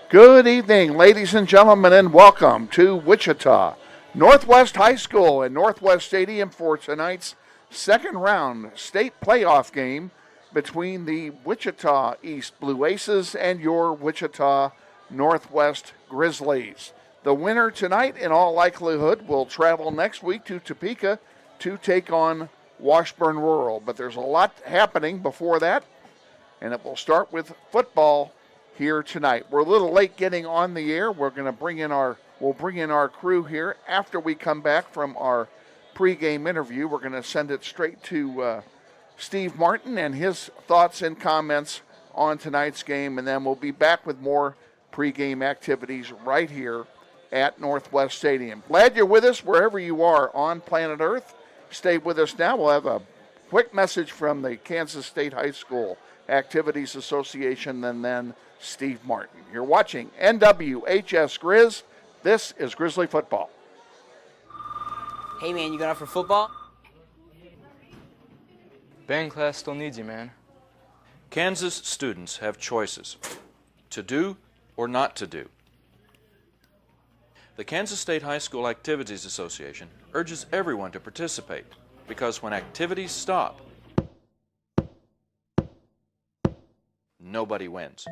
Good evening, ladies and gentlemen, and welcome to Wichita Northwest High School and Northwest Stadium for tonight's second round state playoff game between the Wichita East Blue Aces and your Wichita Northwest Grizzlies. The winner tonight, in all likelihood, will travel next week to Topeka to take on Washburn Rural. But there's a lot happening before that, and it will start with football here tonight. We're a little late getting on the air. We'll bring in our crew here after we come back from our pregame interview. We're going to send it straight to Steve Martin and his thoughts and comments on tonight's game, and then we'll be back with more pregame activities right here at Northwest Stadium. Glad you're with us wherever you are on planet Earth. Stay with us now. We'll have a quick message from the Kansas State High School Activities Association and then Steve Martin. You're watching NWHS Grizz. This is Grizzly Football. Hey man, you going out for football? Band class still needs you, man. Kansas students have choices to do or not to do. The Kansas State High School Activities Association urges everyone to participate because when activities stop, nobody wins.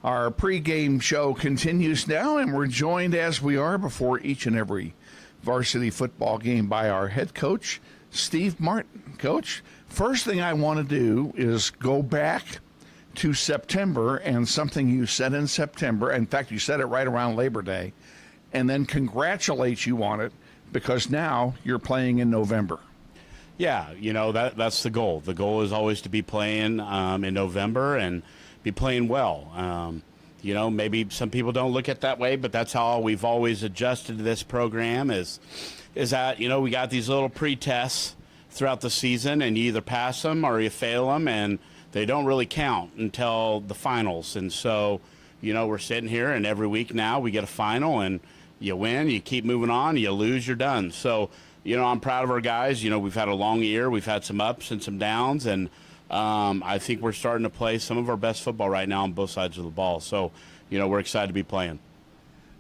Our pregame show continues now, and we're joined as we are before each and every varsity football game by our head coach, Steve Martin. Coach, first thing I want to do is go back to September and something you said in September. In fact, you said it right around Labor Day, and then congratulate you on it because now you're playing in November. Yeah, that's the goal. The goal is always to be playing in November and be playing well. Maybe some people don't look at it that way, but that's how we've always adjusted this program is that, we got these little pre-tests throughout the season, and you either pass them or you fail them, and they don't really count until the finals. And so, we're sitting here, and every week now we get a final, and you win, you keep moving on, you lose, you're done. So, I'm proud of our guys. We've had a long year. We've had some ups and some downs, and I think we're starting to play some of our best football right now on both sides of the ball. So, we're excited to be playing.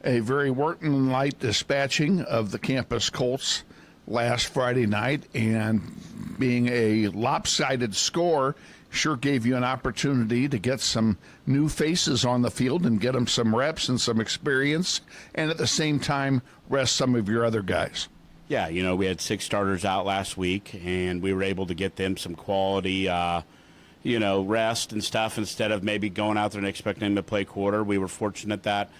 A very workmanlike dispatching of the campus Colts last Friday night, and being a lopsided score sure gave you an opportunity to get some new faces on the field and get them some reps and some experience, and at the same time rest some of your other guys. Yeah, we had 6 starters out last week, and we were able to get them some quality, rest and stuff instead of maybe going out there and expecting them to play quarter. We were fortunate that,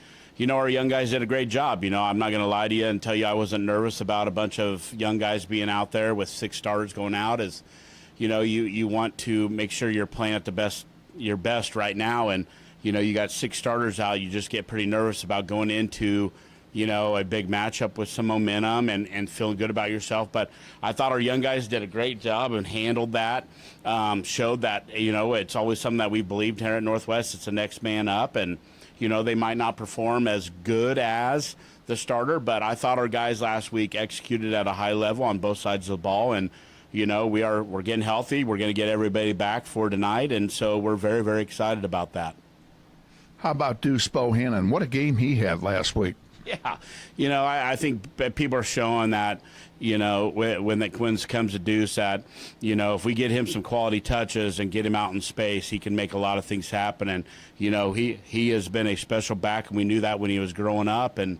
our young guys did a great job. I'm not going to lie to you and tell you I wasn't nervous about a bunch of young guys being out there with 6 starters going out. As you want to make sure you're playing at your best right now, and you got 6 starters out. You just get pretty nervous about going into a big matchup with some momentum and feeling good about yourself. But I thought our young guys did a great job and handled that, showed that, it's always something that we believed here at Northwest. It's the next man up, and, they might not perform as good as the starter, but I thought our guys last week executed at a high level on both sides of the ball, and, we're getting healthy. We're going to get everybody back for tonight, and so we're very, very excited about that. How about Deuce Bohannon? What a game he had last week. Yeah, I think people are showing that, when it comes to Deuce, that, if we get him some quality touches and get him out in space, he can make a lot of things happen. And, he has been a special back, and we knew that when he was growing up. And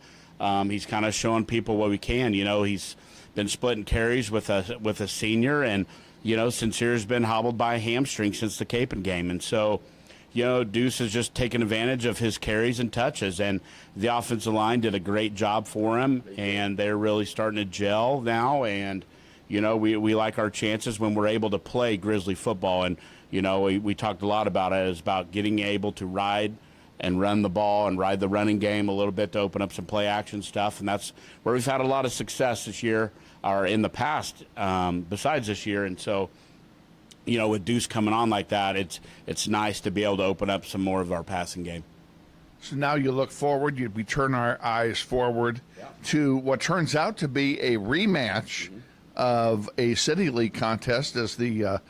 he's kind of showing people what we can. He's been splitting carries with a senior, and, Sincere's been hobbled by a hamstring since the Capon game. And so, Deuce has just taken advantage of his carries and touches, and the offensive line did a great job for him, and they're really starting to gel now. And, we like our chances when we're able to play Grizzly football. And, we talked a lot about it. It's about getting able to ride and run the ball and ride the running game a little bit to open up some play action stuff. And that's where we've had a lot of success this year, or in the past, besides this year. And so, with Deuce coming on like that, it's nice to be able to open up some more of our passing game. So now you look forward, we turn our eyes forward to what turns out to be a rematch of a City League contest, as the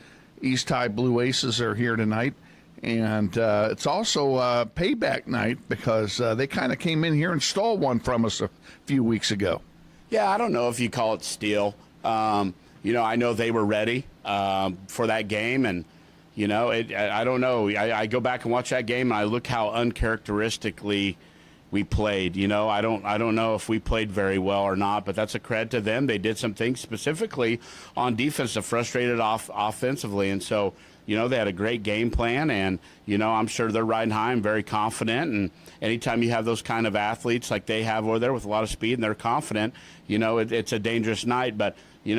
East High Blue Aces are here tonight And it's also payback night because they kind of came in here and stole one from us a few weeks ago. Yeah, I don't know if you call it steal. I know they were ready for that game, and I don't know. I go back and watch that game, and I look how uncharacteristically we played. I don't know if we played very well or not, but that's a credit to them. They did some things specifically on defense that frustrated offensively, and so they had a great game plan, and I'm sure they're riding high and very confident. And anytime you have those kind of athletes like they have over there with a lot of speed and they're confident, it's a dangerous night. But I'm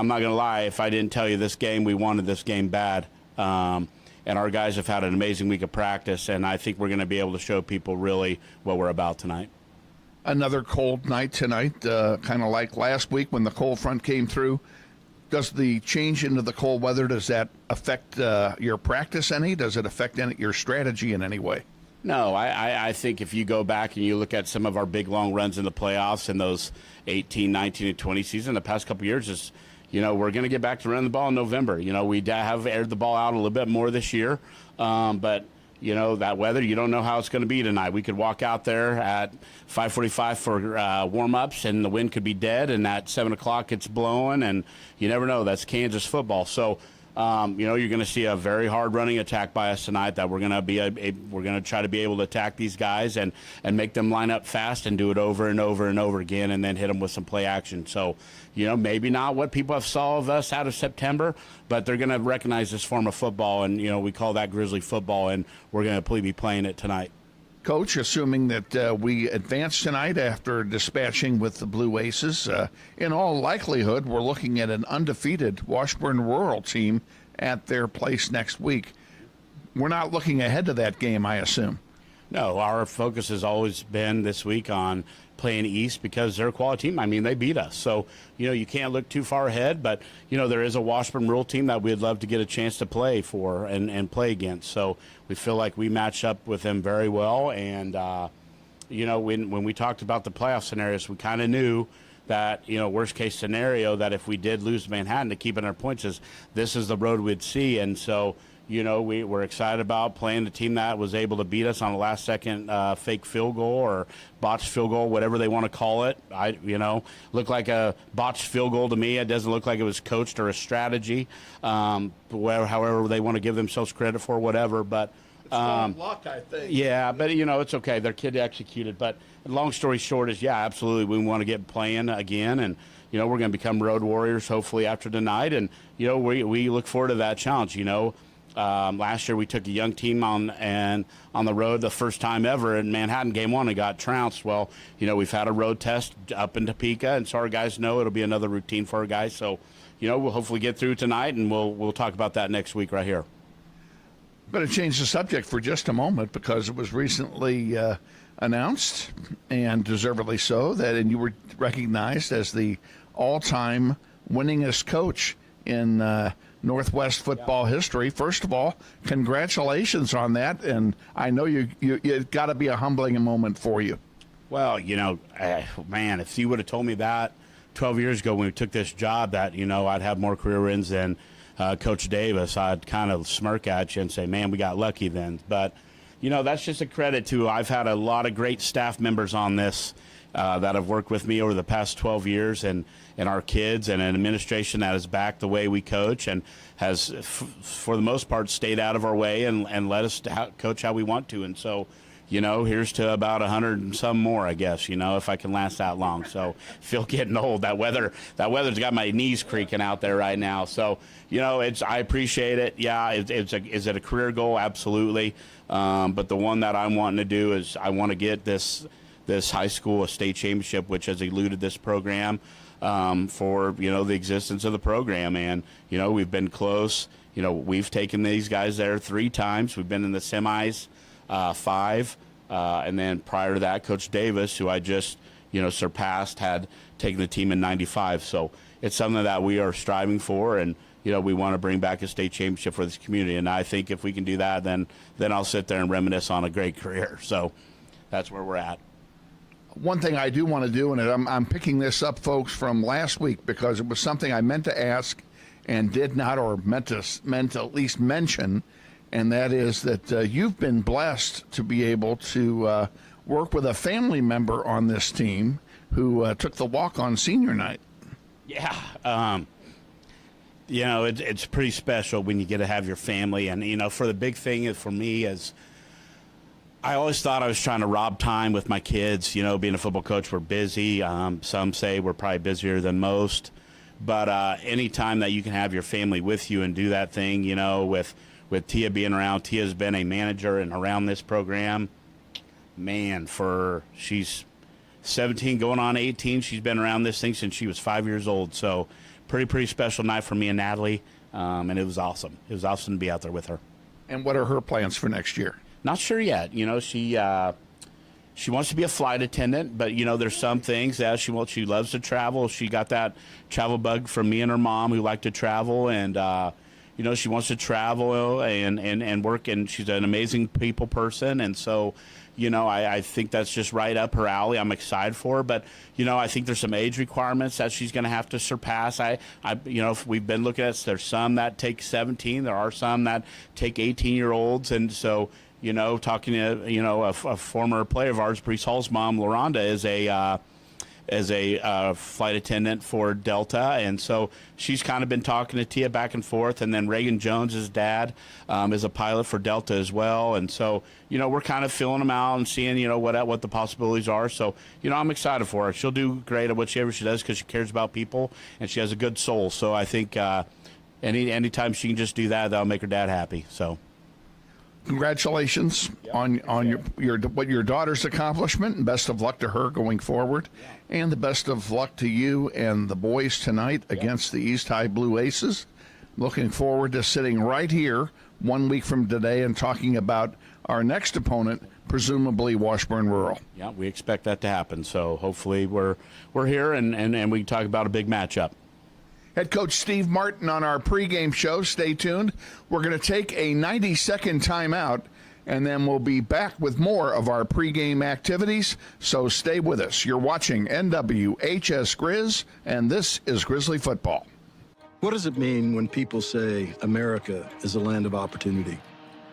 not gonna lie, if I didn't tell you this game, we wanted this game bad. And our guys have had an amazing week of practice, and I think we're going to be able to show people really what we're about tonight. Another cold night tonight, kind of like last week when the cold front came through. Does the change into the cold weather, does that affect your practice any? Does it affect your strategy in any way? No, I think if you go back and you look at some of our big long runs in the playoffs in those 18, 19, and 20 season, the past couple of years is – we're going to get back to running the ball in November. We have aired the ball out a little bit more this year. But, that weather, you don't know how it's going to be tonight. We could walk out there at 5:45 for warm-ups, and the wind could be dead, and at 7 o'clock it's blowing, and you never know. That's Kansas football. So, you're going to see a very hard running attack by us tonight that we're going to try to be able to attack these guys and make them line up fast and do it over and over and over again, and then hit them with some play action. So, maybe not what people have saw of us out of September, but they're going to recognize this form of football, and, we call that Grizzly football, and we're going to be playing it tonight. Coach, assuming that we advance tonight after dispatching with the Blue Aces, in all likelihood, we're looking at an undefeated Washburn Rural team at their place next week. We're not looking ahead to that game, I assume. No, our focus has always been this week on playing East because they're a quality team. I mean, they beat us. So, you can't look too far ahead, but, there is a Washburn Rural team that we'd love to get a chance to play for and play against. So we feel like we match up with them very well. And, when we talked about the playoff scenarios, we kind of knew that, worst case scenario, that if we did lose Manhattan to keep in our points, this is the road we'd see. And so, we're excited about playing the team that was able to beat us on a last-second fake field goal or botched field goal, whatever they want to call it. Looked like a botched field goal to me. It doesn't look like it was coached or a strategy, however they want to give themselves credit for, whatever. But luck, I think. Yeah, but, it's okay. Their kid executed. But long story short is, yeah, absolutely, we want to get playing again. And, we're going to become road warriors hopefully after tonight. And, we look forward to that challenge, Last year we took a young team on the road the first time ever in Manhattan game one and got trounced. Well, we've had a road test up in Topeka, and so our guys know it'll be another routine for our guys. So, we'll hopefully get through tonight, and we'll talk about that next week right here. But to change the subject for just a moment, because it was recently announced, and deservedly so, and you were recognized as the all-time winningest coach in Northwest football history. First of all, congratulations on that, and I know it's got to be a humbling moment for you. Well, man, if you would have told me that 12 years ago when we took this job that, I'd have more career wins than Coach Davis, I'd kind of smirk at you and say, man, we got lucky then. But, that's just a credit to, I've had a lot of great staff members on this that have worked with me over the past 12 years, and our kids, and an administration that has backed the way we coach and has, for the most part, stayed out of our way and let us coach how we want to. And so, here's to about 100 and some more, I guess, if I can last that long. So feel getting old. That weather's got my knees creaking out there right now. So, I appreciate it. Yeah, is it a career goal? Absolutely. But the one that I'm wanting to do is I want to get this high school a state championship, which has eluded this program for, the existence of the program. And, we've been close. We've taken these guys there 3 times. We've been in the semis 5. And then prior to that, Coach Davis, who I just, surpassed, had taken the team in 95. So it's something that we are striving for. And, we want to bring back a state championship for this community. And I think if we can do that, then I'll sit there and reminisce on a great career. So that's where we're at. One thing I do want to do, and I'm picking this up, folks, from last week because it was something I meant to ask and did not, or meant to at least mention, and that is that you've been blessed to be able to work with a family member on this team who took the walk on senior night. Yeah. It's pretty special when you get to have your family. And, for the big thing for me is I always thought I was trying to rob time with my kids. Being a football coach, we're busy. Some say we're probably busier than most. But any time that you can have your family with you and do that thing, with Tia being around, Tia's been a manager and around this program. Man, she's 17 going on 18. She's been around this thing since she was 5 years old. So pretty special night for me and Natalie. And it was awesome. It was awesome to be out there with her. And what are her plans for next year? Not sure yet. She wants to be a flight attendant, but there's some things that she loves to travel. She got that travel bug from me and her mom, who like to travel, and she wants to travel and work. And she's an amazing people person, and so I think that's just right up her alley. I'm excited for her, but I think there's some age requirements that she's going to have to surpass. If we've been looking at, there's some that take 17, there are some that take 18-year-olds, and so. Talking to a former player of ours, Brees Hall's mom, LaRonda, is a flight attendant for Delta, and so she's kind of been talking to Tia back and forth. And then Reagan Jones's dad is a pilot for Delta as well, and so we're kind of filling them out and seeing what the possibilities are. So I'm excited for her. She'll do great at whichever she does because she cares about people and she has a good soul. So I think anytime she can just do that, that'll make her dad happy. So. Congratulations on your daughter's accomplishment, and best of luck to her going forward, and the best of luck to you and the boys tonight against the East High Blue Aces. Looking forward to sitting right here 1 week from today and talking about our next opponent, presumably Washburn Rural. Yeah, we expect that to happen. So hopefully we're here and we can talk about a big matchup. Head coach Steve Martin on our pregame show. Stay tuned. We're going to take a 90-second timeout, and then we'll be back with more of our pregame activities. So stay with us. You're watching NWHS Grizz, and this is Grizzly Football. What does it mean when people say America is a land of opportunity?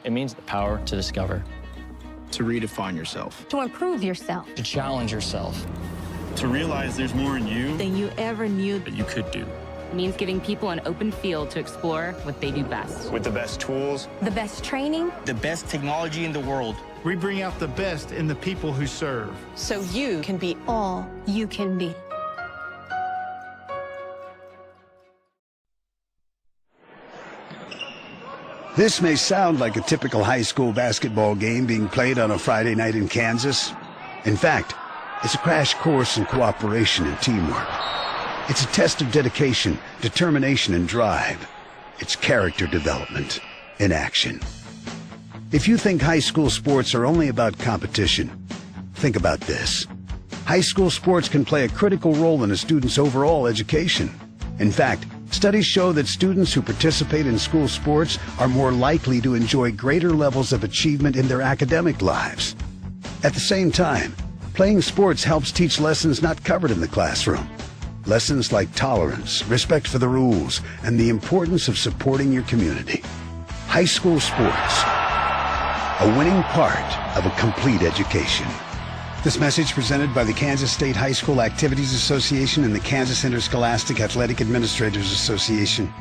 It means the power to discover, To redefine yourself. To improve yourself. to challenge yourself. To realize there's more in you Than you ever knew. that you could do. Means giving people an open field to explore what they do best. With the best tools, The best training. The best technology in the world. We bring out the best in the people who serve. So you can be all you can be. This may sound like a typical high school basketball game being played on a Friday night in Kansas. In fact, it's a crash course in cooperation and teamwork. It's a test of dedication, determination, and drive. It's character development in action. If you think high school sports are only about competition, think about this. High school sports can play a critical role in a student's overall education. In fact, studies show that students who participate in school sports are more likely to enjoy greater levels of achievement in their academic lives. At the same time, playing sports helps teach lessons not covered in the classroom. Lessons like tolerance, respect for the rules, and the importance of supporting your community. High school sports, a winning part of a complete education. This message presented by the Kansas State High School Activities Association and the Kansas Interscholastic Athletic Administrators Association.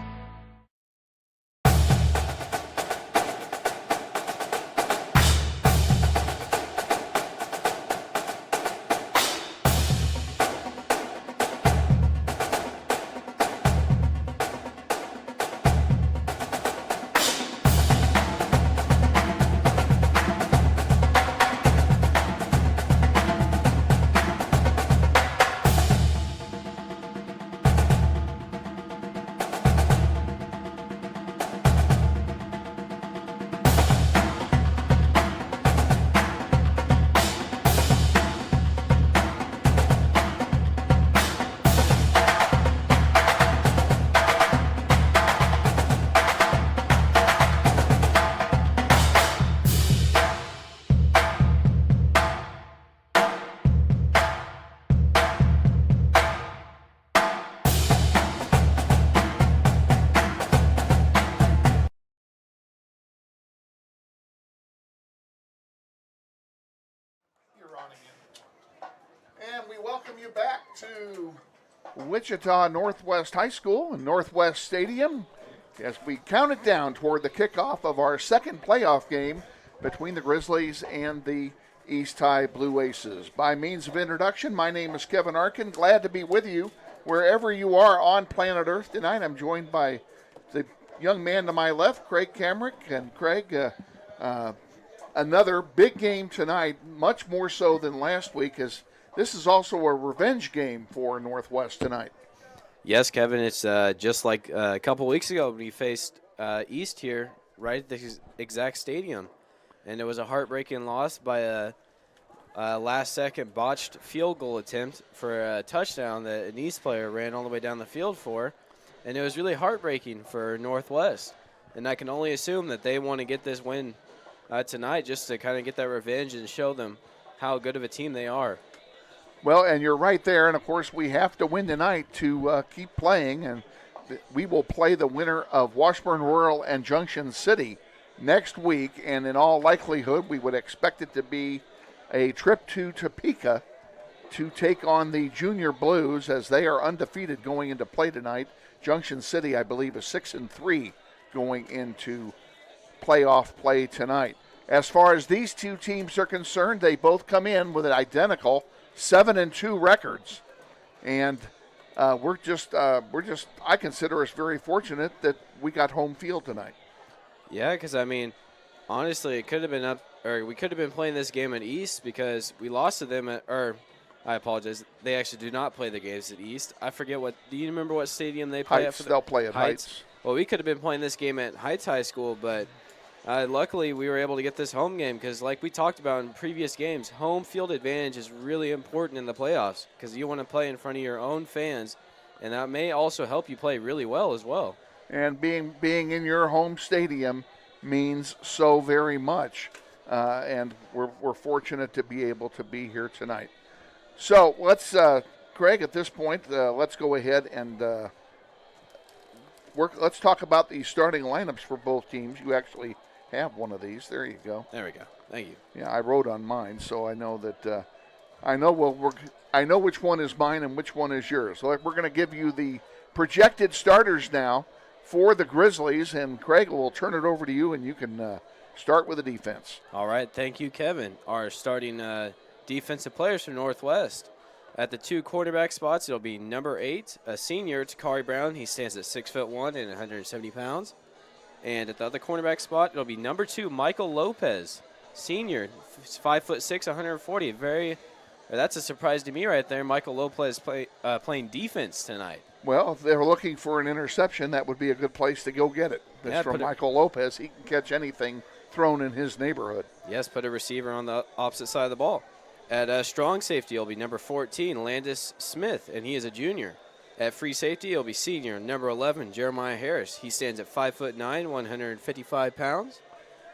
Wichita Northwest High School and Northwest Stadium as we count it down toward the kickoff of our second playoff game between the Grizzlies and the East High Blue Aces. By means of introduction, my name is Kevin Arkin. Glad to be with you wherever you are on planet Earth tonight. I'm joined by the young man to my left, Craig Camrick. And Craig, another big game tonight, much more so than last week, as this is also a revenge game for Northwest tonight. Yes, Kevin, it's just like a couple weeks ago when we faced East here, right at the exact stadium. And it was a heartbreaking loss by a last-second botched field goal attempt for a touchdown that an East player ran all the way down the field for. And it was really heartbreaking for Northwest. And I can only assume that they want to get this win tonight just to kind of get that revenge and show them how good of a team they are. Well, and you're right there. And, of course, we have to win tonight to keep playing. And we will play the winner of Washburn Rural and Junction City next week. And in all likelihood, we would expect it to be a trip to Topeka to take on the Junior Blues as they are undefeated going into play tonight. Junction City, I believe, is 6-3 going into playoff play tonight. As far as these two teams are concerned, they both come in with an identical 7-2 records, and we're just I consider us very fortunate that we got home field tonight. Yeah, because I mean, honestly, it could have been we could have been playing this game at East because we lost to them I apologize. They actually do not play the games at East. I forget do you remember what stadium they play Heights, at? They'll play at Heights. Well, we could have been playing this game at Heights High School, but luckily we were able to get this home game because like we talked about in previous games, home field advantage is really important in the playoffs because you want to play in front of your own fans, and that may also help you play really well as well. And being in your home stadium means so very much, and we're fortunate to be able to be here tonight. So let's, Craig, at this point, let's go ahead and let's talk about the starting lineups for both teams. You actually have one of these. There you go. There we go. Thank you. Yeah, I wrote on mine, so I know that I know which one is mine and which one is yours. So we're going to give you the projected starters now for the Grizzlies, and Craig, will turn it over to you, and you can start with the defense. All right. Thank you, Kevin. Our starting defensive players from Northwest. At the two quarterback spots, it'll be number 8, a senior, Takari Brown. He stands at 6'1" and 170 pounds. And at the other cornerback spot, it'll be number 2, Michael Lopez, senior, 5'6", 140. That's a surprise to me right there. Michael Lopez playing defense tonight. Well, if they're looking for an interception, that would be a good place to go get it. That's from Michael Lopez. He can catch anything thrown in his neighborhood. Yes, put a receiver on the opposite side of the ball. At strong safety, it'll be number 14, Landis Smith, and he is a junior. At free safety, it'll be senior, number 11, Jeremiah Harris. He stands at 5'9", 155 pounds.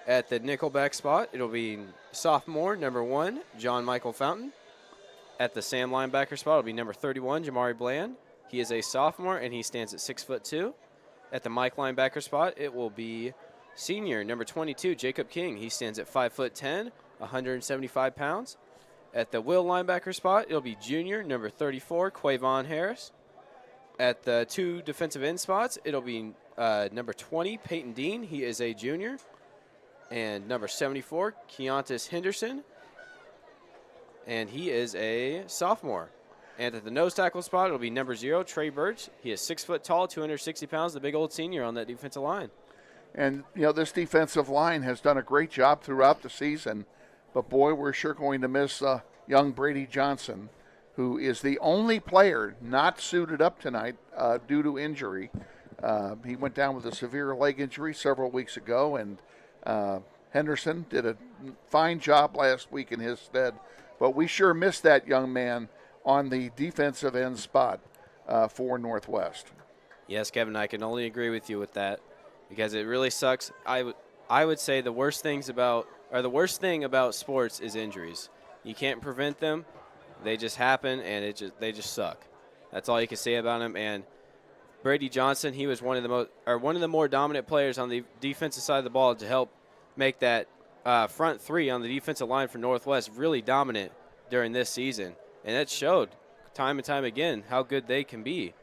At the nickelback spot, it'll be sophomore, number 1, John Michael Fountain. At the Sam linebacker spot, it'll be number 31, Jamari Bland. He is a sophomore, and he stands at 6'2". At the Mike linebacker spot, it will be senior, number 22, Jacob King. He stands at 5'10", 175 pounds. At the will linebacker spot, it'll be junior, number 34, Quavon Harris. At the two defensive end spots, it'll be number 20, Peyton Dean. He is a junior. And number 74, Keontis Henderson. And he is a sophomore. And at the nose tackle spot, it'll be number 0, Trey Birch. He is 6 foot tall, 260 pounds, the big old senior on that defensive line. And, this defensive line has done a great job throughout the season. But, boy, we're sure going to miss young Brady Johnson, who is the only player not suited up tonight due to injury. He went down with a severe leg injury several weeks ago, and Henderson did a fine job last week in his stead. But we sure missed that young man on the defensive end spot for Northwest. Yes, Kevin, I can only agree with you with that because it really sucks. I would say the worst thing about sports is injuries. You can't prevent them. They just happen, and they just suck. That's all you can say about him. And Brady Johnson, he was one of the more dominant players on the defensive side of the ball to help make that front three on the defensive line for Northwest really dominant during this season. And that showed time and time again how good they can be.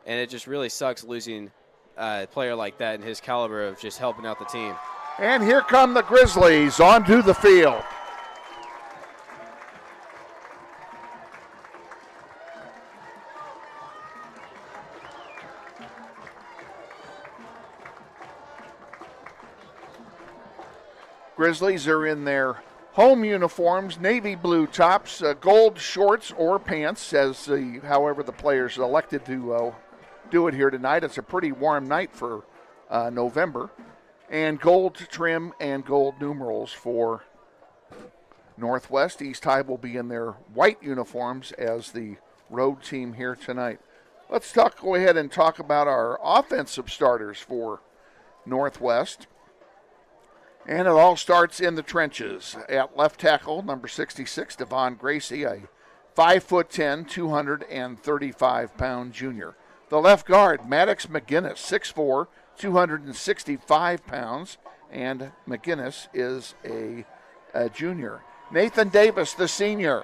And it just really sucks losing a player like that and his caliber of just helping out the team. And here come the Grizzlies onto the field. Grizzlies are in their home uniforms, navy blue tops, gold shorts or pants, however the players elected to do it here tonight. It's a pretty warm night for November. And gold trim and gold numerals for Northwest. East High will be in their white uniforms as the road team here tonight. Let's go ahead and talk about our offensive starters for Northwest. And it all starts in the trenches. At left tackle, number 66, Devon Gracie, a 5'10", 235-pound junior. The left guard, Maddox McGinnis, 6'4", 265 pounds, and McGinnis is a junior. Nathan Davis, the senior,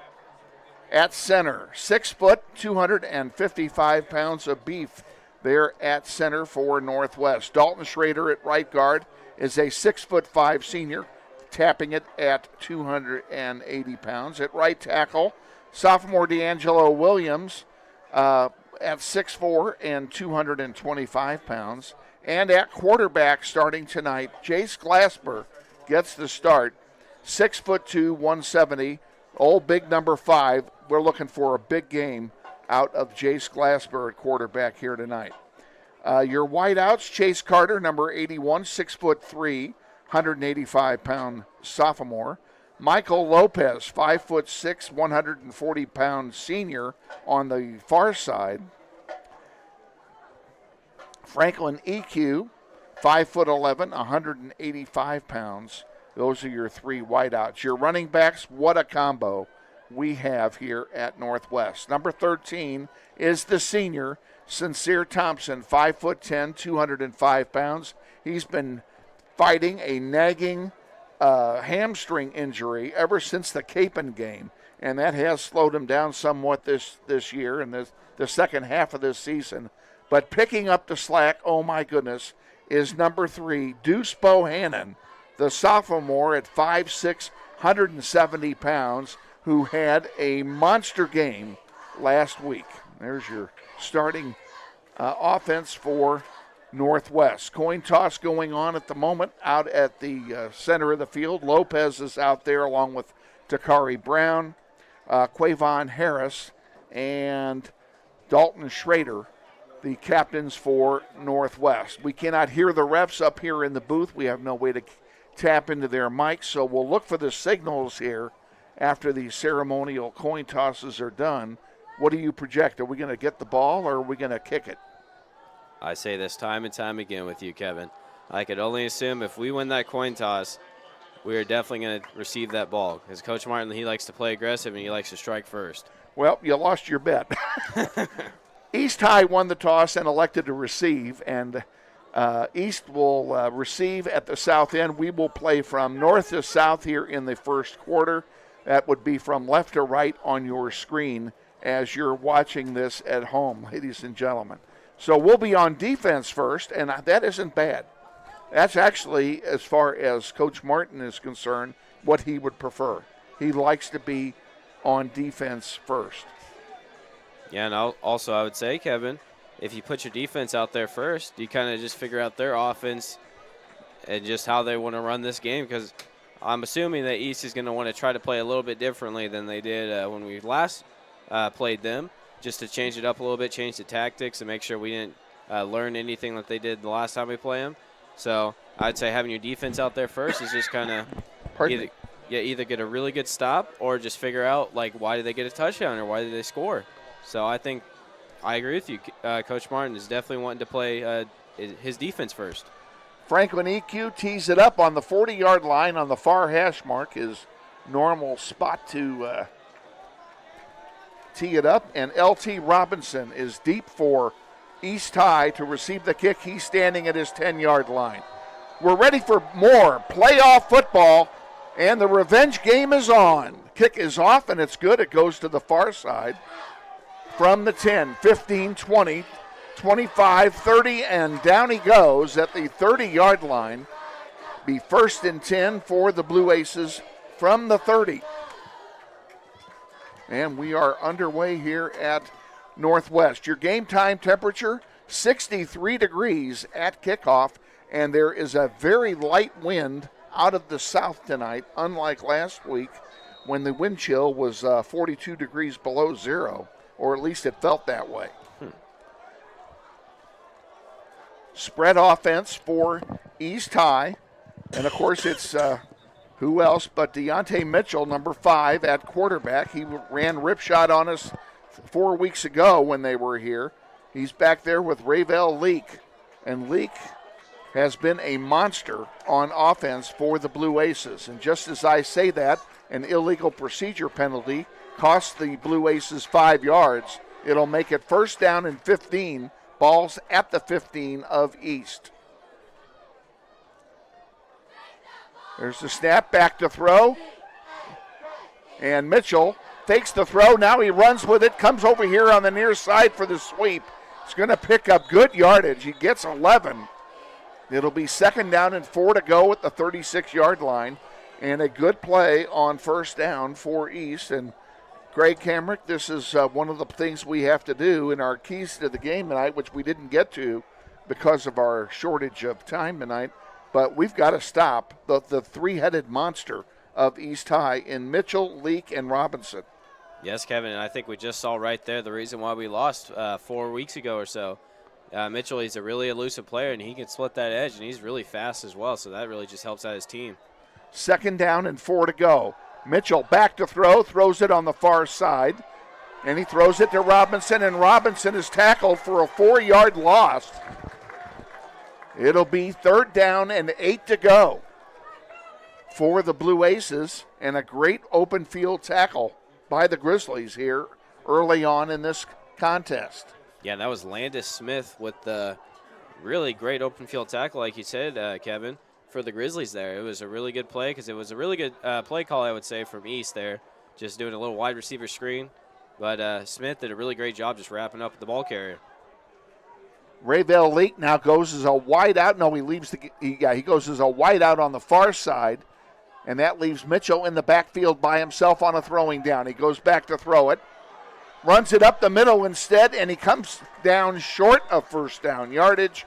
at center, 6 foot, 255 pounds of beef there at center for Northwest. Dalton Schrader at right guard is a 6'5" senior, tapping it at 280 pounds. At right tackle, sophomore D'Angelo Williams at 6'4" and 225 pounds. And at quarterback starting tonight, Jace Glasper gets the start, 6'2", 170, old big number 5. We're looking for a big game out of Jace Glasper at quarterback here tonight. Your wideouts, Chase Carter, number 81, 6'3", 185-pound sophomore. Michael Lopez, 5'6", 140-pound senior on the far side. Franklin EQ, 5'11", 185 pounds. Those are your 3 wideouts. Your running backs, what a combo we have here at Northwest. Number 13 is the senior, Sincere Thompson, 5'10", 205 pounds. He's been fighting a nagging hamstring injury ever since the Capon game, and that has slowed him down somewhat this year and the second half of this season. But picking up the slack, oh my goodness, is number 3, Deuce Bohannon, the sophomore at 5'6", 170 pounds, who had a monster game last week. There's your starting offense for Northwest. Coin toss going on at the moment out at the center of the field. Lopez is out there along with Takari Brown, Quavon Harris, and Dalton Schrader, the captains for Northwest. We cannot hear the refs up here in the booth. We have no way to tap into their mics, so we'll look for the signals here after the ceremonial coin tosses are done. What do you project? Are we going to get the ball or are we going to kick it? I say this time and time again with you, Kevin. I could only assume if we win that coin toss, we are definitely going to receive that ball. Because Coach Martin, he likes to play aggressive and he likes to strike first. Well, you lost your bet. East High won the toss and elected to receive, and East will receive at the south end. We will play from north to south here in the first quarter. That would be from left to right on your screen as you're watching this at home, ladies and gentlemen. So we'll be on defense first, and that isn't bad. That's actually, as far as Coach Martin is concerned, what he would prefer. He likes to be on defense first. Yeah, and also I would say, Kevin, if you put your defense out there first, you kind of just figure out their offense and just how they want to run this game, because I'm assuming that East is going to want to try to play a little bit differently than they did when we last played them, just to change it up a little bit, change the tactics, and make sure we didn't learn anything that they did the last time we play them. So I'd say having your defense out there first is just kind of either get a really good stop or just figure out, like, why did they get a touchdown or why did they score. So I think I agree with you. Coach Martin is definitely wanting to play his defense first. Franklin EQ tees it up on the 40-yard line on the far hash mark, his normal spot to tee it up. And LT Robinson is deep for East High to receive the kick. He's standing at his 10-yard line. We're ready for more playoff football, and the revenge game is on. Kick is off, and it's good. It goes to the far side. from the 10, 15, 20, 25, 30, and down he goes at the 30-yard line. Be first and 10 for the Blue Aces from the 30. And we are underway here at Northwest. Your game time temperature, 63 degrees at kickoff, and there is a very light wind out of the south tonight, unlike last week when the wind chill was 42 degrees below zero, or at least it felt that way. Spread offense for East High, and of course it's who else but Deontay Mitchell, number 5, at quarterback. He ran ripshot on us 4 weeks ago when they were here. He's back there with Ravel Leak, and Leak has been a monster on offense for the Blue Aces. And just as I say that, an illegal procedure penalty costs the Blue Aces 5 yards. It'll make it first down and 15, balls at the 15 of East. There's the snap, back to throw. And Mitchell fakes the throw. Now he runs with it, comes over here on the near side for the sweep. He's going to pick up good yardage. He gets 11. It'll be second down and 4 to go at the 36-yard line. And a good play on first down for East. And Greg Kamrick, this is one of the things we have to do in our keys to the game tonight, which we didn't get to because of our shortage of time tonight. But we've got to stop the three-headed monster of East High in Mitchell, Leak, and Robinson. Yes, Kevin, and I think we just saw right there the reason why we lost 4 weeks ago or so. Mitchell, he's a really elusive player, and he can split that edge, and he's really fast as well, so that really just helps out his team. Second down and 4 to go. Mitchell back to throw, throws it on the far side, and he throws it to Robinson, and Robinson is tackled for a 4-yard loss. It'll be third down and 8 to go for the Blue Aces, and a great open field tackle by the Grizzlies here early on in this contest. Yeah, that was Landis Smith with the really great open field tackle, like you said, Kevin, for the Grizzlies there. It was a really good play because it was a really good play call, I would say, from East there, just doing a little wide receiver screen. But Smith did a really great job just wrapping up the ball carrier. Ravel Leak now goes as a wide out. No, he goes as a wide out on the far side, and that leaves Mitchell in the backfield by himself on a throwing down. He goes back to throw it, runs it up the middle instead, and he comes down short of first down yardage.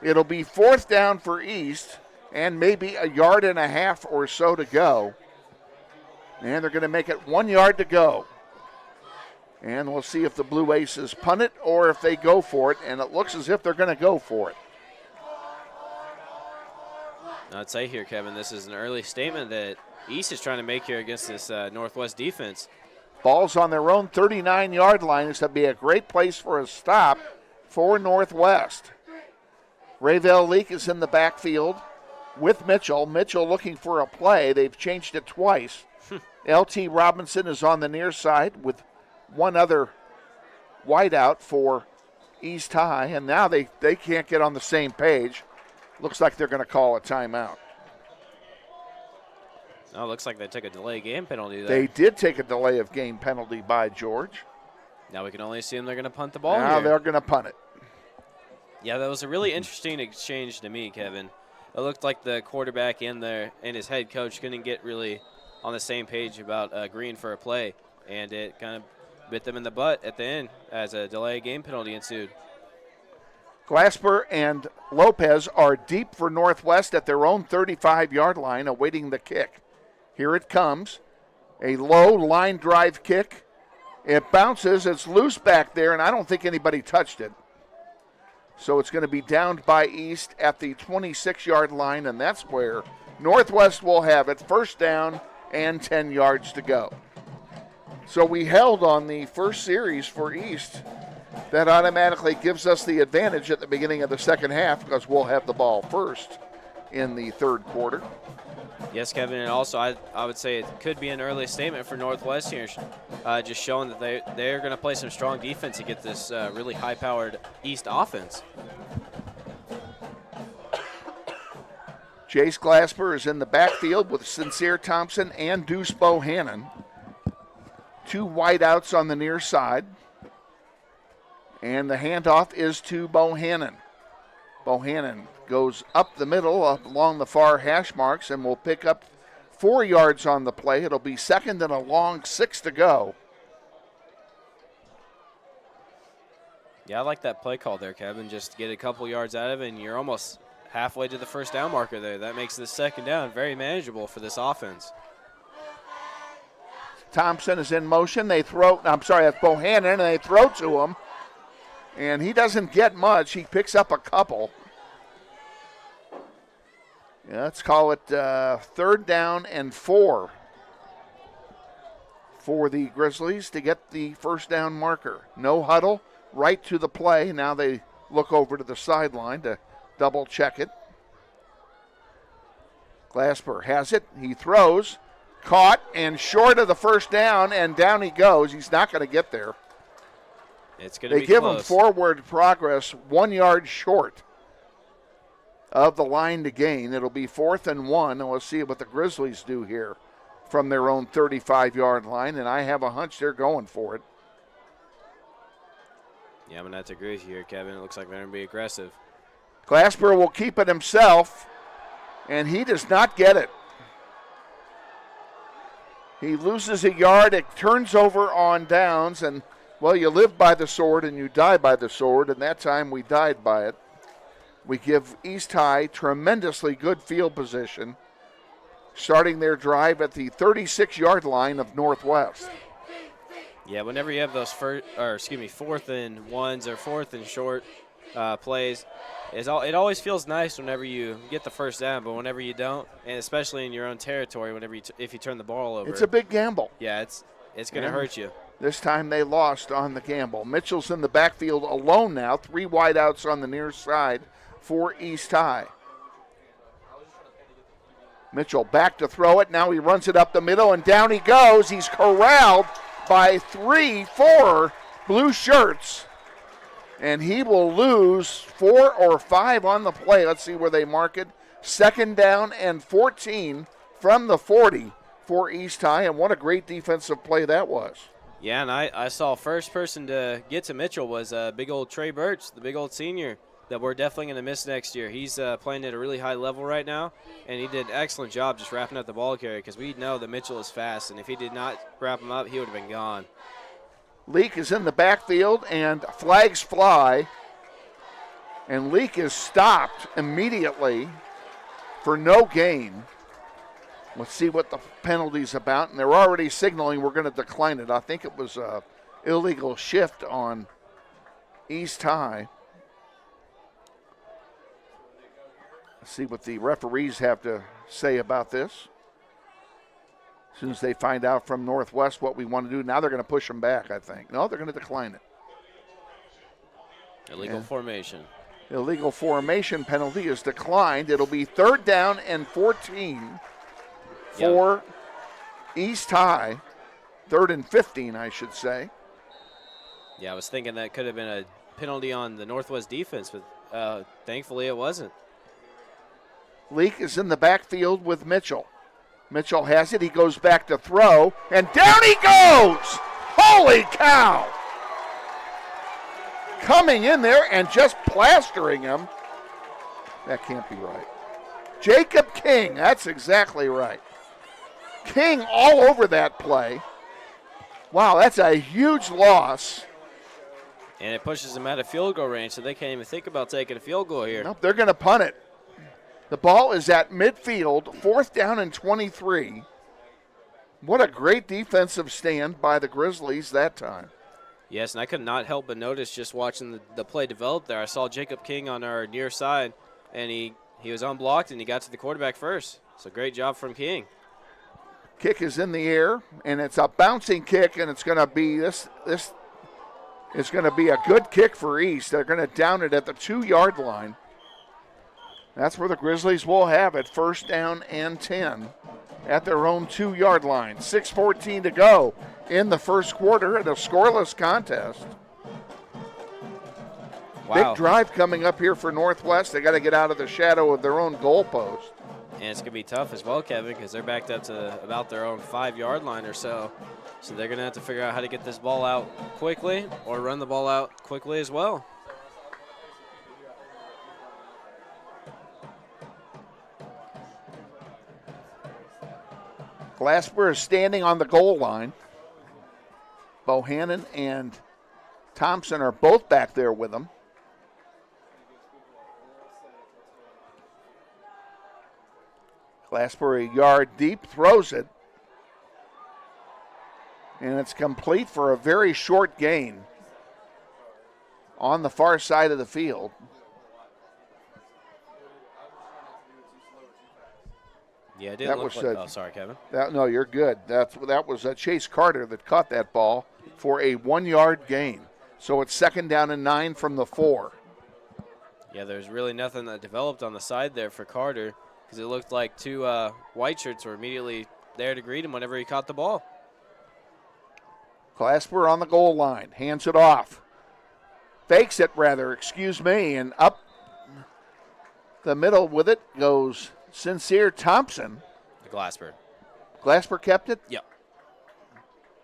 It'll be fourth down for East, and maybe a yard and a half or so to go. And they're going to make it 1 yard to go. And we'll see if the Blue Aces punt it or if they go for it, and it looks as if they're going to go for it. I'd say here, Kevin, this is an early statement that East is trying to make here against this Northwest defense. Ball's on their own 39-yard line. This would be a great place for a stop for Northwest. Ravel Leak is in the backfield with Mitchell. Mitchell looking for a play. They've changed it twice. L.T. Robinson is on the near side with one other wideout for East High, and now they can't get on the same page. Looks like they're going to call a timeout. Oh, looks like they took a delay game penalty there. They did take a delay of game penalty by George. Now we can only assume they're going to punt the ball Now here. they're going to punt it. Yeah, that was a really interesting exchange to me, Kevin. It looked like the quarterback and his head coach couldn't get really on the same page about agreeing for a play, and it kind of bit them in the butt at the end as a delay game penalty ensued. Glasper and Lopez are deep for Northwest at their own 35-yard line, awaiting the kick. Here it comes. A low line drive kick. It bounces. It's loose back there, and I don't think anybody touched it. So it's going to be downed by East at the 26-yard line, and that's where Northwest will have it. First down and 10 yards to go. So we held on the first series for East. That automatically gives us the advantage at the beginning of the second half because we'll have the ball first in the third quarter. Yes, Kevin, and also I would say it could be an early statement for Northwest here, just showing that they're going to play some strong defense to get this really high-powered East offense. Jace Glasper is in the backfield with Sincere Thompson and Deuce Bohannon. Two wideouts on the near side. And the handoff is to Bohannon. Bohannon goes up the middle, up along the far hash marks, and will pick up 4 yards on the play. It'll be second and a long 6 to go. Yeah, I like that play call there, Kevin. Just get a couple yards out of it, and you're almost halfway to the first down marker there. That makes this second down very manageable for this offense. Thompson is in motion. They throw, I'm sorry, that's Bohannon, and they throw to him. And he doesn't get much. He picks up a couple. Yeah, let's call it 3rd down and 4 for the Grizzlies to get the first down marker. No huddle, right to the play. Now they look over to the sideline to double check it. Glasper has it. He throws. Caught and short of the first down, and down he goes. He's not going to get there. It's going to be They give close. him forward progress 1 yard short of the line to gain. It'll be 4th and 1, and we'll see what the Grizzlies do here from their own 35-yard line, and I have a hunch they're going for it. Yeah, I'm going to have to agree with you here, Kevin. It looks like they're going to be aggressive. Glasper will keep it himself, and he does not get it. He loses a yard. It turns over on downs, and, well, you live by the sword and you die by the sword, and that time we died by it. We give East High tremendously good field position, starting their drive at the 36-yard line of Northwest. Yeah, whenever you have those 4th and 1s or 4th and short plays, it always feels nice whenever you get the first down, but whenever you don't, and especially in your own territory, if you turn the ball over, It's a big gamble. Yeah, it's going to hurt you. This time they lost on the gamble. Mitchell's in the backfield alone now. 3 wideouts on the near side for East High. Mitchell back to throw it. Now he runs it up the middle, and down he goes. He's corralled by 3-4 blue shirts. And he will lose 4 or 5 on the play. Let's see where they mark it. 2nd down and 14 from the 40 for East High. And what a great defensive play that was. Yeah, and I saw first person to get to Mitchell was big old Trey Birch, the big old senior that we're definitely going to miss next year. He's playing at a really high level right now, and he did an excellent job just wrapping up the ball carrier because we know that Mitchell is fast, and if he did not wrap him up, he would have been gone. Leak is in the backfield, and flags fly. And Leak is stopped immediately for no gain. Let's see what the penalty's about. And they're already signaling we're going to decline it. I think it was an illegal shift on East High. Let's see what the referees have to say about this. As soon as they find out from Northwest what we want to do, now they're going to push them back, I think. No, they're going to decline it. Illegal formation. Illegal formation penalty is declined. It'll be 3rd down and 14 for East High. 3rd and 15, I should say. Yeah, I was thinking that could have been a penalty on the Northwest defense, but thankfully it wasn't. Leak is in the backfield with Mitchell. Mitchell has it. He goes back to throw, and down he goes! Holy cow! Coming in there and just plastering him. That can't be right. Jacob King, that's exactly right. King all over that play. Wow, that's a huge loss. And it pushes them out of field goal range, so they can't even think about taking a field goal here. Nope, they're going to punt it. The ball is at midfield, 4th down and 23. What a great defensive stand by the Grizzlies that time. Yes, and I could not help but notice just watching the play develop there. I saw Jacob King on our near side, and he was unblocked, and he got to the quarterback first. So great job from King. Kick is in the air, and it's a bouncing kick, and it's going to be this is going to be a good kick for East. They're going to down it at the 2-yard line. That's where the Grizzlies will have it, 1st down and 10 at their own 2-yard line. 6:14 to go in the first quarter at a scoreless contest. Wow. Big drive coming up here for Northwest. They got to get out of the shadow of their own goalpost. And it's going to be tough as well, Kevin, because they're backed up to about their own 5-yard line or so. So they're going to have to figure out how to get this ball out quickly or run the ball out quickly as well. Glasper is standing on the goal line. Bohannon and Thompson are both back there with him. Glasper a yard deep, throws it. And it's complete for a very short gain on the far side of the field. Yeah, it didn't look like, oh, sorry, Kevin. No, you're good. That was Chase Carter that caught that ball for a 1-yard gain. So it's 2nd down and 9 from the 4. Yeah, there's really nothing that developed on the side there for Carter because it looked like 2 white shirts were immediately there to greet him whenever he caught the ball. Glasper on the goal line, hands it off. Fakes it, rather, excuse me, and up the middle with it goes Sincere Thompson. Glasper. Glasper kept it? Yep.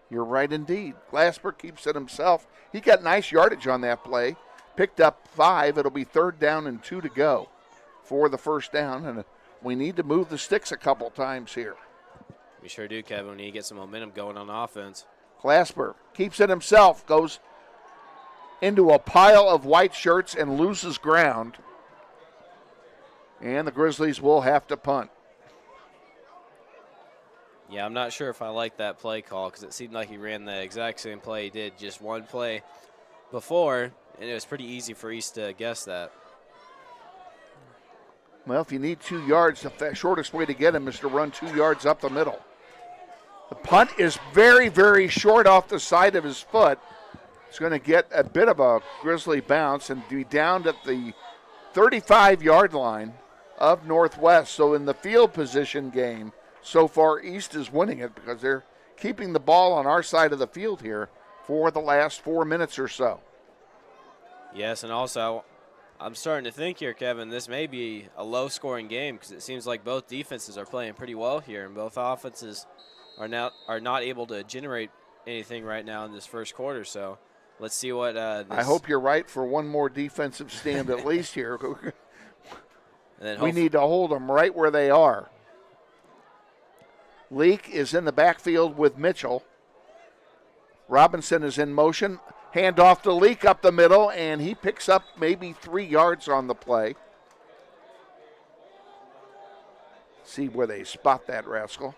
You're right indeed. Glasper keeps it himself. He got nice yardage on that play. Picked up 5. It'll be 3rd down and 2 to go for the first down. And we need to move the sticks a couple times here. We sure do, Kevin. We need to get some momentum going on offense. Glasper keeps it himself. Goes into a pile of white shirts and loses ground. And the Grizzlies will have to punt. Yeah, I'm not sure if I like that play call because it seemed like he ran the exact same play he did just one play before, and it was pretty easy for East to guess that. Well, if you need 2 yards, the shortest way to get him is to run 2 yards up the middle. The punt is very, very short off the side of his foot. It's going to get a bit of a Grizzly bounce and be down at the 35-yard line of Northwest. So in the field position game, so far East is winning it because they're keeping the ball on our side of the field here for the last 4 minutes or so. Yes, and also I'm starting to think here, Kevin, this may be a low-scoring game because it seems like both defenses are playing pretty well here, and both offenses are not able to generate anything right now in this first quarter. So let's see what I hope you're right for one more defensive stand at least here. And then we need to hold them right where they are. Leak is in the backfield with Mitchell. Robinson is in motion. Hand off to Leak up the middle, and he picks up maybe 3 yards on the play. See where they spot that rascal.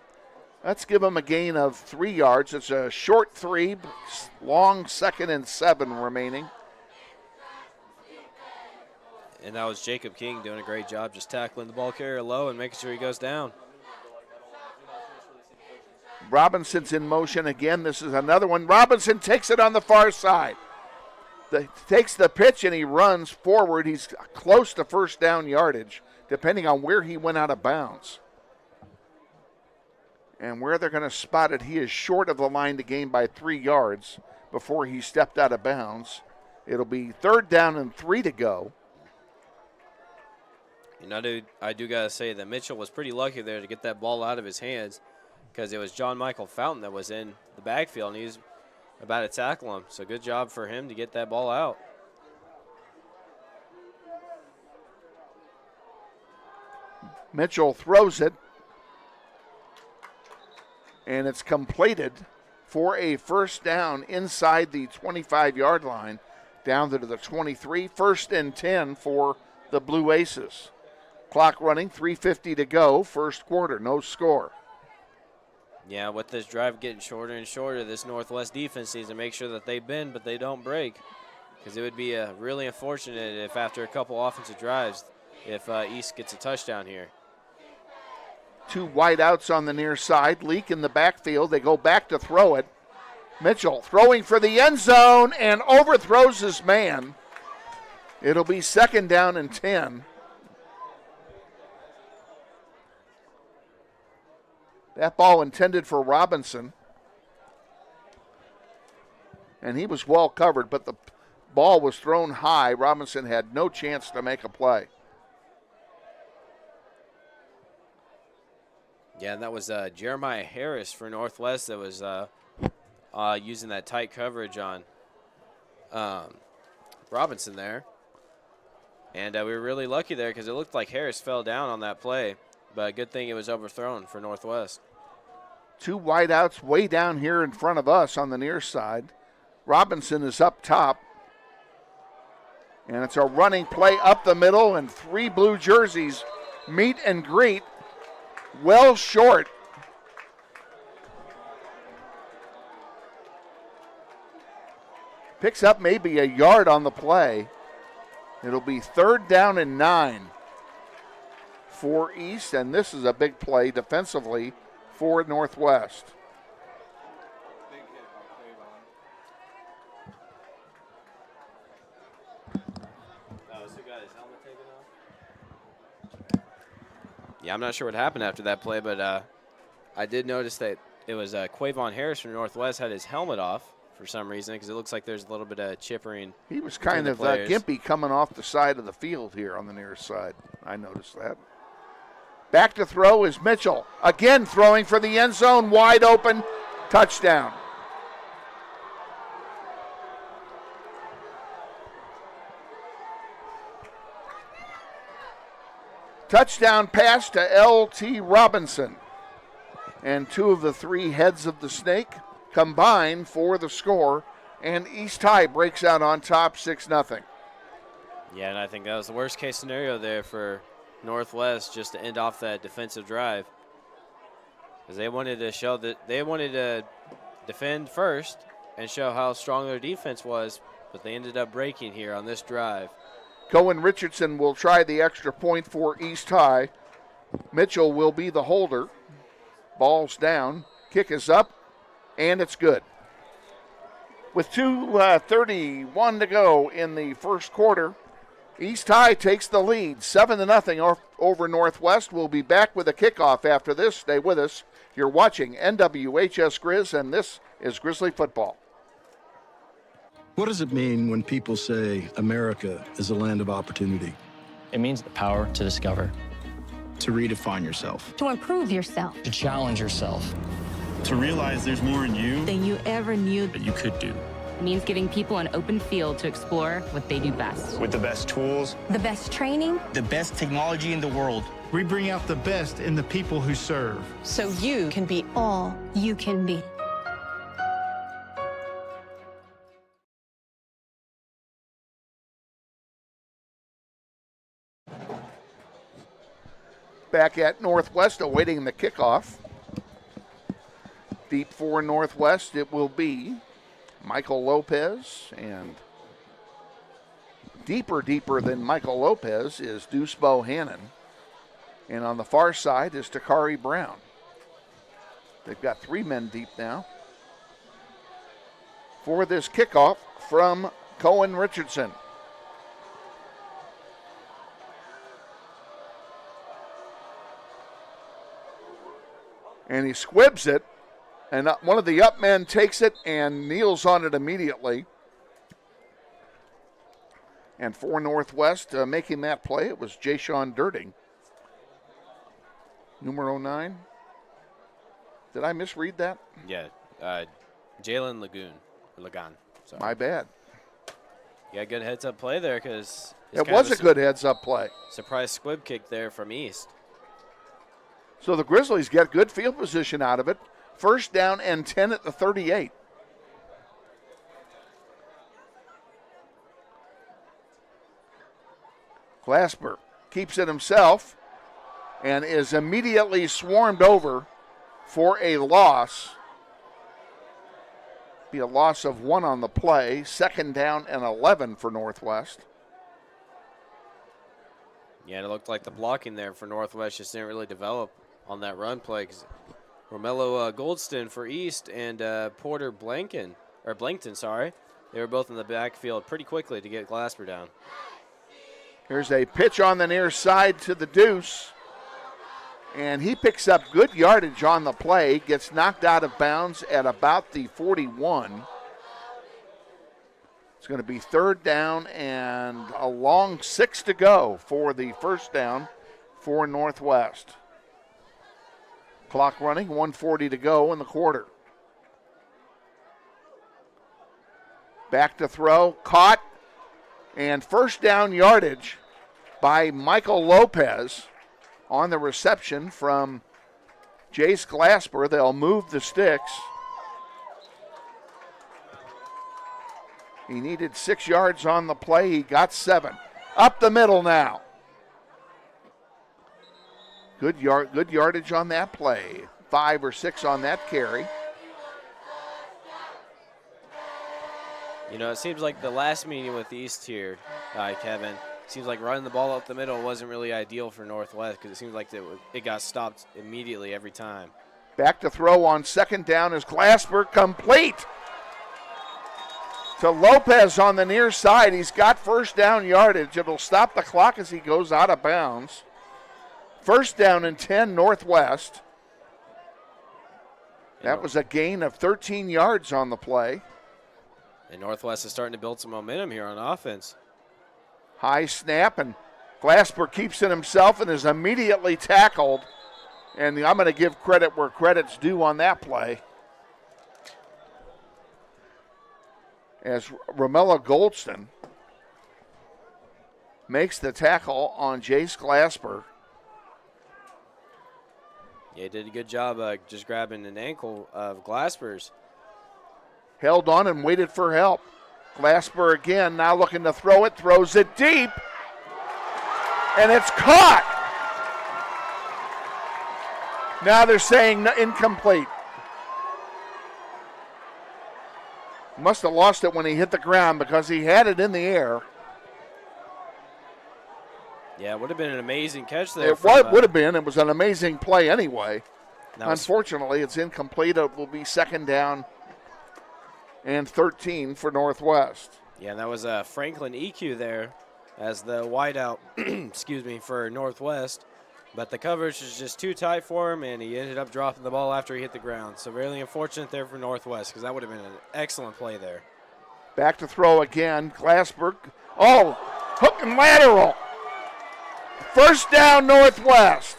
Let's give him a gain of 3 yards. It's a short 3, long 2nd and 7 remaining. And that was Jacob King doing a great job just tackling the ball carrier low and making sure he goes down. Robinson's in motion again. This is another one. Robinson takes it on the far side. Takes the pitch and he runs forward. He's close to first down yardage, depending on where he went out of bounds. And where they're going to spot it, he is short of the line to gain by 3 yards before he stepped out of bounds. It'll be 3rd down and 3 to go. And I do got to say that Mitchell was pretty lucky there to get that ball out of his hands because it was John Michael Fountain that was in the backfield, and he was about to tackle him. So good job for him to get that ball out. Mitchell throws it, and it's completed for a first down inside the 25-yard line, down to the 23. 1st and 10 for the Blue Aces. Clock running, 3:50 to go, first quarter, no score. Yeah, with this drive getting shorter and shorter, this Northwest defense needs to make sure that they bend but they don't break, because it would be really unfortunate if after a couple offensive drives, if East gets a touchdown here. 2 wide outs on the near side. Leak in the backfield. They go back to throw it. Mitchell throwing for the end zone and overthrows his man. It'll be 2nd down and 10. That ball intended for Robinson. And he was well covered, but the ball was thrown high. Robinson had no chance to make a play. Yeah, and that was Jeremiah Harris for Northwest that was using that tight coverage on Robinson there. And we were really lucky there because it looked like Harris fell down on that play. But good thing it was overthrown for Northwest. Two wideouts way down here in front of us on the near side. Robinson is up top. And it's a running play up the middle, and three blue jerseys meet and greet. Well short. Picks up maybe a yard on the play. It'll be 3rd down and 9 for East, and this is a big play defensively for Northwest. Yeah, I'm not sure what happened after that play, but I did notice that it was Quavon Harris from Northwest had his helmet off for some reason because it looks like there's a little bit of chippering. He was kind of gimpy coming off the side of the field here on the near side. I noticed that. Back to throw is Mitchell. Again throwing for the end zone, wide open, touchdown. Touchdown pass to L.T. Robinson. And two of the three heads of the snake combine for the score, and East High breaks out on top 6-0. Yeah, and I think that was the worst case scenario there for Northwest, just to end off that defensive drive, because they wanted to show that they wanted to defend first and show how strong their defense was, but they ended up breaking here on this drive. Cohen Richardson will try the extra point for East High. Mitchell will be the holder. Ball's down, kick is up, and it's good. With 2:31 to go in the first quarter, East High takes the lead, 7-0 over Northwest. We'll be back with a kickoff after this. Stay with us. You're watching NWHS Grizz, and this is Grizzly Football. What does it mean when people say America is a land of opportunity? It means the power to discover, To redefine yourself. To improve yourself. to challenge yourself, To realize there's more in you Than you ever knew. that you could do. It means giving people an open field to explore what they do best. With the best tools, The best training. The best technology in the world. We bring out the best in the people who serve. So you can be all you can be. Back at Northwest, awaiting the kickoff. Deep for Northwest, it will be Michael Lopez, and deeper than Michael Lopez is Deuce Bohannon. And on the far side is Takari Brown. They've got three men deep now. For this kickoff from Cohen Richardson. And he squibs it, and one of the up men takes it and kneels on it immediately. And for Northwest, making that play, it was Jayshon Dirting. Numero 9. Did I misread that? Yeah, Jalen Lagan. Sorry. My bad. You got good heads-up play there because it was a good heads-up play. Surprise squib kick there from East. So the Grizzlies get good field position out of it. 1st down and 10 at the 38. Glasper keeps it himself and is immediately swarmed over for a loss. Be a loss of 1 on the play. 2nd down and 11 for Northwest. Yeah, and it looked like the blocking there for Northwest just didn't really develop on that run play, because Romello Goldston for East and Porter Blankton, they were both in the backfield pretty quickly to get Glasper down. Here's a pitch on the near side to the Deuce, and he picks up good yardage on the play, gets knocked out of bounds at about the 41. It's going to be 3rd down and a long 6 to go for the 1st down for Northwest. Clock running, 1:40 to go in the quarter. Back to throw, caught, and first down yardage by Michael Lopez on the reception from Jace Glasper. They'll move the sticks. He needed 6 yards on the play. He got 7. Up the middle now. Good yardage on that play. 5 or 6 on that carry. You know, it seems like the last meeting with East here, Kevin, seems like running the ball up the middle wasn't really ideal for Northwest because it seems like it got stopped immediately every time. Back to throw on second down is Glasper, complete to Lopez on the near side. He's got first down yardage. It'll stop the clock as he goes out of bounds. First down and 10 Northwest. That was a gain of 13 yards on the play. And Northwest is starting to build some momentum here on offense. High snap, and Glasper keeps it himself and is immediately tackled. And I'm going to give credit where credit's due on that play. As Romello Goldston makes the tackle on Jace Glasper. Yeah, he did a good job just grabbing an ankle of Glasper's. Held on and waited for help. Glasper again, now looking to throw it, throws it deep. And it's caught. Now they're saying incomplete. Must have lost it when he hit the ground because he had it in the air. Yeah, it would have been an amazing catch there. It would have been. It was an amazing play anyway. Unfortunately, it's incomplete. It will be second down and 13 for Northwest. Yeah, and that was Franklin EQ there as the wideout, excuse me, for Northwest. But the coverage was just too tight for him, and he ended up dropping the ball after he hit the ground. So really unfortunate there for Northwest because that would have been an excellent play there. Back to throw again. Glasper. Oh, hook and lateral. First down Northwest.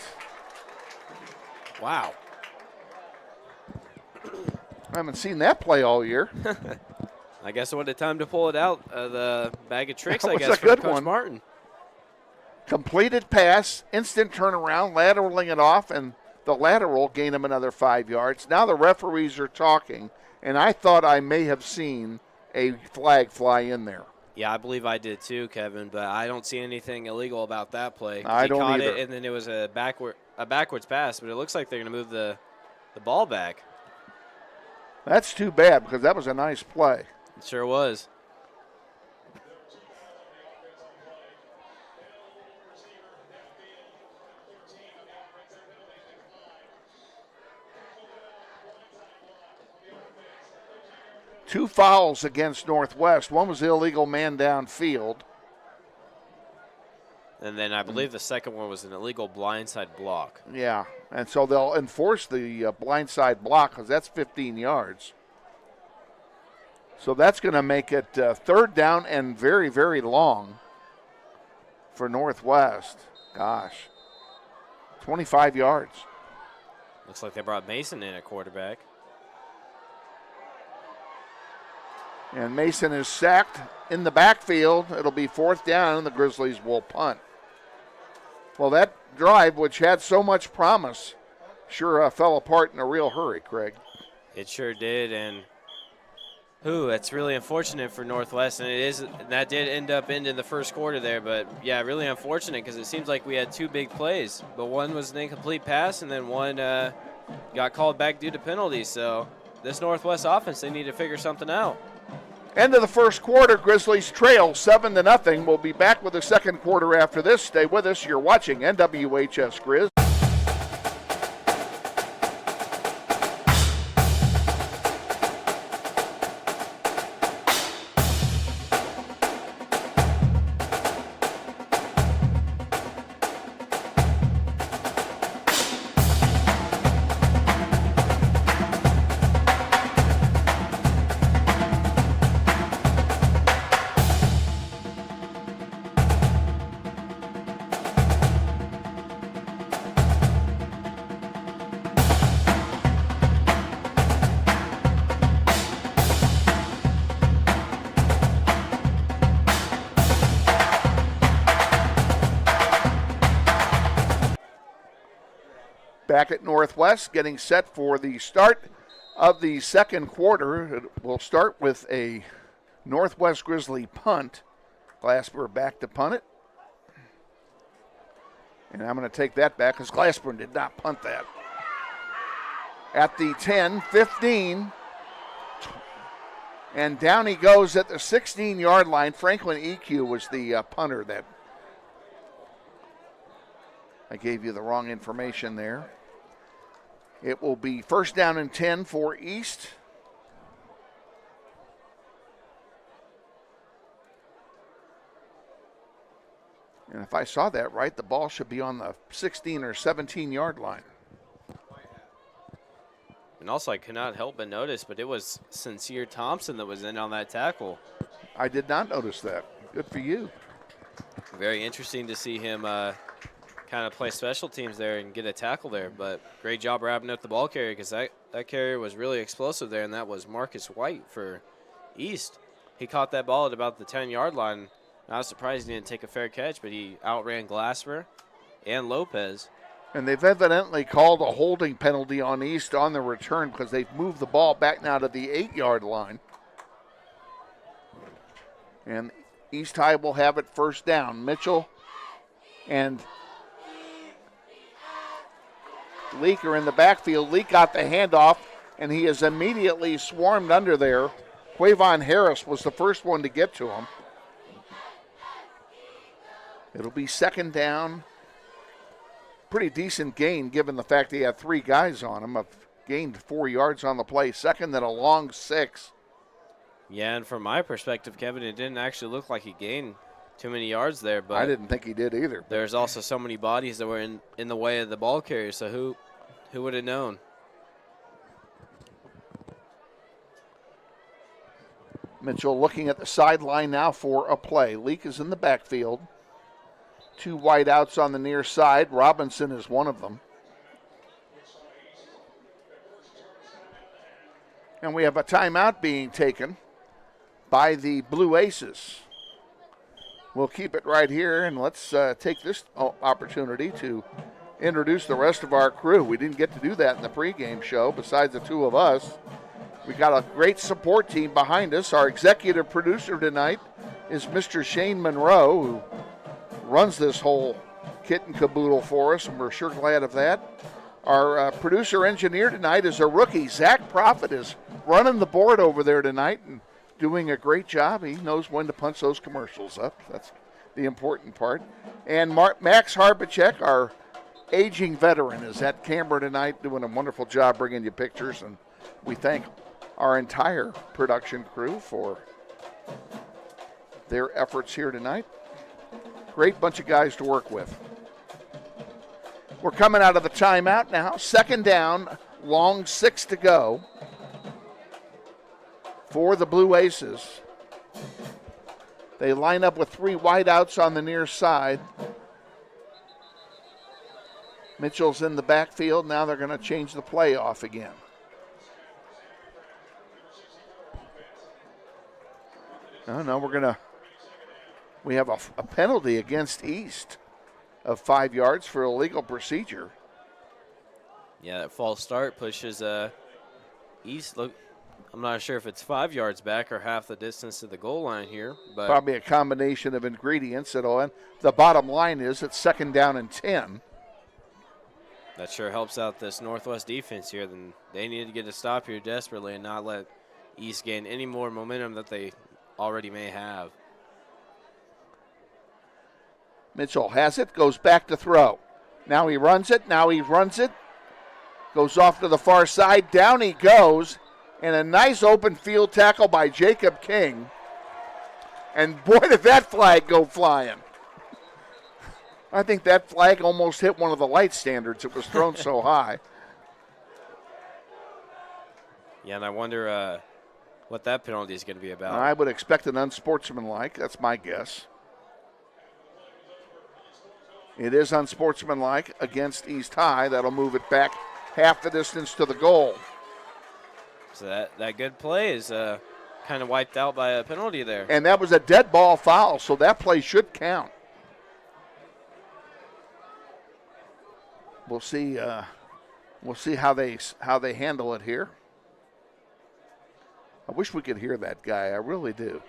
Wow. I haven't seen that play all year. I guess it would have time to pull it out. The bag of tricks, That I was guess, a for good Coach one. Martin. Completed pass, instant turnaround, lateraling it off, and the lateral gained him another 5 yards. Now the referees are talking, and I thought I may have seen a flag fly in there. Yeah, I believe I did too, Kevin, but I don't see anything illegal about that play. I don't caught either. it, and then it was a backwards pass, but it looks like they're going to move the ball back. That's too bad because that was a nice play. It sure was. Two fouls against Northwest. One was illegal man downfield. And then I believe the second one was an illegal blindside block. Yeah, and so they'll enforce the blindside block because that's 15 yards. So that's going to make it third down and very, very long for Northwest. Gosh, 25 yards. Looks like they brought Mason in at quarterback. And Mason is sacked in the backfield. It'll be fourth down, and the Grizzlies will punt. Well, that drive, which had so much promise, sure fell apart in a real hurry, Craig. It sure did, and that's really unfortunate for Northwest, and that did end up ending the first quarter there. But yeah, really unfortunate because it seems like we had two big plays, but one was an incomplete pass, and then one got called back due to penalties. So this Northwest offense, they need to figure something out. End of the first quarter, Grizzlies trail 7-0. We'll be back with the second quarter after this. Stay with us. You're watching NWHS Grizz. Back at Northwest, getting set for the start of the second quarter. It will start with a Northwest Grizzly punt. Glassboro back to punt it. And I'm going to take that back because Glassboro did not punt that. At the 10, 15. And down he goes at the 16-yard line. Franklin EQ was the punter that I gave you the wrong information there. It will be first down and 10 for East. And if I saw that right, the ball should be on the 16 or 17-yard line. And also, I could not help but notice, but it was Sincere Thompson that was in on that tackle. I did not notice that. Good for you. Very interesting to see him kind of play special teams there and get a tackle there. But great job wrapping up the ball carrier because that carrier was really explosive there, and that was Marcus White for East. He caught that ball at about the 10-yard line. I was surprised he didn't take a fair catch, but he outran Glasper and Lopez. And they've evidently called a holding penalty on East on the return because they've moved the ball back now to the 8-yard line. And East High will have it first down. Mitchell and Leak are in the backfield. Leak got the handoff, and he is immediately swarmed under there. Quavon Harris was the first one to get to him. It'll be second down. Pretty decent gain given the fact he had 3 guys on him. Gained 4 yards on the play. Second and a long 6. Yeah, and from my perspective, Kevin, it didn't actually look like he gained too many yards there. But I didn't think he did either. There's also so many bodies that were in the way of the ball carrier, so who would have known? Mitchell looking at the sideline now for a play. Leak is in the backfield. 2 wideouts on the near side. Robinson is one of them. And we have a timeout being taken by the Blue Aces. We'll keep it right here, and let's take this opportunity to introduce the rest of our crew. We didn't get to do that in the pregame show, besides the 2 of us. We got a great support team behind us. Our executive producer tonight is Mr. Shane Monroe, who runs this whole kit and caboodle for us, and we're sure glad of that. Our producer engineer tonight is a rookie. Zach Profit is running the board over there tonight and doing a great job. He knows when to punch those commercials up. That's the important part. And Max Harbacek, our aging veteran, is at camera tonight doing a wonderful job bringing you pictures, and we thank our entire production crew for their efforts here tonight. Great bunch of guys to work with. We're coming out of the timeout now. Second down, long 6 to go for the Blue Aces. They line up with 3 wideouts on the near side. Mitchell's in the backfield. Now they're going to change the play off again. No, we have a penalty against East of 5 yards for illegal procedure. Yeah, that false start pushes East. Look, I'm not sure if it's 5 yards back or half the distance to the goal line here. But probably a combination of ingredients. The bottom line is it's second down and 10. That sure helps out this Northwest defense here. Then they need to get a stop here desperately and not let East gain any more momentum that they already may have. Mitchell has it, goes back to throw. Now he runs it, goes off to the far side, down he goes, and a nice open field tackle by Jacob King. And boy, did that flag go flying. I think that flag almost hit one of the light standards. It was thrown so high. Yeah, and I wonder what that penalty is going to be about. I would expect an unsportsmanlike. That's my guess. It is unsportsmanlike against East High. That'll move it back half the distance to the goal. So that good play is kind of wiped out by a penalty there. And that was a dead ball foul, so that play should count. We'll see We'll see how they handle it here. I wish we could hear that guy. I really do.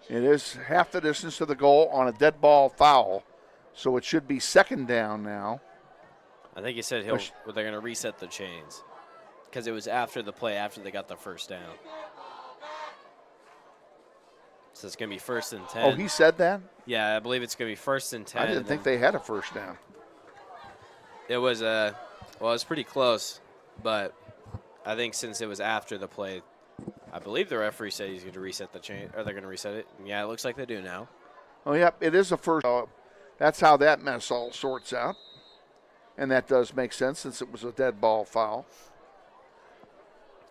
It is half the distance to the goal on a dead ball foul, so it should be second down now. I think he said they're going to reset the chains because it was after the play, after they got the first down. So it's going to be 1st and 10. Oh, he said that? Yeah, I believe it's going to be 1st and 10. I didn't think they had a first down. It was it was pretty close, but I think since it was after the play, I believe the referee said he's going to reset the chain, or they're going to reset it. And yeah, it looks like they do now. Oh, yeah, it is a first. That's how that mess all sorts out. And that does make sense since it was a dead ball foul.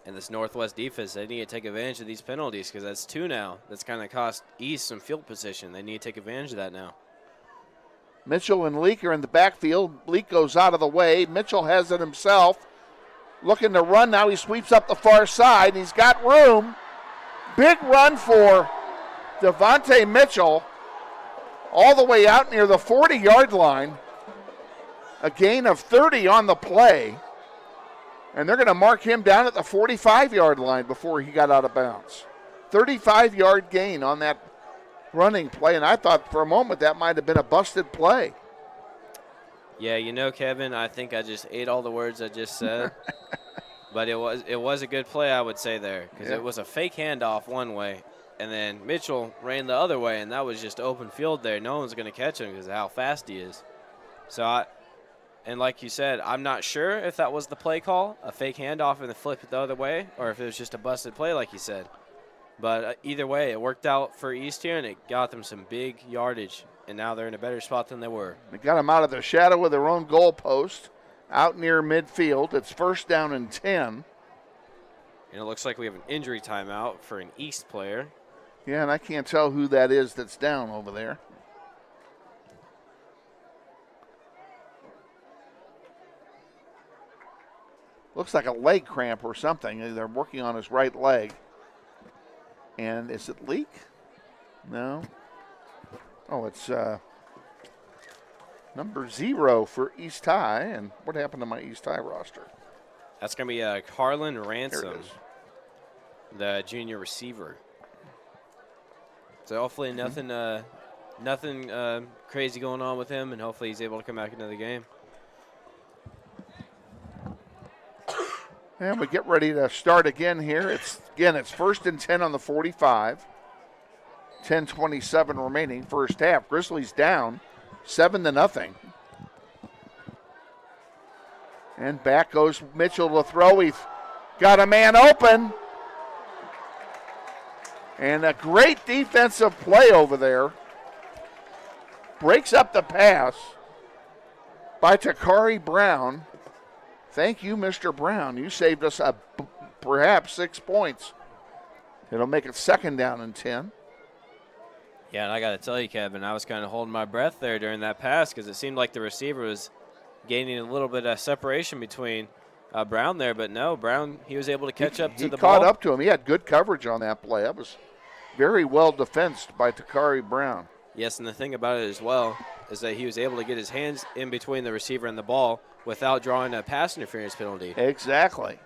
And this Northwest defense, they need to take advantage of these penalties because that's 2 now. That's kind of cost East some field position. They need to take advantage of that now. Mitchell and Leak are in the backfield. Leak goes out of the way. Mitchell has it himself. Looking to run now. He sweeps up the far side. He's got room. Big run for Devontae Mitchell all the way out near the 40-yard line. A gain of 30 on the play. And they're going to mark him down at the 45-yard line before he got out of bounds. 35-yard gain on that running play, and I thought for a moment that might have been a busted play. Yeah, you know, Kevin, I think I just ate all the words I just said. But it was a good play, I would say, there, because it was a fake handoff one way, and then Mitchell ran the other way, and that was just open field there. No one's going to catch him because of how fast he is. So and like you said, I'm not sure if that was the play call, a fake handoff and the flip it the other way, or if it was just a busted play like you said. But either way, it worked out for East here, and it got them some big yardage, and now they're in a better spot than they were. They got them out of the shadow of their own goal post, out near midfield. It's 1st down and 10. And it looks like we have an injury timeout for an East player. Yeah, and I can't tell who that is that's down over there. Looks like a leg cramp or something. They're working on his right leg. And is it Leak? No. Oh, it's number 0 for East High. And what happened to my East High roster? That's going to be Carlin Ransom, the junior receiver. So hopefully nothing crazy going on with him, and hopefully he's able to come back into the game. And we get ready to start again here. It's 1st and 10 on the 45. 10:27 remaining, first half. Grizzlies down 7-0. And back goes Mitchell to throw. He's got a man open. And a great defensive play over there. Breaks up the pass by Takari Brown. Thank you, Mr. Brown. You saved us perhaps 6 points. It'll make it 2nd down and 10. Yeah, and I got to tell you, Kevin, I was kind of holding my breath there during that pass because it seemed like the receiver was gaining a little bit of separation between Brown there. But no, Brown, he was able to catch up to the ball. He caught up to him. He had good coverage on that play. That was very well defensed by Takari Brown. Yes, and the thing about it as well is that he was able to get his hands in between the receiver and the ball without drawing a pass interference penalty. Exactly.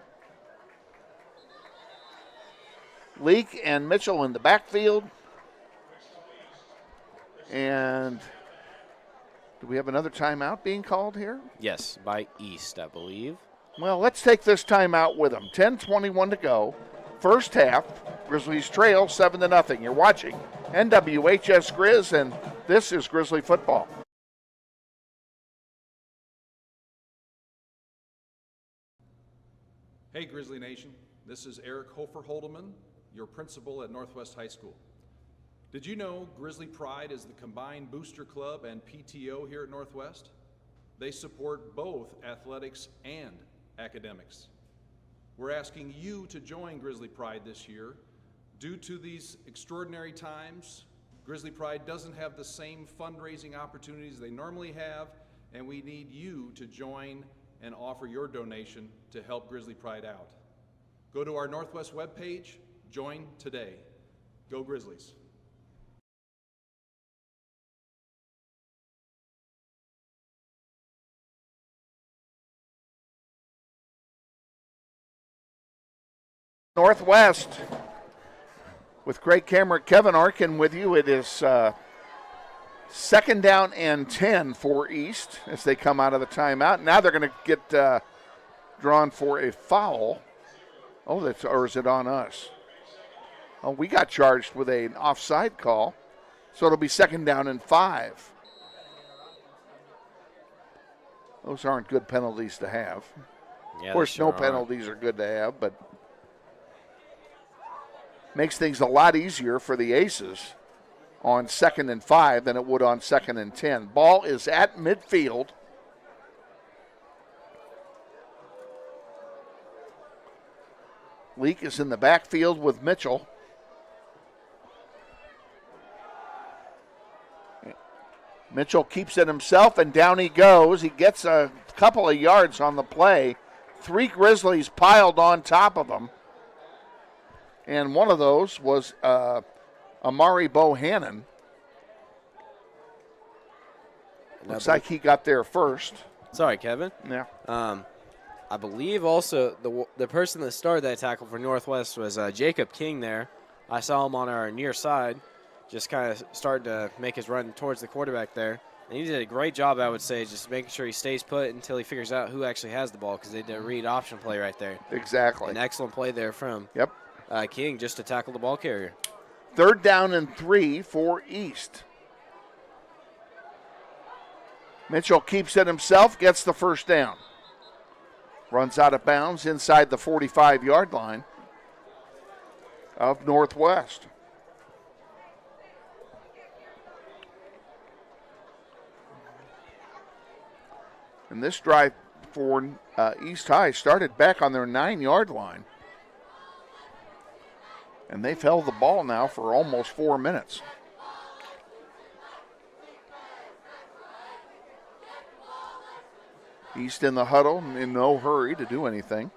Leak and Mitchell in the backfield. And do we have another timeout being called here? Yes, by East, I believe. Well, let's take this timeout with them. 10:21 to go. First half, Grizzlies trail 7-0. You're watching NWHS Grizz, and this is Grizzly football. Hey, Grizzly Nation. This is Eric Hofer-Holdeman, your principal at Northwest High School. Did you know Grizzly Pride is the combined booster club and PTO here at Northwest? They support both athletics and academics. We're asking you to join Grizzly Pride this year. Due to these extraordinary times, Grizzly Pride doesn't have the same fundraising opportunities they normally have, and we need you to join and offer your donation to help Grizzly Pride out. Go to our Northwest webpage, join today. Go Grizzlies. Northwest. With Craig Cameron, Kevin Arkin with you. It is second down and 10 for East as they come out of the timeout. Now they're going to get drawn for a foul. Oh, or is it on us? Oh, we got charged with an offside call. So it'll be second down and 5. Those aren't good penalties to have. Yeah, of course, sure no penalties are good to have, but makes things a lot easier for the Aces on second and 5 than it would on second and 10. Ball is at midfield. Leak is in the backfield with Mitchell. Mitchell keeps it himself, and down he goes. He gets a couple of yards on the play. 3 Grizzlies piled on top of him. And one of those was Amari Bohannon. Looks like he got there first. Sorry, Kevin. Yeah. I believe also the person that started that tackle for Northwest was Jacob King there. I saw him on our near side, just kind of started to make his run towards the quarterback there. And he did a great job, I would say, just making sure he stays put until he figures out who actually has the ball, because they did a read option play right there. Exactly. An excellent play there from King just to tackle the ball carrier. Third down and 3 for East. Mitchell keeps it himself, gets the first down. Runs out of bounds inside the 45-yard line of Northwest. And this drive for East High started back on their 9-yard line. And they've held the ball now for almost 4 minutes. East in the huddle, in no hurry to do anything.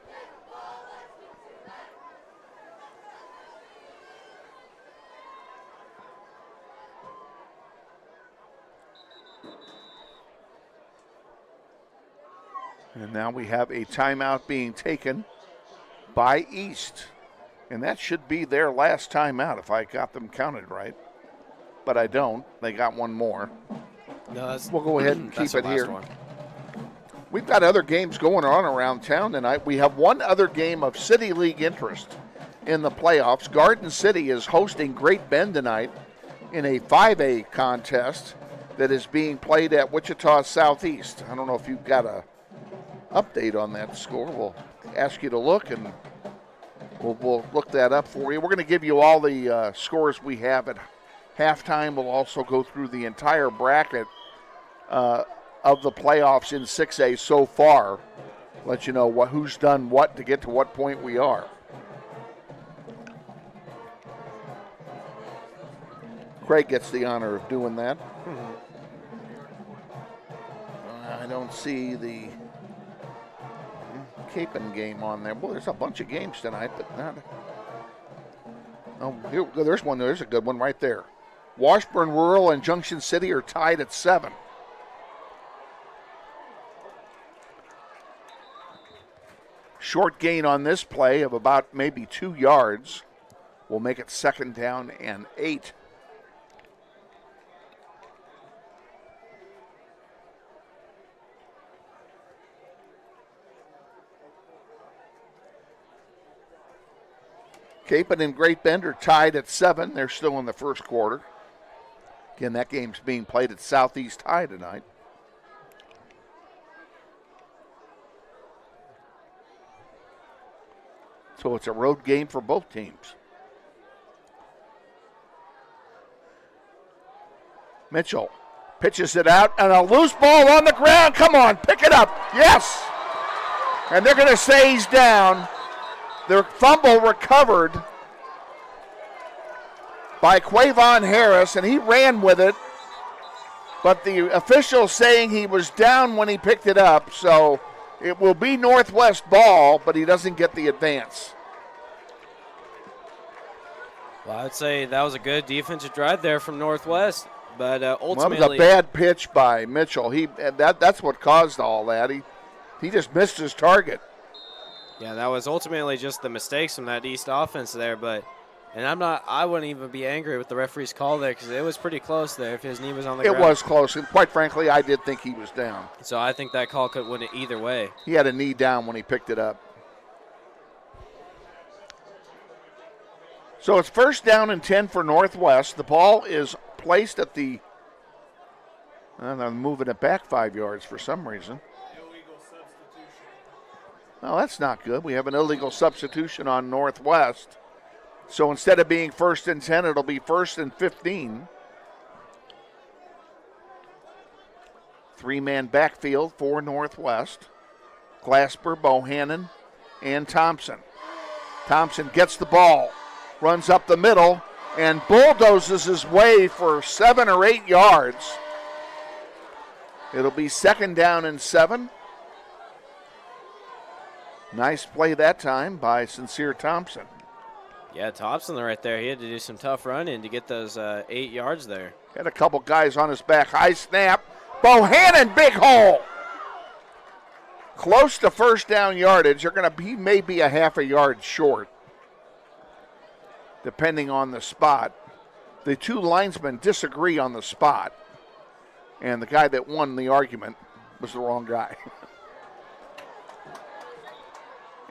And now we have a timeout being taken by East. And that should be their last timeout if I got them counted right. But I don't. They got one more. No, we'll go ahead and keep it here. One. We've got other games going on around town tonight. We have one other game of City League interest in the playoffs. Garden City is hosting Great Bend tonight in a 5A contest that is being played at Wichita Southeast. I don't know if you've got a update on that score. We'll ask you to look, and we'll look that up for you. We're going to give you all the scores we have at halftime. We'll also go through the entire bracket of the playoffs in 6A so far. Let you know who's done what to get to what point we are. Craig gets the honor of doing that. I don't see the Capon game on there. Well, there's a bunch of games tonight, but not. Oh, here, there's one. There's a good one right there. Washburn Rural and Junction City are tied at 7. Short gain on this play of about maybe 2 yards will make it second down and 8. Capon and Great Bend are tied at 7. They're still in the first quarter. Again, that game's being played at Southeast High tonight. So it's a road game for both teams. Mitchell pitches it out, and a loose ball on the ground. Come on, pick it up. Yes! And they're going to say he's down. Their fumble recovered by Quavon Harris, and he ran with it. But the official saying he was down when he picked it up, so it will be Northwest ball, but he doesn't get the advance. Well, I'd say that was a good defensive drive there from Northwest, but ultimately... Well, it was a bad pitch by Mitchell. That's what caused all that. He just missed his target. Yeah, that was ultimately just the mistakes from that East offense there, and I wouldn't even be angry with the referee's call there because it was pretty close there if his knee was on the ground. It was close, and quite frankly, I did think he was down. So I think that call could win it either way. He had a knee down when he picked it up. So it's first down and 10 for Northwest. The ball is placed at the, and I'm moving it back 5 yards for some reason. Well, that's not good. We have an illegal substitution on Northwest. So instead of being first and 10, it'll be first and 15. 3-man backfield for Northwest. Glasper, Bohannon, and Thompson. Thompson gets the ball, runs up the middle, and bulldozes his way for 7 or 8 yards. It'll be second down and 7. Nice play that time by Sincere Thompson. Yeah, Thompson right there. He had to do some tough running to get those 8 yards there. Had a couple guys on his back. High snap. Bohannon, big hole. Close to first down yardage. He may be a half a yard short, depending on the spot. The two linesmen disagree on the spot, and the guy that won the argument was the wrong guy.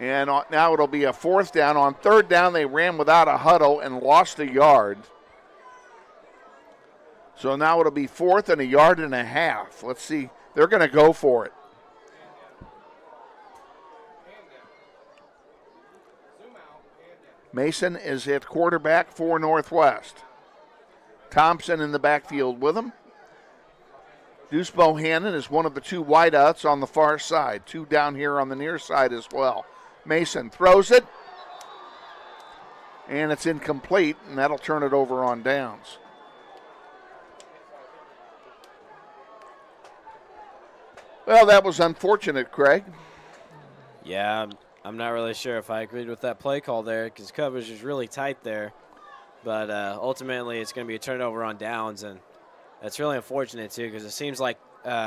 And now it'll be a fourth down. On third down, they ran without a huddle and lost a yard. So now it'll be 4th and a yard and a half. Let's see. They're going to go for it. Mason is at quarterback for Northwest. Thompson in the backfield with him. Deuce Bohannon is one of the 2 wideouts on the far side. 2 down here on the near side as well. Mason throws it, and it's incomplete, and that'll turn it over on downs. Well, that was unfortunate, Craig. Yeah, I'm not really sure if I agreed with that play call there because coverage is really tight there. But ultimately, it's going to be a turnover on downs, and that's really unfortunate, too, because it seems like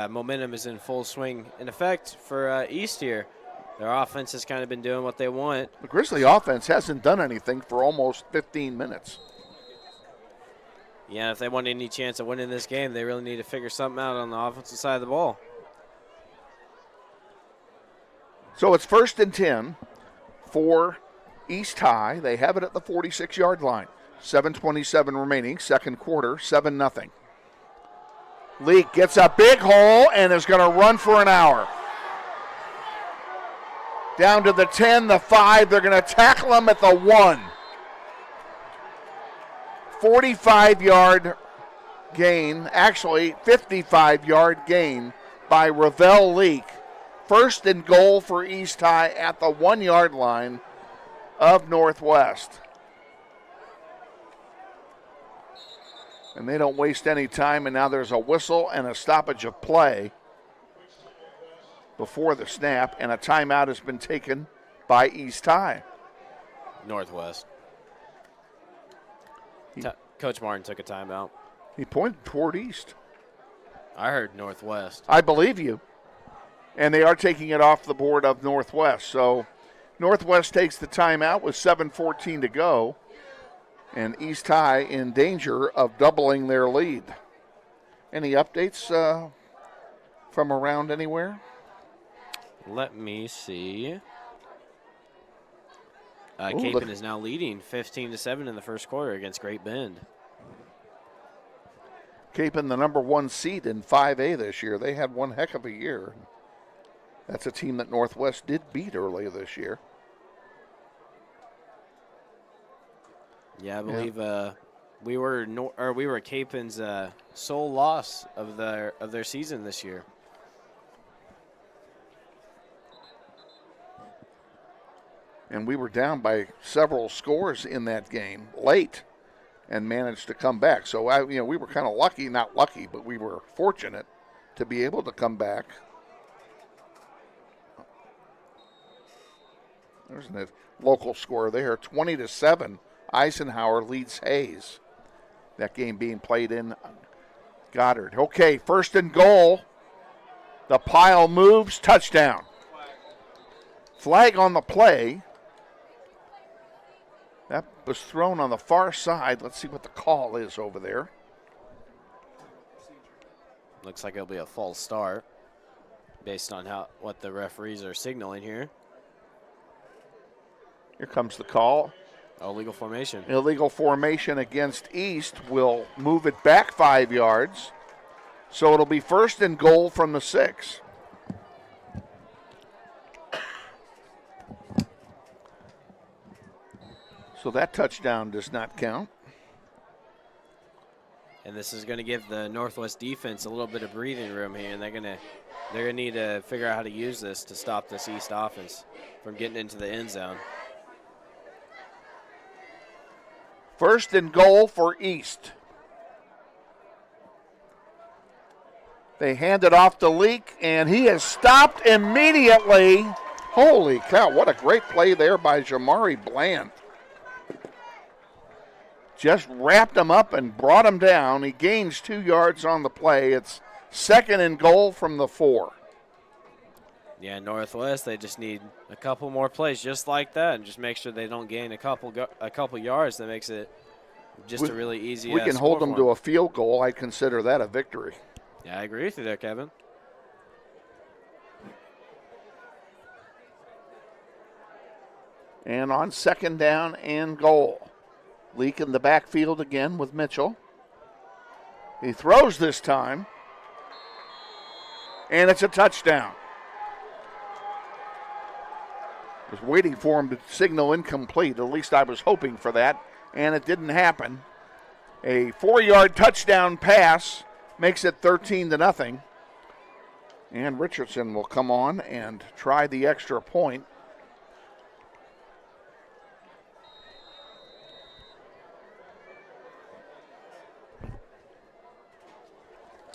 momentum is in full swing in effect for East here. Their offense has kind of been doing what they want. The Grizzly offense hasn't done anything for almost 15 minutes. Yeah, if they want any chance of winning this game, they really need to figure something out on the offensive side of the ball. So it's first and 10 for East High. They have it at the 46-yard line. 7:27 remaining, second quarter, 7-0. Leak gets a big hole and is going to run for an hour. Down to the 10, the 5. They're going to tackle him at the 1. 45-yard gain, actually 55-yard gain by Ravel Leak. First and goal for East High at the 1-yard line of Northwest. And they don't waste any time, and now there's a whistle and a stoppage of play before the snap, and a timeout has been taken by East High. Northwest. Coach Martin took a timeout. He pointed toward East. I heard Northwest. I believe you. And they are taking it off the board of Northwest. So Northwest takes the timeout with 7:14 to go, and East High in danger of doubling their lead. Any updates from around anywhere? Let me see. Capon is now leading 15-7 in the first quarter against Great Bend. Capon, the number 1 seed in 5A this year. They had one heck of a year. That's a team that Northwest did beat earlier this year. Yeah, I believe we were Capon's sole loss of their season this year. And we were down by several scores in that game late and managed to come back. So, we were kind of lucky, not lucky, but we were fortunate to be able to come back. There's a local score there, 20-7. Eisenhower leads Hayes. That game being played in Goddard. Okay, first and goal. The pile moves, touchdown. Flag on the play. That was thrown on the far side. Let's see what the call is over there. Looks like it'll be a false start based on what the referees are signaling here. Here comes the call. Illegal formation. Illegal formation against East will move it back 5 yards. So it'll be 1st and goal from the 6. So that touchdown does not count. And this is going to give the Northwest defense a little bit of breathing room here, and they're going to need to figure out how to use this to stop this East offense from getting into the end zone. 1st and goal for East. They hand it off to Leak, and he is stopped immediately. Holy cow, what a great play there by Jamari Bland. Just wrapped him up and brought him down. He gains 2 yards on the play. It's 2nd and goal from the 4. Yeah, Northwest, they just need a couple more plays just like that and just make sure they don't gain a couple yards. That makes it just a really easy We can hold them to a field goal. I consider that a victory. Yeah, I agree with you there, Kevin. And on 2nd down and goal. Leak in the backfield again with Mitchell. He throws this time. And it's a touchdown. I was waiting for him to signal incomplete. At least I was hoping for that. And it didn't happen. A 4-yard touchdown pass makes it 13-0. And Richardson will come on and try the extra point.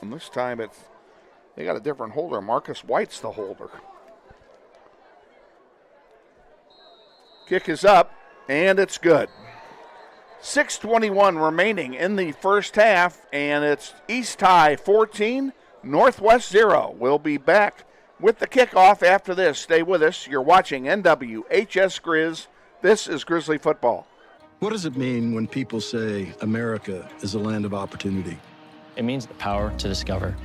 And this time they got a different holder. Marcus White's the holder. Kick is up, and it's good. 6:21 remaining in the first half, and it's East High 14, Northwest 0. We'll be back with the kickoff after this. Stay with us. You're watching NWHS Grizz. This is Grizzly football. What does it mean when people say America is a land of opportunity? It means the power to discover,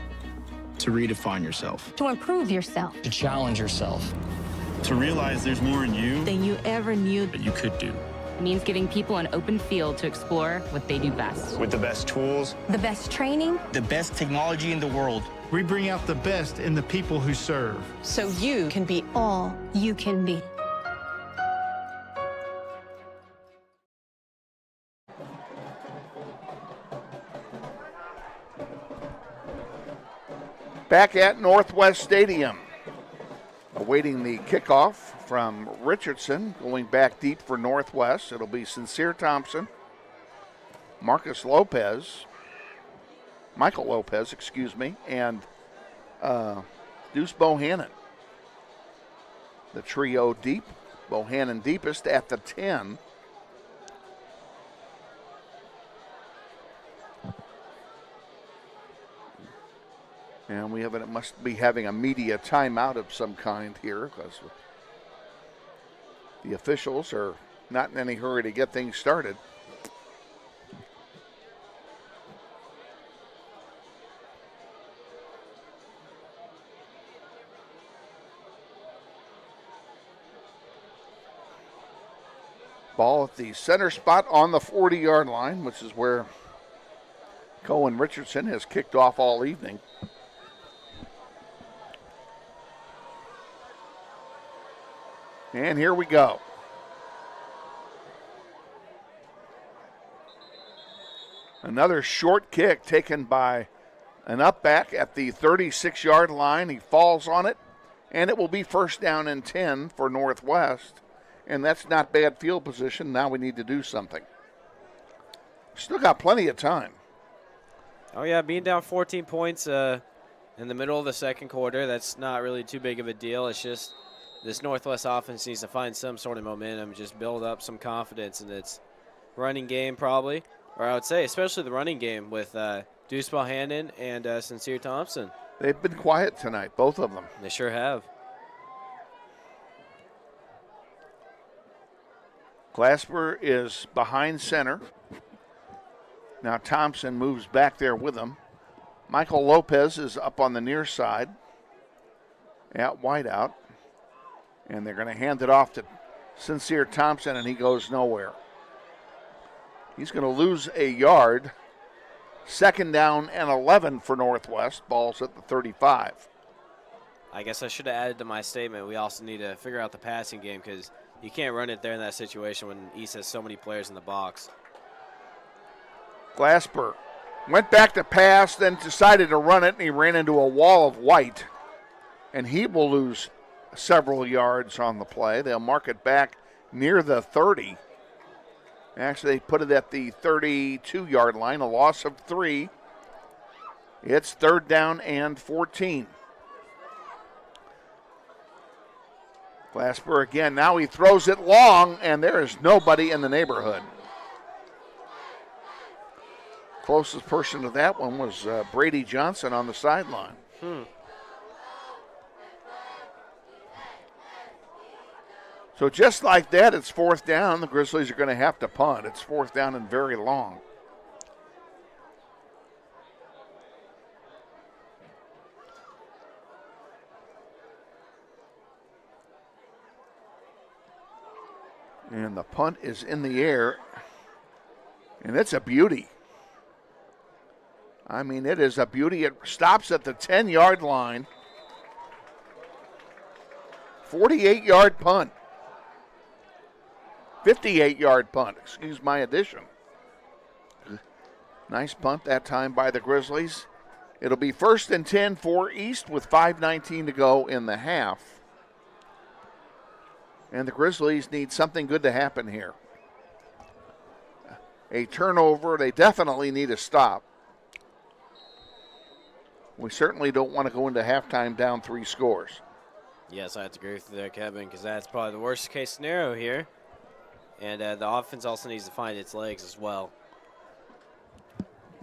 To redefine yourself. To improve yourself. to challenge yourself. To realize there's more in you Than you ever knew. that you could do. It means giving people an open field to explore what they do best. With the best tools, The best training. The best technology in the world. We bring out the best in the people who serve. So you can be all you can be. Back at Northwest Stadium. Awaiting the kickoff from Richardson, going back deep for Northwest. It'll be Sincere Thompson, Michael Lopez, and Deuce Bohannon. The trio deep, Bohannon deepest at the 10. And it must be having a media timeout of some kind here because the officials are not in any hurry to get things started. Ball at the center spot on the 40-yard line, which is where Cohen Richardson has kicked off all evening. And here we go. Another short kick taken by an up back at the 36-yard line. He falls on it, and it will be 1st down and 10 for Northwest. And that's not bad field position. Now we need to do something. Still got plenty of time. Oh, yeah, being down 14 points in the middle of the second quarter, that's not really too big of a deal. It's just this Northwest offense needs to find some sort of momentum, just build up some confidence in its running game probably. Or I would say especially the running game with Deuce Bohannon and Sincere Thompson. They've been quiet tonight, both of them. They sure have. Glasper is behind center. Now Thompson moves back there with him. Michael Lopez is up on the near side at wideout. And they're going to hand it off to Sincere Thompson, and he goes nowhere. He's going to lose a yard. 2nd down and 11 for Northwest. Ball's at the 35. I guess I should have added to my statement, we also need to figure out the passing game because you can't run it there in that situation when East has so many players in the box. Glasper went back to pass, then decided to run it, and he ran into a wall of white. And he will lose several yards on the play. They'll mark it back near the 30. Actually, they put it at the 32-yard line, a loss of 3. It's 3rd down and 14. Glasper again. Now he throws it long, and there is nobody in the neighborhood. Closest person to that one was Brady Johnson on the sideline. So just like that, it's 4th down. The Grizzlies are going to have to punt. It's 4th down and very long. And the punt is in the air. And it's a beauty. I mean, it is a beauty. It stops at the 10-yard line. 48-yard punt. 58-yard punt, excuse my addition. Nice punt that time by the Grizzlies. It'll be 1st and 10 for East with 5:19 to go in the half. And the Grizzlies need something good to happen here. A turnover, they definitely need a stop. We certainly don't want to go into halftime down 3 scores. Yes, I have to agree with you there, Kevin, because that's probably the worst case scenario here. And the offense also needs to find its legs as well.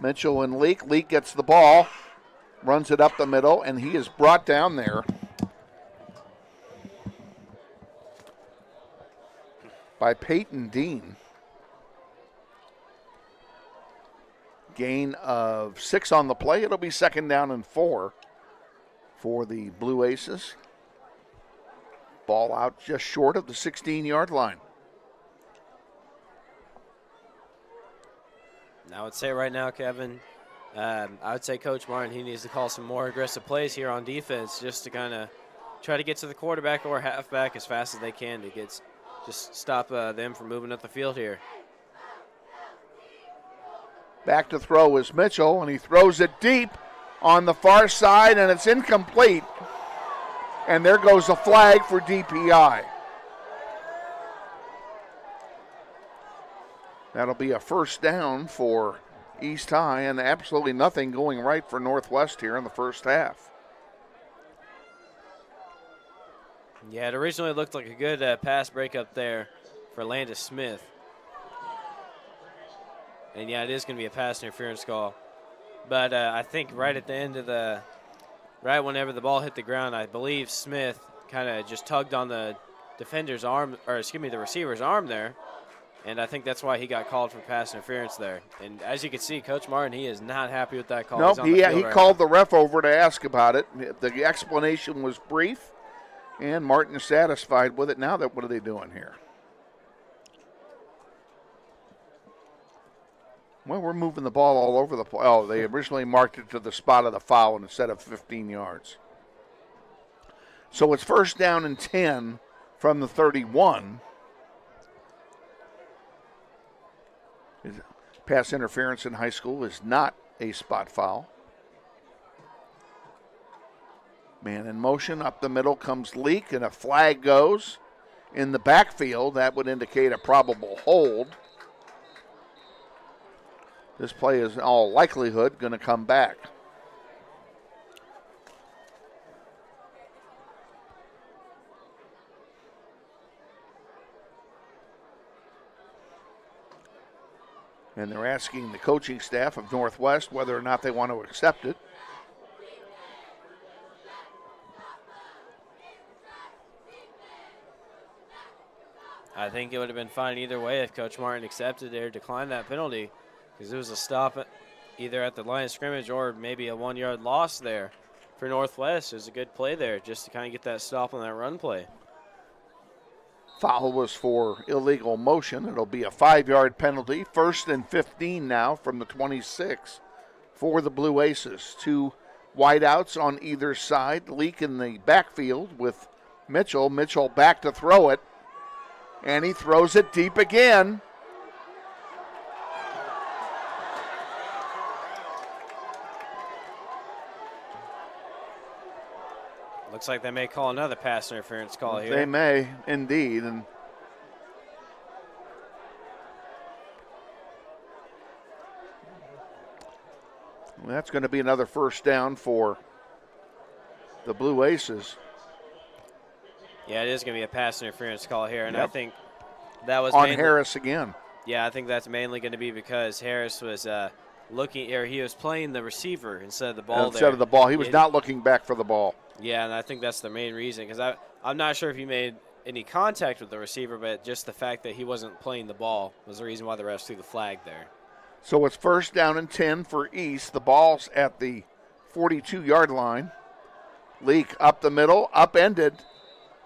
Mitchell and Leak. Leak gets the ball, runs it up the middle, and he is brought down there by Peyton Dean. Gain of 6 on the play. It'll be 2nd down and 4 for the Blue Aces. Ball out just short of the 16-yard line. I would say right now, Kevin, I would say Coach Martin, he needs to call some more aggressive plays here on defense just to kind of try to get to the quarterback or halfback as fast as they can to just stop them from moving up the field here. Back to throw is Mitchell, and he throws it deep on the far side, and it's incomplete. And there goes a flag for DPI. That'll be a 1st down for East High, and absolutely nothing going right for Northwest here in the first half. Yeah, it originally looked like a good pass breakup there for Landis Smith. And, yeah, it is going to be a pass interference call. But I think right at the end of right whenever the ball hit the ground, I believe Smith kind of just tugged on the defender's arm, or excuse me, the receiver's arm there. And I think that's why he got called for pass interference there. And as you can see, Coach Martin, he is not happy with that call. Nope, he called the ref over to ask about it. The explanation was brief, and Martin is satisfied with it. Now, what are they doing here? Well, we're moving the ball all over the place. Oh, they originally marked it to the spot of the foul instead of 15 yards. So it's 1st down and 10 from the 31. Pass interference in high school is not a spot foul. Man in motion, up the middle comes Leak, and a flag goes in the backfield. That would indicate a probable hold. This play is in all likelihood going to come back. And they're asking the coaching staff of Northwest whether or not they want to accept it. I think it would have been fine either way if Coach Martin accepted or declined that penalty, because it was a stop either at the line of scrimmage or maybe a 1-yard loss there for Northwest. It was a good play there just to kind of get that stop on that run play. Foul was for illegal motion. It'll be a 5-yard penalty. 1st and 15 now from the 26 for the Blue Aces. 2 wideouts on either side. Leak in the backfield with Mitchell. Mitchell back to throw it, and he throws it deep again. Looks like they may call another pass interference call here. They may, indeed. And that's going to be another first down for the Blue Aces. Yeah, it is going to be a pass interference call here, and Yep. I think that was on mainly, Harris again. Yeah, I think that's mainly going to be because Harris was he was playing the receiver instead of the ball. Instead of the ball. He was not looking back for the ball. Yeah, and I think that's the main reason, because I'm not sure if he made any contact with the receiver, but just the fact that he wasn't playing the ball was the reason why the refs threw the flag there. So it's 1st down and 10 for East. The ball's at the 42-yard line. Leak up the middle, upended.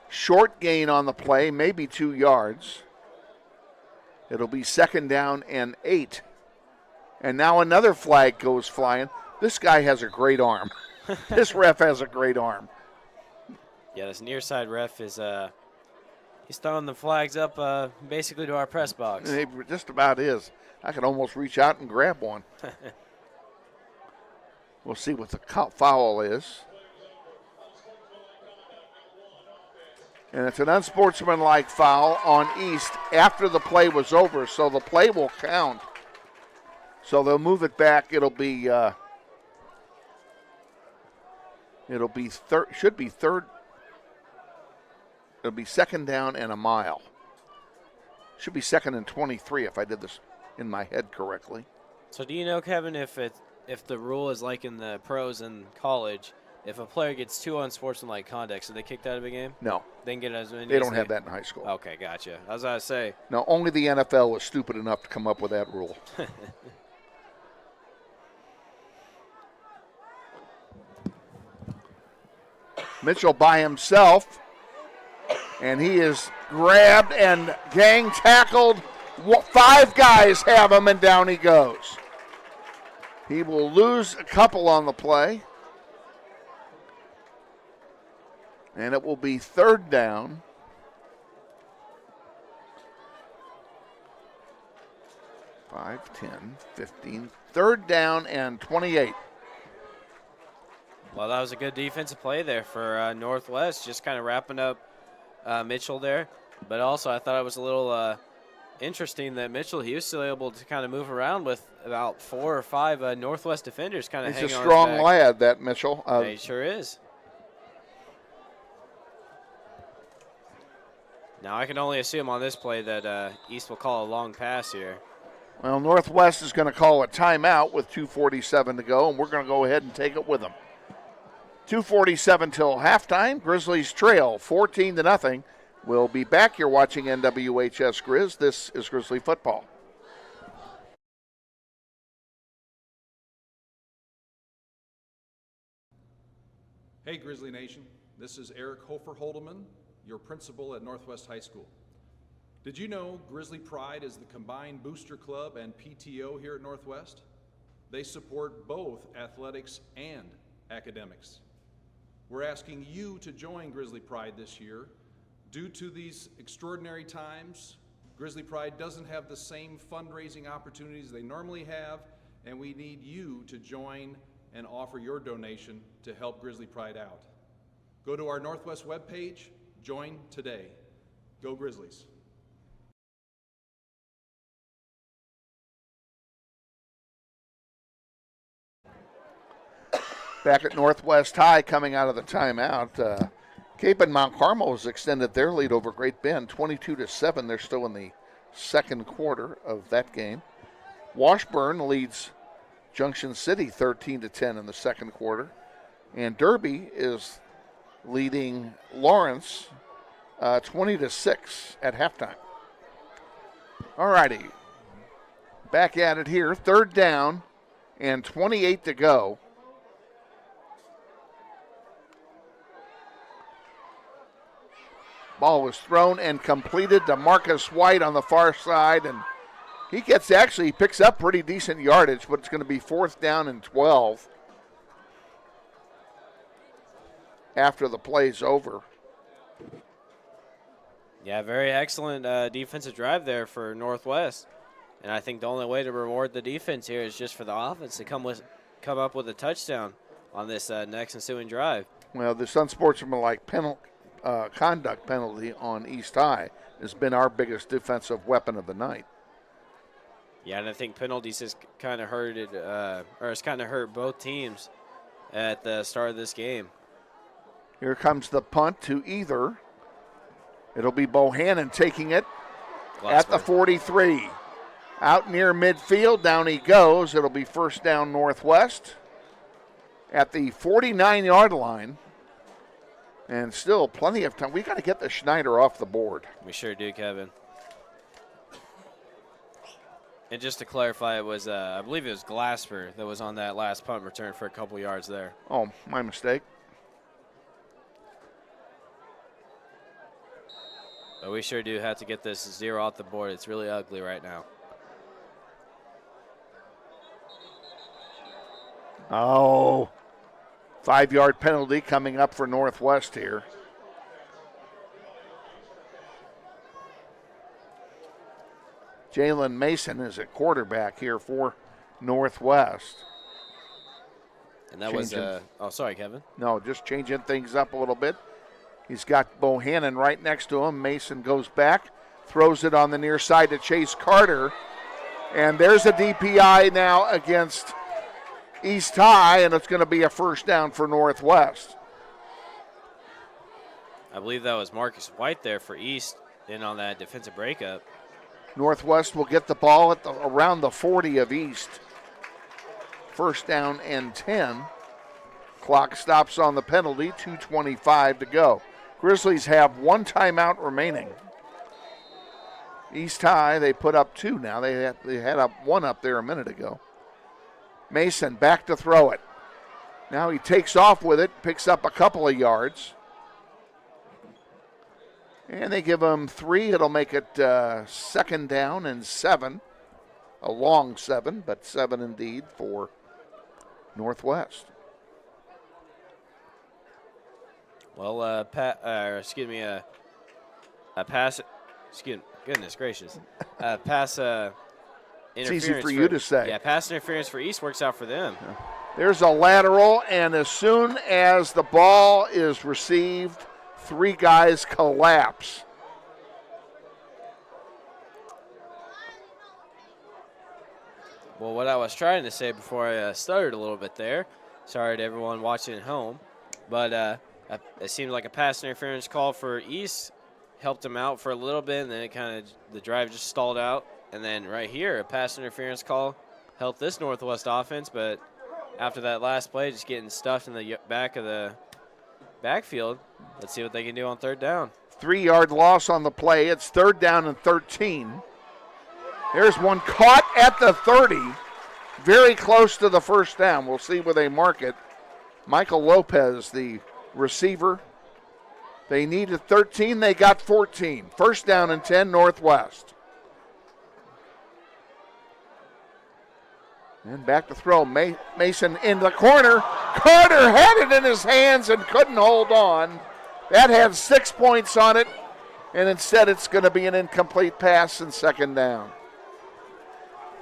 Short gain on the play, maybe 2 yards. It'll be 2nd down and 8. And now another flag goes flying. This guy has a great arm. This ref has a great arm. Yeah, this near side ref is he's throwing the flags up basically to our press box. It just about is. I could almost reach out and grab one. We'll see what the foul is. And it's an unsportsmanlike foul on East after the play was over, so the play will count. So they'll move it back. It'll be third. Should be third. It'll be 2nd down and a mile. Should be 2nd and 23 if I did this in my head correctly. So do you know, Kevin, if the rule is like in the pros and college, if a player gets 2 unsportsmanlike conduct, so they kicked out of a game? No. They can get as many. They don't have that in high school. Okay, gotcha. I was going to say. No, only the NFL was stupid enough to come up with that rule. Mitchell by himself, and he is grabbed and gang tackled. 5 guys have him, and down he goes. He will lose a couple on the play, and it will be 3rd down. Five, 10, 15. 3rd down and 28. Well, that was a good defensive play there for Northwest, just kind of wrapping up Mitchell there. But also, I thought it was a little interesting that Mitchell, he was still able to kind of move around with about 4 or 5 Northwest defenders kind of hanging on his back. He's a strong lad, that Mitchell. Yeah, he sure is. Now, I can only assume on this play that East will call a long pass here. Well, Northwest is going to call a timeout with 2:47 to go, and we're going to go ahead and take it with them. 2:47 till halftime. Grizzlies trail 14-0. We'll be back. You're watching NWHS Grizz. This is Grizzly football. Hey, Grizzly Nation. This is Eric Hofer-Holdeman, your principal at Northwest High School. Did you know Grizzly Pride is the combined booster club and PTO here at Northwest? They support both athletics and academics. We're asking you to join Grizzly Pride this year. Due to these extraordinary times, Grizzly Pride doesn't have the same fundraising opportunities they normally have, and we need you to join and offer your donation to help Grizzly Pride out. Go to our Northwest webpage, join today. Go Grizzlies. Back at Northwest High coming out of the timeout. Cape and Mount Carmel has extended their lead over Great Bend, 22-7. They're still in the 2nd quarter of that game. Washburn leads Junction City 13-10 in the 2nd quarter. And Derby is leading Lawrence 20-6 at halftime. All righty. Back at it here. 3rd down and 28 to go. Ball was thrown and completed to Marcus White on the far side, and he picks up pretty decent yardage, but it's going to be 4th down and 12 after the play's over. Yeah, very excellent defensive drive there for Northwest. And I think the only way to reward the defense here is just for the offense to come up with a touchdown on this next ensuing drive. Well, this unsportsmanlike conduct penalty on East High has been our biggest defensive weapon of the night. Yeah, and I think penalties has kind of hurt both teams at the start of this game. Here comes the punt to either. It'll be Bohannon taking it at the 43. Out near midfield, down he goes. It'll be 1st down Northwest at the 49-yard line. And still plenty of time. We got to get the Schneider off the board. We sure do, Kevin. And just to clarify, it was I believe it was Glasper that was on that last punt return for a couple yards there. Oh, my mistake. But we sure do have to get this 0 off the board. It's really ugly right now. Oh, 5-yard penalty coming up for Northwest here. Jalen Mason is at quarterback here for Northwest. And that was sorry, Kevin. No, just changing things up a little bit. He's got Bohannon right next to him. Mason goes back, throws it on the near side to Chase Carter. And there's a DPI now against East High, and it's going to be a 1st down for Northwest. I believe that was Marcus White there for East in on that defensive breakup. Northwest will get the ball at around the 40 of East. 1st down and 10. Clock stops on the penalty, 2:25 to go. Grizzlies have 1 timeout remaining. East High, they put up 2 now. They had up 1 up there a minute ago. Mason back to throw it. Now he takes off with it, picks up a couple of yards. And they give him 3. It'll make it 2nd down and 7. A long 7, but 7 indeed for Northwest. Well, a pass. Goodness gracious. Pass. It's easy for you to say. Yeah, pass interference for East works out for them. There's a lateral, and as soon as the ball is received, 3 guys collapse. Well, what I was trying to say before I stuttered a little bit there, sorry to everyone watching at home, but it seemed like a pass interference call for East helped them out for a little bit, and then the drive just stalled out. And then right here, a pass interference call helped this Northwest offense, but after that last play, just getting stuffed in the back of the backfield. Let's see what they can do on 3rd down. 3-yard loss on the play. It's 3rd down and 13. There's one caught at the 30, very close to the 1st down. We'll see where they mark it. Michael Lopez, the receiver. They needed 13. They got 14. 1st down and 10, Northwest. And back to throw. Mason in the corner. Carter had it in his hands and couldn't hold on. That had 6 points on it, and instead it's going to be an incomplete pass and 2nd down.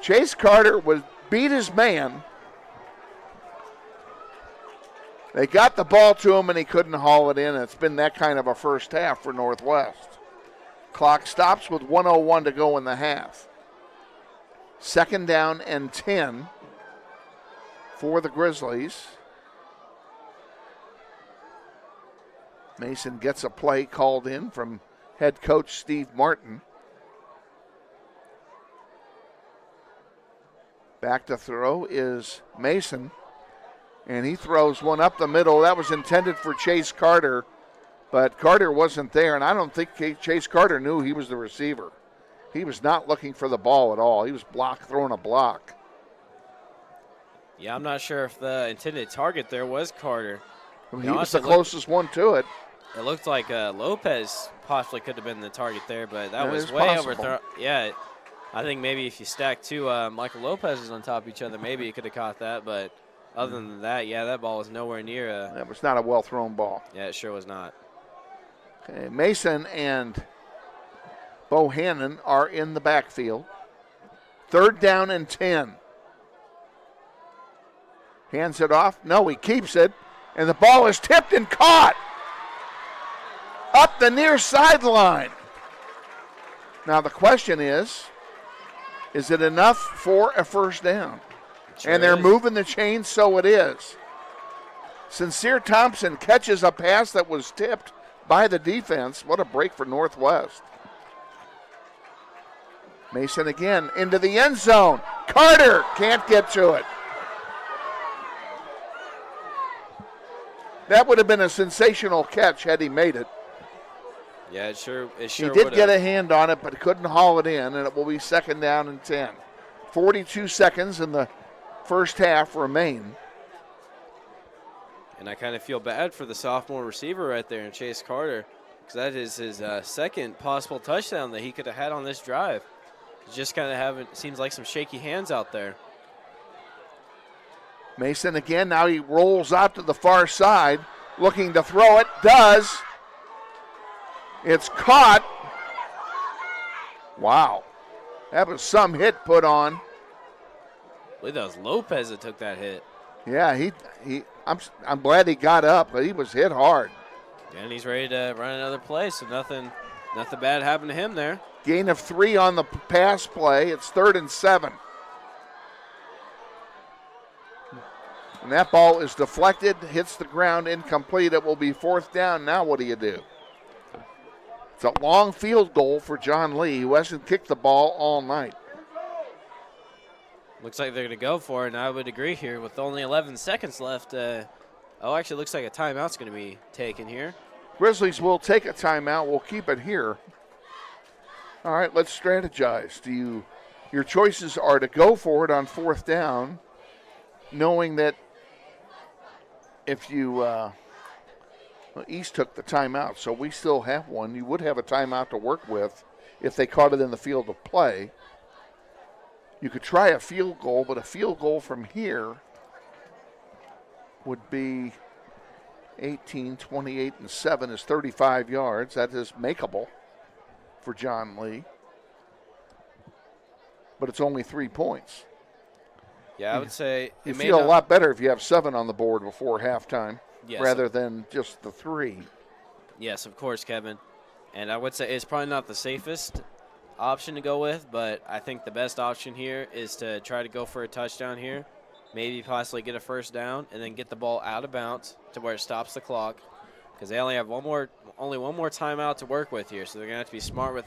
Chase Carter beat his man. They got the ball to him, and he couldn't haul it in. It's been that kind of a first half for Northwest. Clock stops with 1:01 to go in the half. 2nd down and 10 for the Grizzlies. Mason gets a play called in from head coach Steve Martin. Back to throw is Mason, and he throws one up the middle. That was intended for Chase Carter, but Carter wasn't there, and I don't think Chase Carter knew he was the receiver. He was not looking for the ball at all. He was throwing a block. Yeah, I'm not sure if the intended target there was Carter. He was the closest one to it. It looked like Lopez possibly could have been the target there, but that was way possible. overthrown. Yeah, I think maybe if you stack two Michael Lopez's on top of each other, maybe you could have caught that. But other than that, yeah, that ball was nowhere near. That was not a well-thrown ball. Yeah, it sure was not. Okay, Mason and Bohannon are in the backfield. 3rd down and 10. Hands it off. No, he keeps it. And the ball is tipped and caught up the near sideline. Now the question is it enough for a first down? Sure and they're is. moving the chains, so it is. Sincere Thompson catches a pass that was tipped by the defense. What a break for Northwest. Mason again into the end zone. Carter can't get to it. That would have been a sensational catch had he made it. Yeah, it sure He did would've. get a hand on it, but couldn't haul it in, and it will be 2nd down and 10. 42 seconds in the first half remain. And I kind of feel bad for the sophomore receiver right there, Chase Carter, because that is his second possible touchdown that he could have had on this drive. He's just kind of seems like some shaky hands out there. Mason again, now he rolls out to the far side, looking to throw it, does. It's caught. Wow. That was some hit put on. I believe that was Lopez that took that hit. Yeah, I'm glad he got up, but he was hit hard. And he's ready to run another play, so nothing bad happened to him there. Gain of 3 on the pass play. It's 3rd and 7. And that ball is deflected, hits the ground, incomplete. It will be 4th down. Now what do you do? It's a long field goal for John Lee, who hasn't kicked the ball all night. Looks like they're going to go for it, and I would agree here with only 11 seconds left. Actually, looks like a timeout's going to be taken here. Grizzlies will take a timeout. We'll keep it here. All right, let's strategize. Your choices are to go for it on 4th down, knowing that if you East took the timeout, so we still have one. You would have a timeout to work with if they caught it in the field of play. You could try a field goal, but a field goal from here would be 18, 28, and 7 is 35 yards. That is makeable for John Lee. But it's only 3 points. Yeah, I would say you feel a lot better if you have 7 on the board before halftime rather than just the 3. Yes, of course, Kevin. And I would say it's probably not the safest option to go with, but I think the best option here is to try to go for a touchdown here, maybe possibly get a first down, and then get the ball out of bounds to where it stops the clock, because they only have only one more timeout to work with here, so they're going to have to be smart with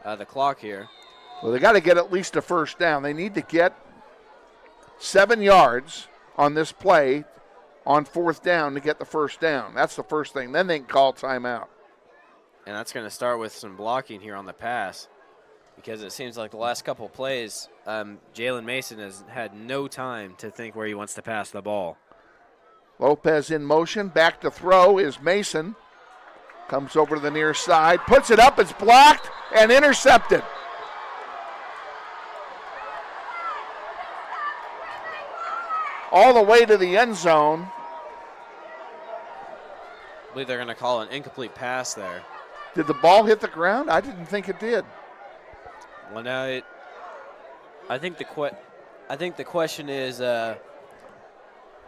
the clock here. Well, they got to get at least a first down. They need to get 7 yards on this play on 4th down to get the first down. That's the first thing. Then they can call timeout. And that's going to start with some blocking here on the pass, because it seems like the last couple of plays, Jalen Mason has had no time to think where he wants to pass the ball. Lopez in motion. Back to throw is Mason. Comes over to the near side. Puts it up. It's blocked and intercepted. All the way to the end zone. I believe they're going to call an incomplete pass there. Did the ball hit the ground? I didn't think it did. Well, now I think the question is,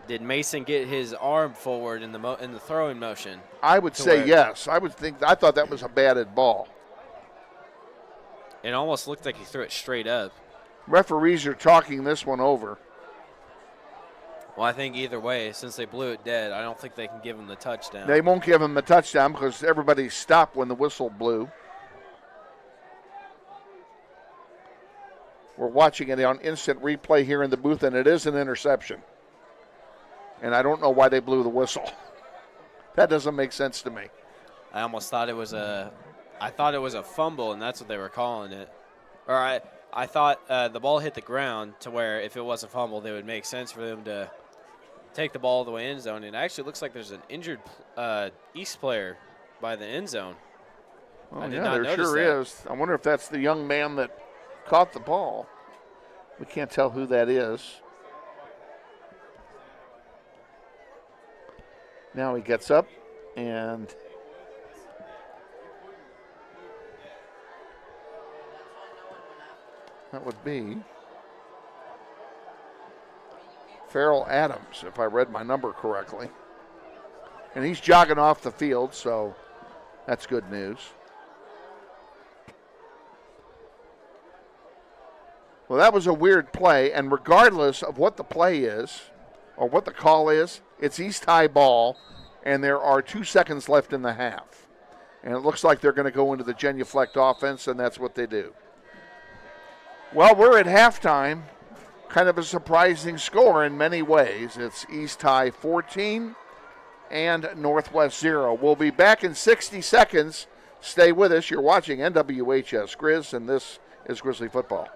did Mason get his arm forward in the throwing motion? I would say yes. I thought that was a batted ball. It almost looked like he threw it straight up. Referees are talking this one over. Well, I think either way, since they blew it dead, I don't think they can give him the touchdown. They won't give him the touchdown because everybody stopped when the whistle blew. We're watching it on instant replay here in the booth, and it is an interception. And I don't know why they blew the whistle. That doesn't make sense to me. I almost thought it was a fumble, and that's what they were calling it. I thought the ball hit the ground to where if it was a fumble, it would make sense for them to take the ball all the way end zone. And it actually looks like there's an injured East player by the end zone. Well, yeah, there sure is. I wonder if that's the young man that caught the ball. We can't tell who that is. Now he gets up and that would be Farrell Adams, if I read my number correctly. And he's jogging off the field, so that's good news. Well, that was a weird play, and regardless of what the play is or what the call is, it's East High ball, and there are 2 seconds left in the half. And it looks like they're going to go into the genuflect offense, and that's what they do. Well, we're at halftime. Kind of a surprising score in many ways. It's East High 14 and Northwest 0. We'll be back in 60 seconds. Stay with us. You're watching NWHS Grizz, and this is Grizzly Football.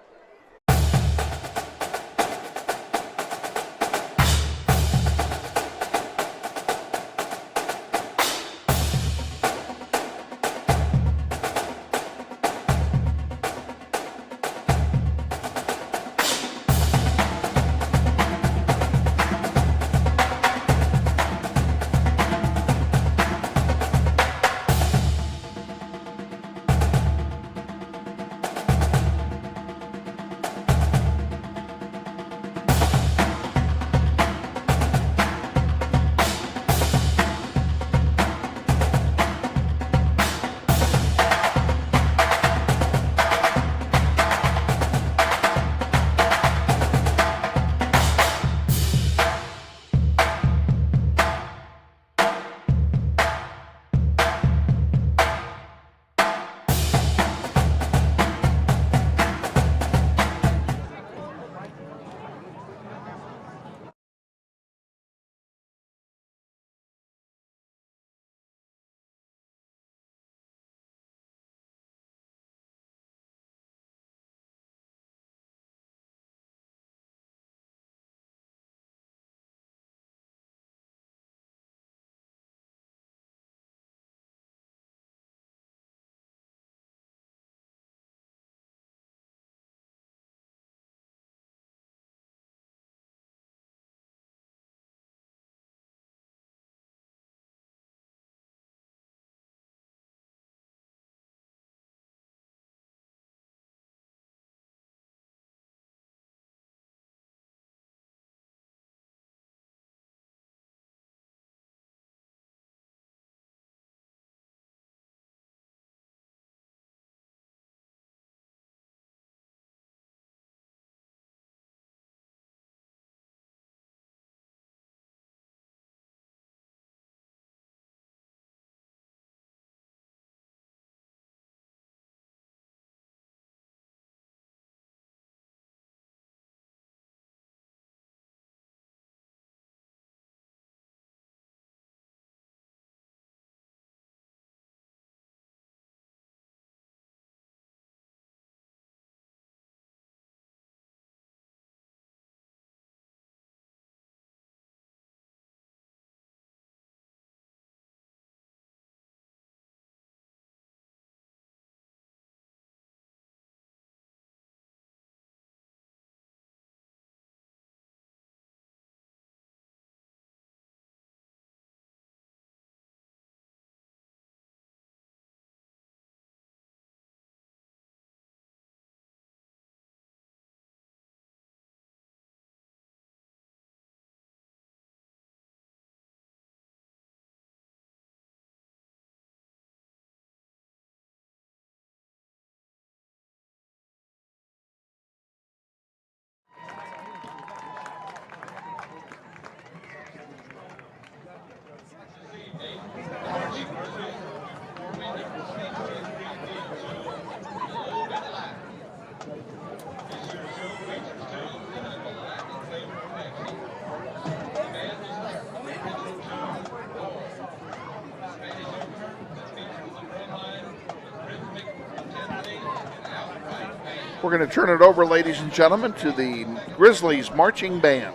We're going to turn it over, ladies and gentlemen, to the Grizzlies marching band.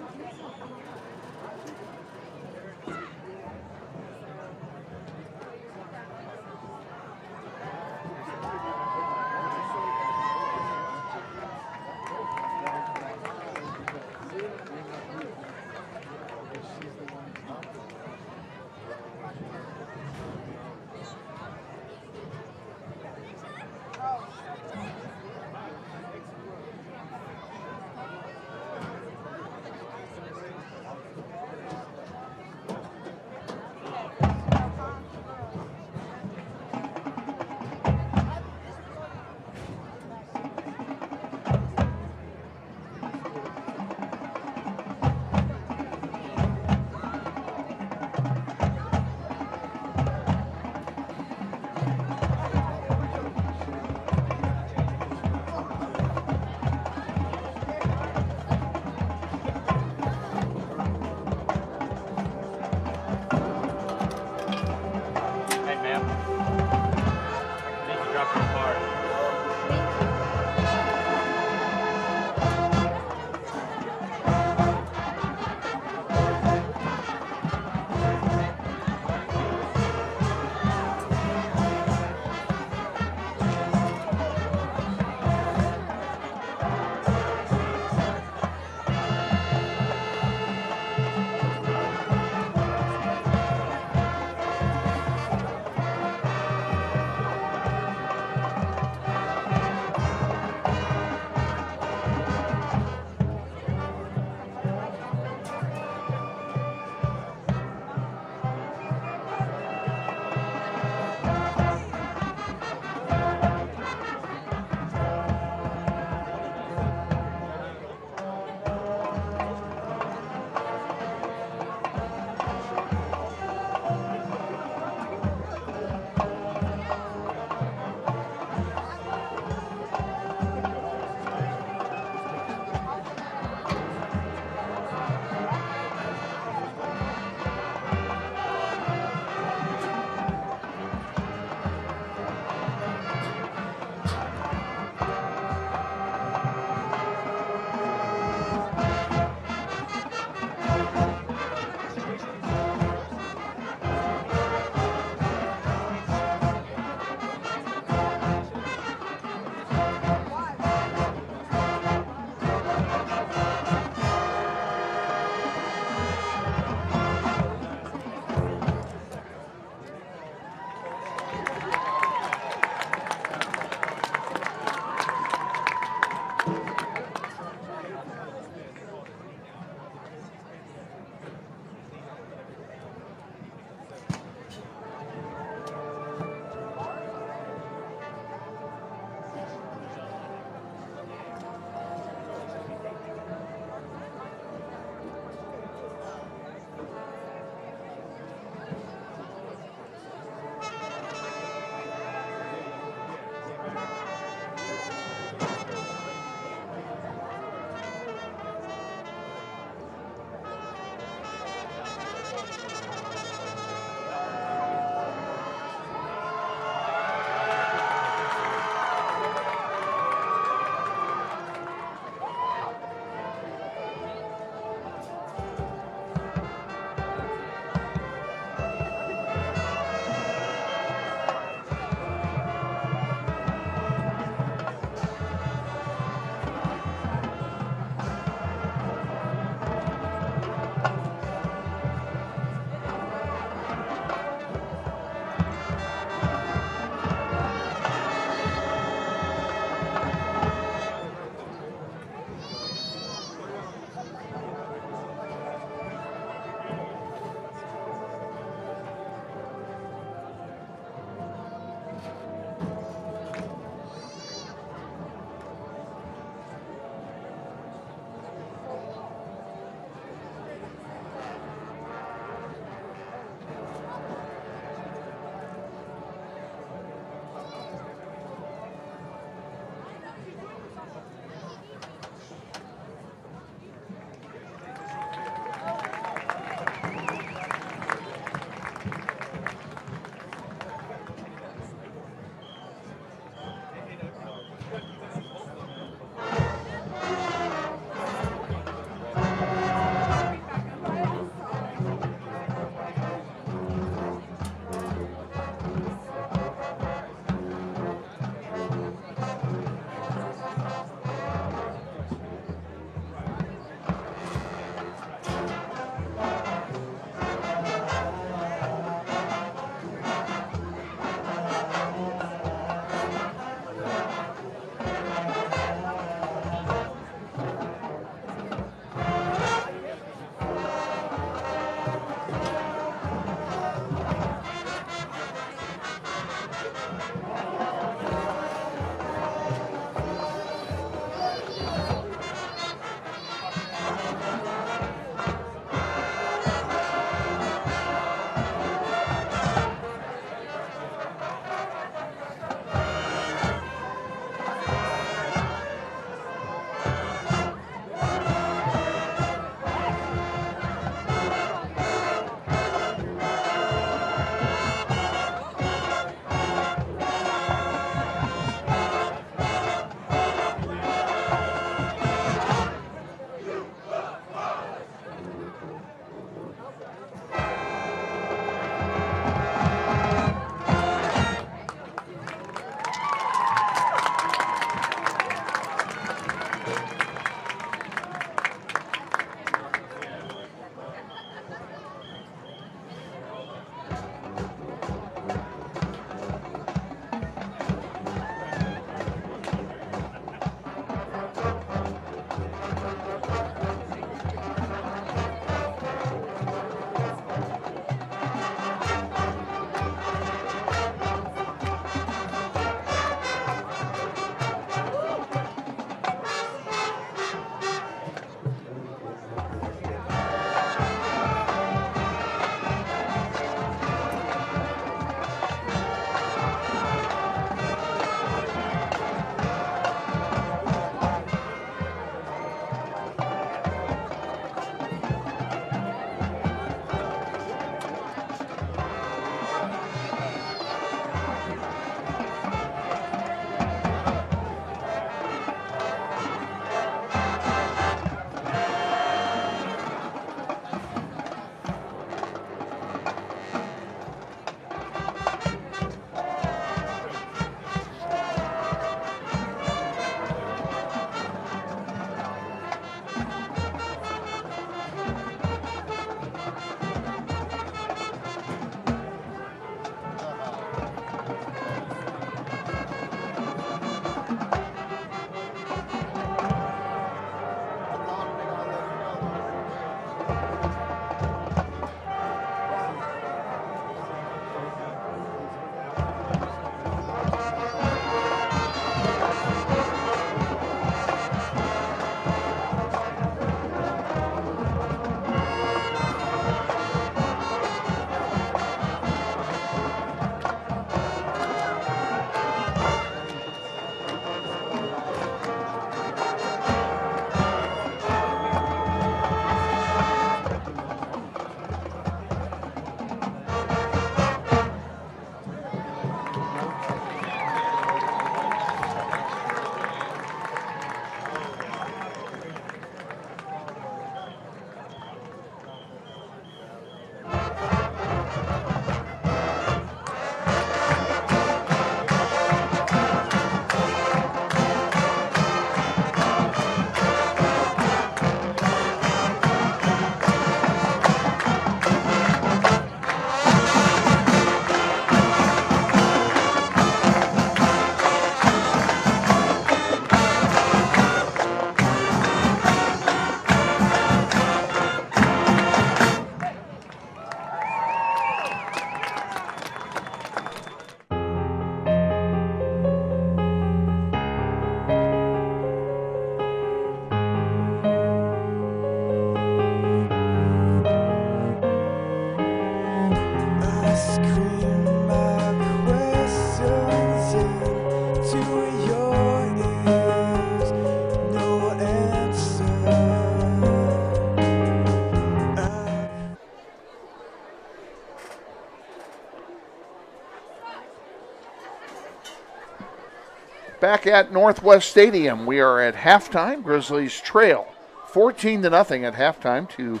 Back at Northwest Stadium, we are at halftime. Grizzlies trail 14-0 at halftime to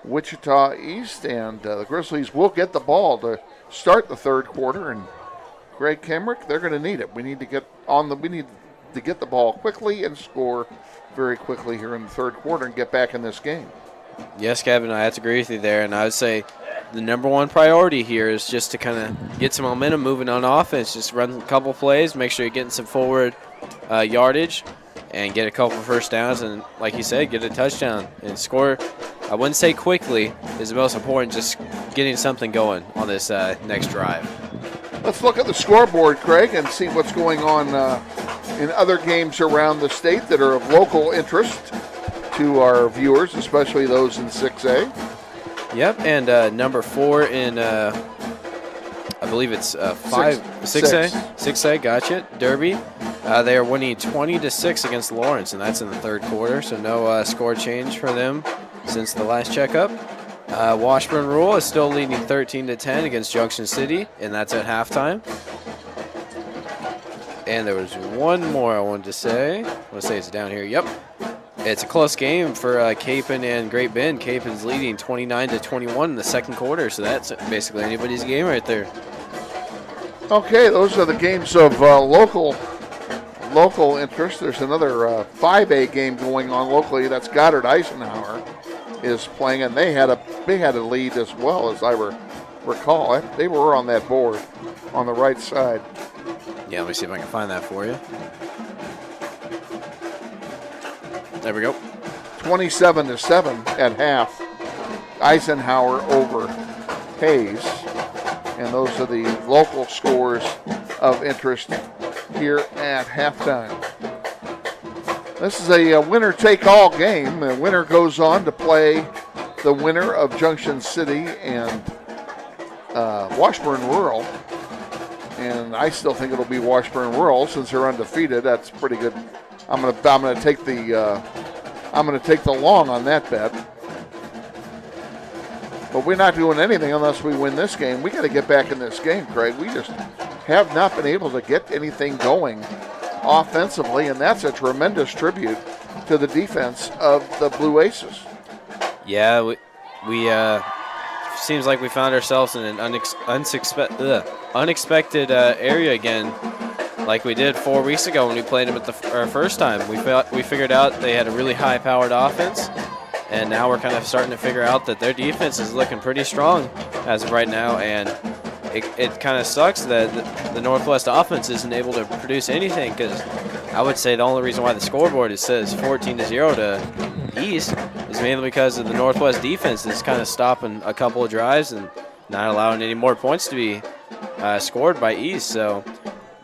Wichita East, and the Grizzlies will get the ball to start the third quarter. And Greg Kemrick, they're going to need it. We need to get the ball quickly and score very quickly here in the third quarter and get back in this game. Yes, Kevin, I have to agree with you there, and I would say the number one priority here is just to kind of get some momentum moving on offense. Just run a couple plays, make sure you're getting some forward yardage, and get a couple first downs, and like you said, get a touchdown and score. I wouldn't say quickly is the most important, just getting something going on this next drive. Let's look at the scoreboard, Craig, and see what's going on in other games around the state that are of local interest to our viewers, especially those in 6A. Yep, and number 4 in, I believe it's 6A. 6A, gotcha. Derby. They are winning 20-6 against Lawrence, and that's in the third quarter, so no score change for them since the last checkup. Washburn Rural is still leading 13-10 against Junction City, and that's at halftime. And there was one more I wanted to say. I want to say it's down here. Yep. It's a close game for Capon and Great Bend. Capon's leading 29-21 in the second quarter, so that's basically anybody's game right there. Okay, those are the games of local interest. There's another 5A game going on locally. That's Goddard Eisenhower is playing, and they had a lead as well, as I recall. They were on that board on the right side. Yeah, let me see if I can find that for you. There we go. 27-7 at half. Eisenhower over Hayes. And those are the local scores of interest here at halftime. This is a winner-take-all game. The winner goes on to play the winner of Junction City and Washburn Rural. And I still think it'll be Washburn Rural since they're undefeated. That's pretty good. I'm gonna take the long on that bet. But we're not doing anything unless we win this game. We got to get back in this game, Craig. We just have not been able to get anything going offensively, and that's a tremendous tribute to the defense of the Blue Aces. Yeah, we seems like we found ourselves in an unexpected area again, like we did 4 weeks ago when we played them our first time. We figured out they had a really high-powered offense, and now we're kind of starting to figure out that their defense is looking pretty strong as of right now, and it kind of sucks that the Northwest offense isn't able to produce anything, because I would say the only reason why the scoreboard says 14-0 to East is mainly because of the Northwest defense that's kind of stopping a couple of drives and not allowing any more points to be scored by East. So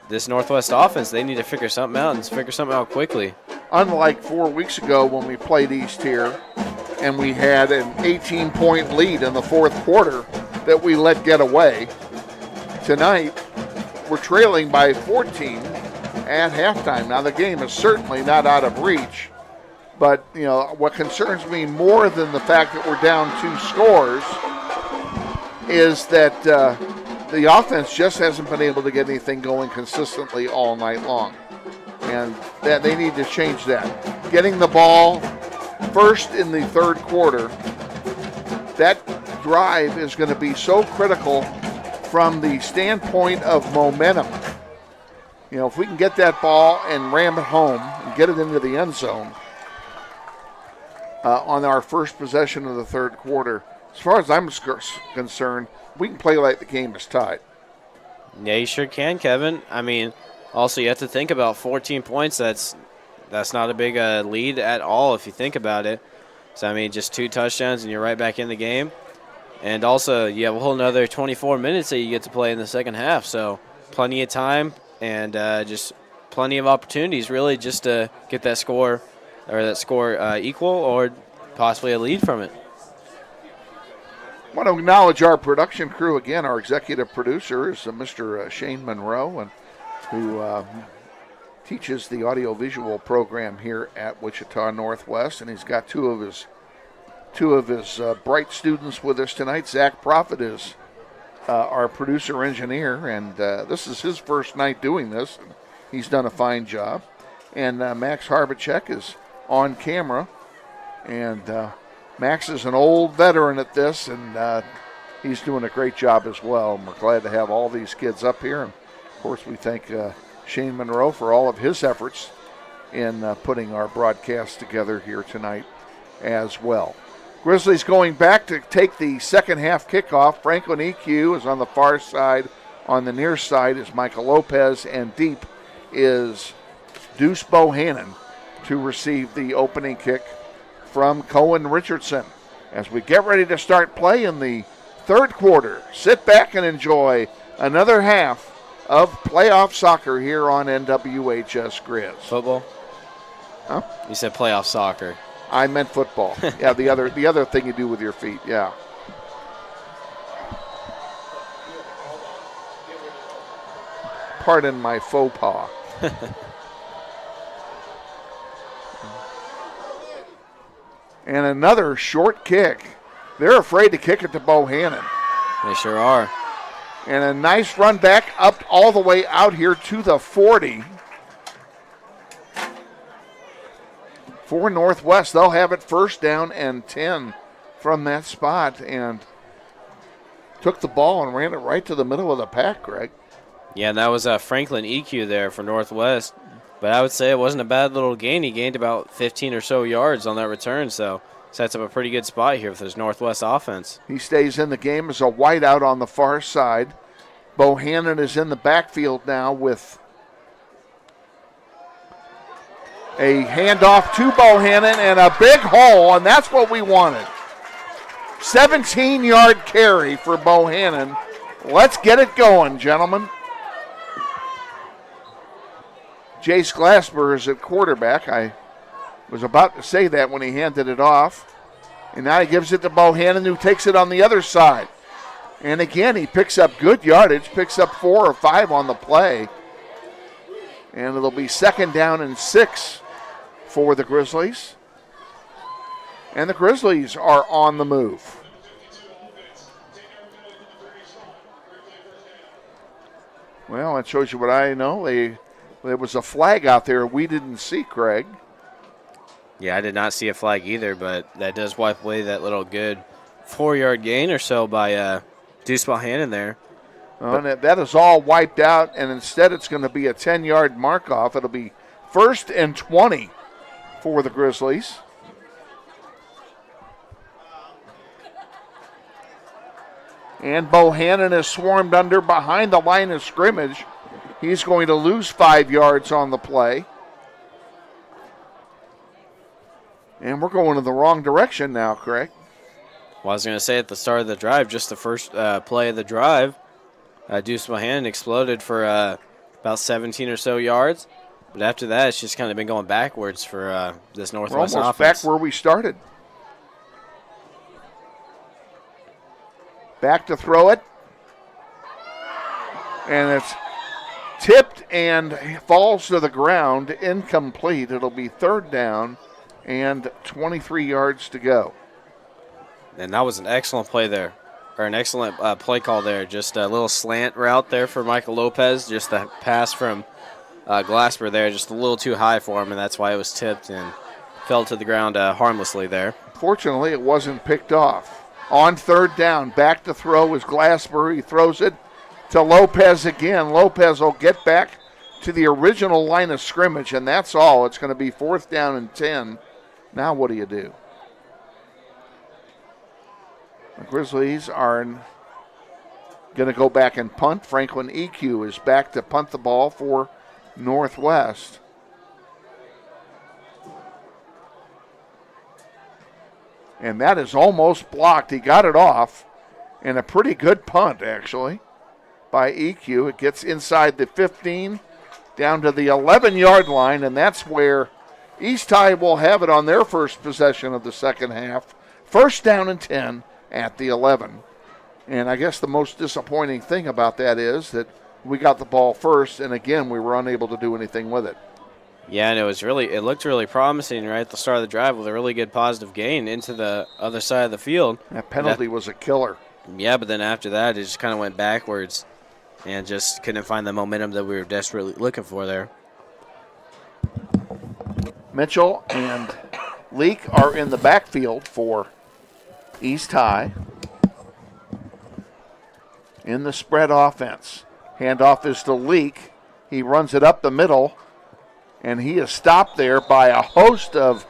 this Northwest offense, they need to figure something out and figure something out quickly. Unlike 4 weeks ago when we played East here and we had an 18-point lead in the fourth quarter that we let get away, tonight we're trailing by 14 at halftime. Now the game is certainly not out of reach, but what concerns me more than the fact that we're down 2 scores is that the offense just hasn't been able to get anything going consistently all night long. And that they need to change that. Getting the ball first in the third quarter, that drive is going to be so critical from the standpoint of momentum. If we can get that ball and ram it home and get it into the end zone on our first possession of the third quarter, as far as I'm concerned, we can play like the game is tied. Yeah, you sure can, Kevin. I mean, also you have to think about 14 points. That's not a big lead at all if you think about it. So, I mean, just 2 touchdowns and you're right back in the game. And also, you have a whole another 24 minutes that you get to play in the second half. So, plenty of time and just plenty of opportunities, really, just to get that score equal or possibly a lead from it. I want to acknowledge our production crew again. Our executive producer is Mr. Shane Monroe, who teaches the audiovisual program here at Wichita Northwest, and he's got two of his bright students with us tonight. Zach Prophet is our producer engineer, and this is his first night doing this. He's done a fine job. And Max Harbacek is on camera. And Max is an old veteran at this, and he's doing a great job as well. And we're glad to have all these kids up here. And, of course, we thank Shane Monroe for all of his efforts in putting our broadcast together here tonight as well. Grizzlies going back to take the second half kickoff. Franklin EQ is on the far side. On the near side is Michael Lopez, and deep is Deuce Bohannon to receive the opening kick from Cohen Richardson. As we get ready to start play in the third quarter, sit back and enjoy another half of playoff soccer here on NWHS Grizz. Football? Huh? You said playoff soccer. I meant football. Yeah, the other thing you do with your feet, yeah. Pardon my faux pas. And another short kick. They're afraid to kick it to Bohannon. They sure are. And a nice run back up all the way out here to the 40. For Northwest, they'll have it first down and 10 from that spot, and took the ball and ran it right to the middle of the pack, Greg. Yeah, and that was Franklin EQ there for Northwest. But I would say it wasn't a bad little gain. He gained about 15 or so yards on that return, so sets up a pretty good spot here for this Northwest offense. He stays in the game as a wideout on the far side. Bohannon is in the backfield now with a handoff to Bohannon and a big hole, and that's what we wanted. 17-yard carry for Bohannon. Let's get it going, gentlemen. Jace Glasper is at quarterback. I was about to say that when he handed it off. And now he gives it to Bohannon, who takes it on the other side. And again, he picks up good yardage, picks up 4 or 5 on the play. And it'll be second down and 6 for the Grizzlies. And the Grizzlies are on the move. Well, that shows you what I know. There was a flag out there we didn't see, Craig. Yeah, I did not see a flag either, but that does wipe away that little good 4-yard gain or so by Deuce Bohannon there. And that is all wiped out, and instead it's going to be a 10-yard mark-off. It'll be 1st and 20 for the Grizzlies. And Bohannon is swarmed under behind the line of scrimmage. He's going to lose 5 yards on the play. And we're going in the wrong direction now, Craig. Well, I was going to say at the start of the drive, just the first play of the drive, Deuce Bohannon exploded for about 17 or so yards. But after that, it's just kind of been going backwards for this Northwest We're almost offense. back where we started. Back to throw it. And it's tipped and falls to the ground, incomplete. It'll be 3rd down and 23 yards to go. And that was an excellent play there, or an excellent play call there. Just a little slant route there for Michael Lopez. Just the pass from Glasper there, just a little too high for him, and that's why it was tipped and fell to the ground harmlessly there. Fortunately, it wasn't picked off. On 3rd down, back to throw is Glasper. He throws it to Lopez again. Lopez will get back to the original line of scrimmage, and that's all. It's going to be 4th down and 10. Now what do you do? The Grizzlies are going to go back and punt. Franklin EQ is back to punt the ball for Northwest. And that is almost blocked. He got it off. And a pretty good punt, actually, by EQ. It gets inside the 15, down to the 11-yard line, and that's where East High will have it on their first possession of the second half. 1st down and 10 at the 11. And I guess the most disappointing thing about that is that we got the ball first, and again, we were unable to do anything with it. Yeah, and it looked really promising right at the start of the drive with a really good positive gain into the other side of the field. That penalty was a killer. Yeah, but then after that, it just kind of went backwards. and just couldn't find the momentum that we were desperately looking for there. Mitchell and Leak are in the backfield for East High in the spread offense. Handoff is to Leak. He runs it up the middle, and he is stopped there by a host of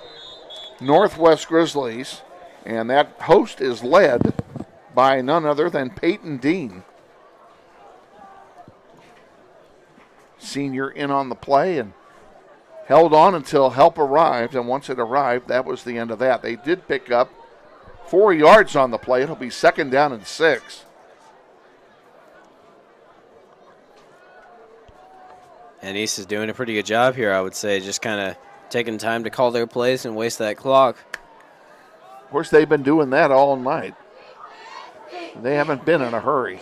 Northwest Grizzlies, and that host is led by none other than Peyton Dean. Senior in on the play and held on until help arrived, and once it arrived, that was the end of that. They did pick up 4 yards on the play. It'll be 2nd down and 6. And East is doing a pretty good job here, I would say, just kind of taking time to call their plays and waste that clock. Of course, they've been doing that all night. They haven't been in a hurry.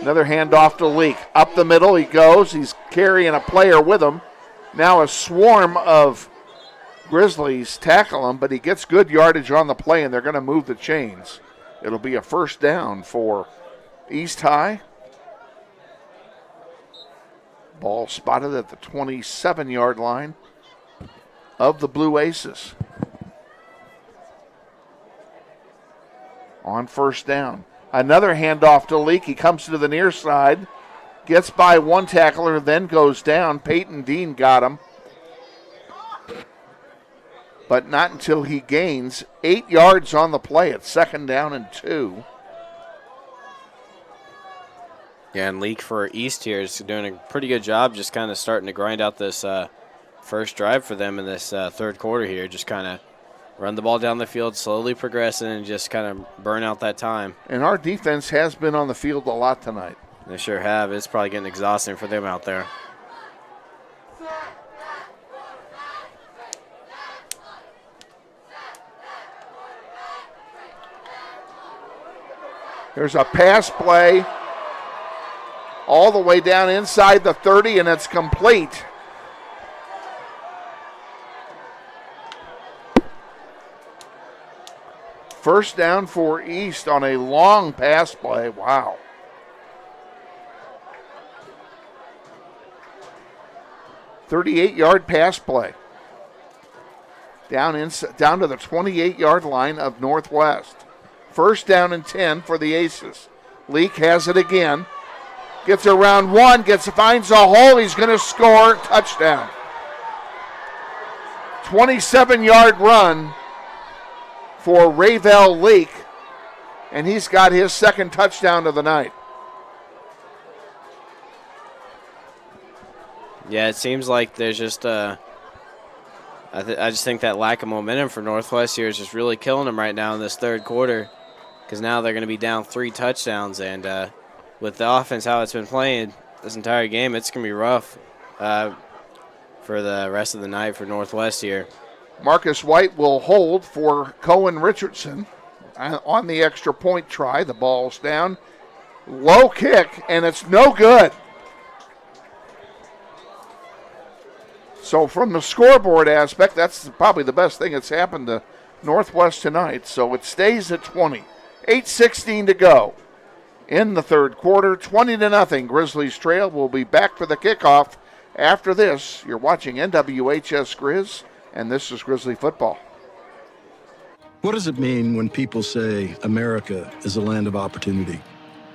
Another handoff to Leak. Up the middle he goes. He's carrying a player with him. Now a swarm of Grizzlies tackle him, but he gets good yardage on the play, and they're going to move the chains. It'll be a 1st down for East High. Ball spotted at the 27-yard line of the Blue Aces. On 1st down. Another handoff to Leak. He comes to the near side, gets by one tackler, then goes down. Peyton Dean got him, but not until he gains 8 yards on the play. It's 2nd down and 2. Yeah, and Leak for East here is doing a pretty good job just kind of starting to grind out this first drive for them in this 3rd quarter here. Just kind of run the ball down the field, slowly progressing, and just kind of burn out that time. And our defense has been on the field a lot tonight. They sure have. It's probably getting exhausting for them out there. There's a pass play all the way down inside the 30, and it's complete. First down for East on a long pass play. Wow. $38-yard pass play. Down to the 28-yard line of Northwest. First down and 10 for the Aces. Leak has it again. Gets around one, finds a hole. He's going to score. Touchdown. 27-yard run for Rayvel Leak, and he's got his 2nd touchdown of the night. Yeah, it seems like there's just I just think that lack of momentum for Northwest here is just really killing them right now in this 3rd quarter, because now they're going to be down 3 touchdowns, and with the offense how it's been playing this entire game, it's going to be rough for the rest of the night for Northwest here. Marcus White will hold for Cohen Richardson on the extra point try. The ball's down. Low kick, and it's no good. So from the scoreboard aspect, that's probably the best thing that's happened to Northwest tonight. So it stays at 20. 8:16 to go in the 3rd quarter. 20-0. Grizzlies trail. We'll be back for the kickoff after this. You're watching NWHS Grizz, and this is Grizzly football. What does it mean when people say America is a land of opportunity?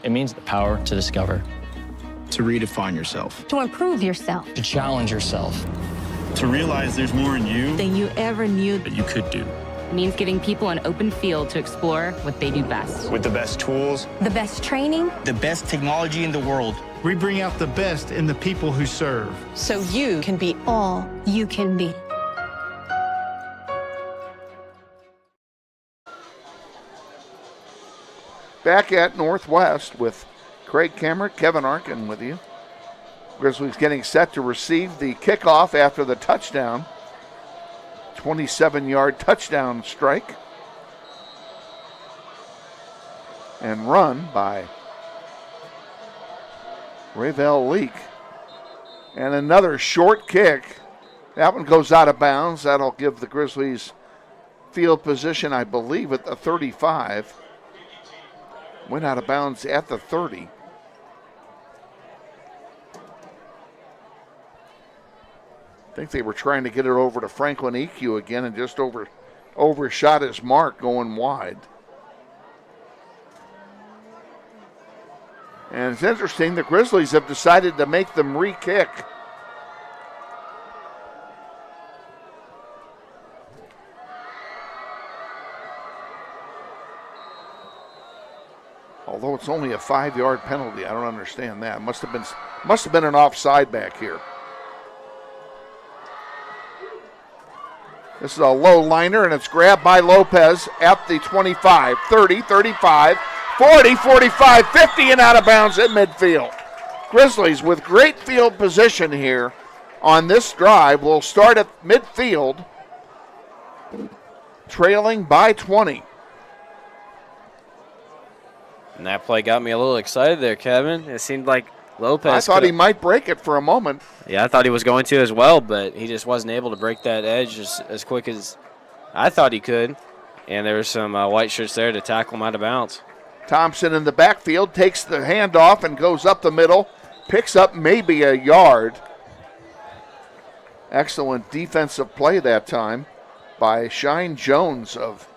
It means the power to discover, To redefine yourself. To improve yourself. to challenge yourself. To realize there's more in you Than you ever knew. that you could do. It means giving people an open field to explore what they do best. With the best tools, The best training. The best technology in the world. We bring out the best in the people who serve. So you can be all you can be. Back at Northwest with Craig Cameron, Kevin Arkin with you. Grizzlies getting set to receive the kickoff after the touchdown. 27-yard touchdown strike. And run by Rayvel Leak. And another short kick. That one goes out of bounds. That'll give the Grizzlies field position, I believe, at the 35. Went out of bounds at the 30. think they were trying to get it over to Franklin EQ again and just overshot his mark going wide. And it's interesting, the Grizzlies have decided to make them re-kick. Although it's only a 5-yard penalty, I don't understand that. Must have been an offside back here. This is a low liner, and it's grabbed by Lopez at the 25, 30, 35, 40, 45, 50, and out of bounds at midfield. Grizzlies with great field position here on this drive will start at midfield, trailing by 20. And that play got me a little excited there, Kevin. It seemed like Lopez. I thought he might break it for a moment. Yeah, I thought he was going to as well, but he just wasn't able to break that edge as quick as I thought he could. And there were some white shirts there to tackle him out of bounds. Thompson in the backfield takes the handoff and goes up the middle, picks up maybe a yard. Excellent defensive play that time by Shine Jones of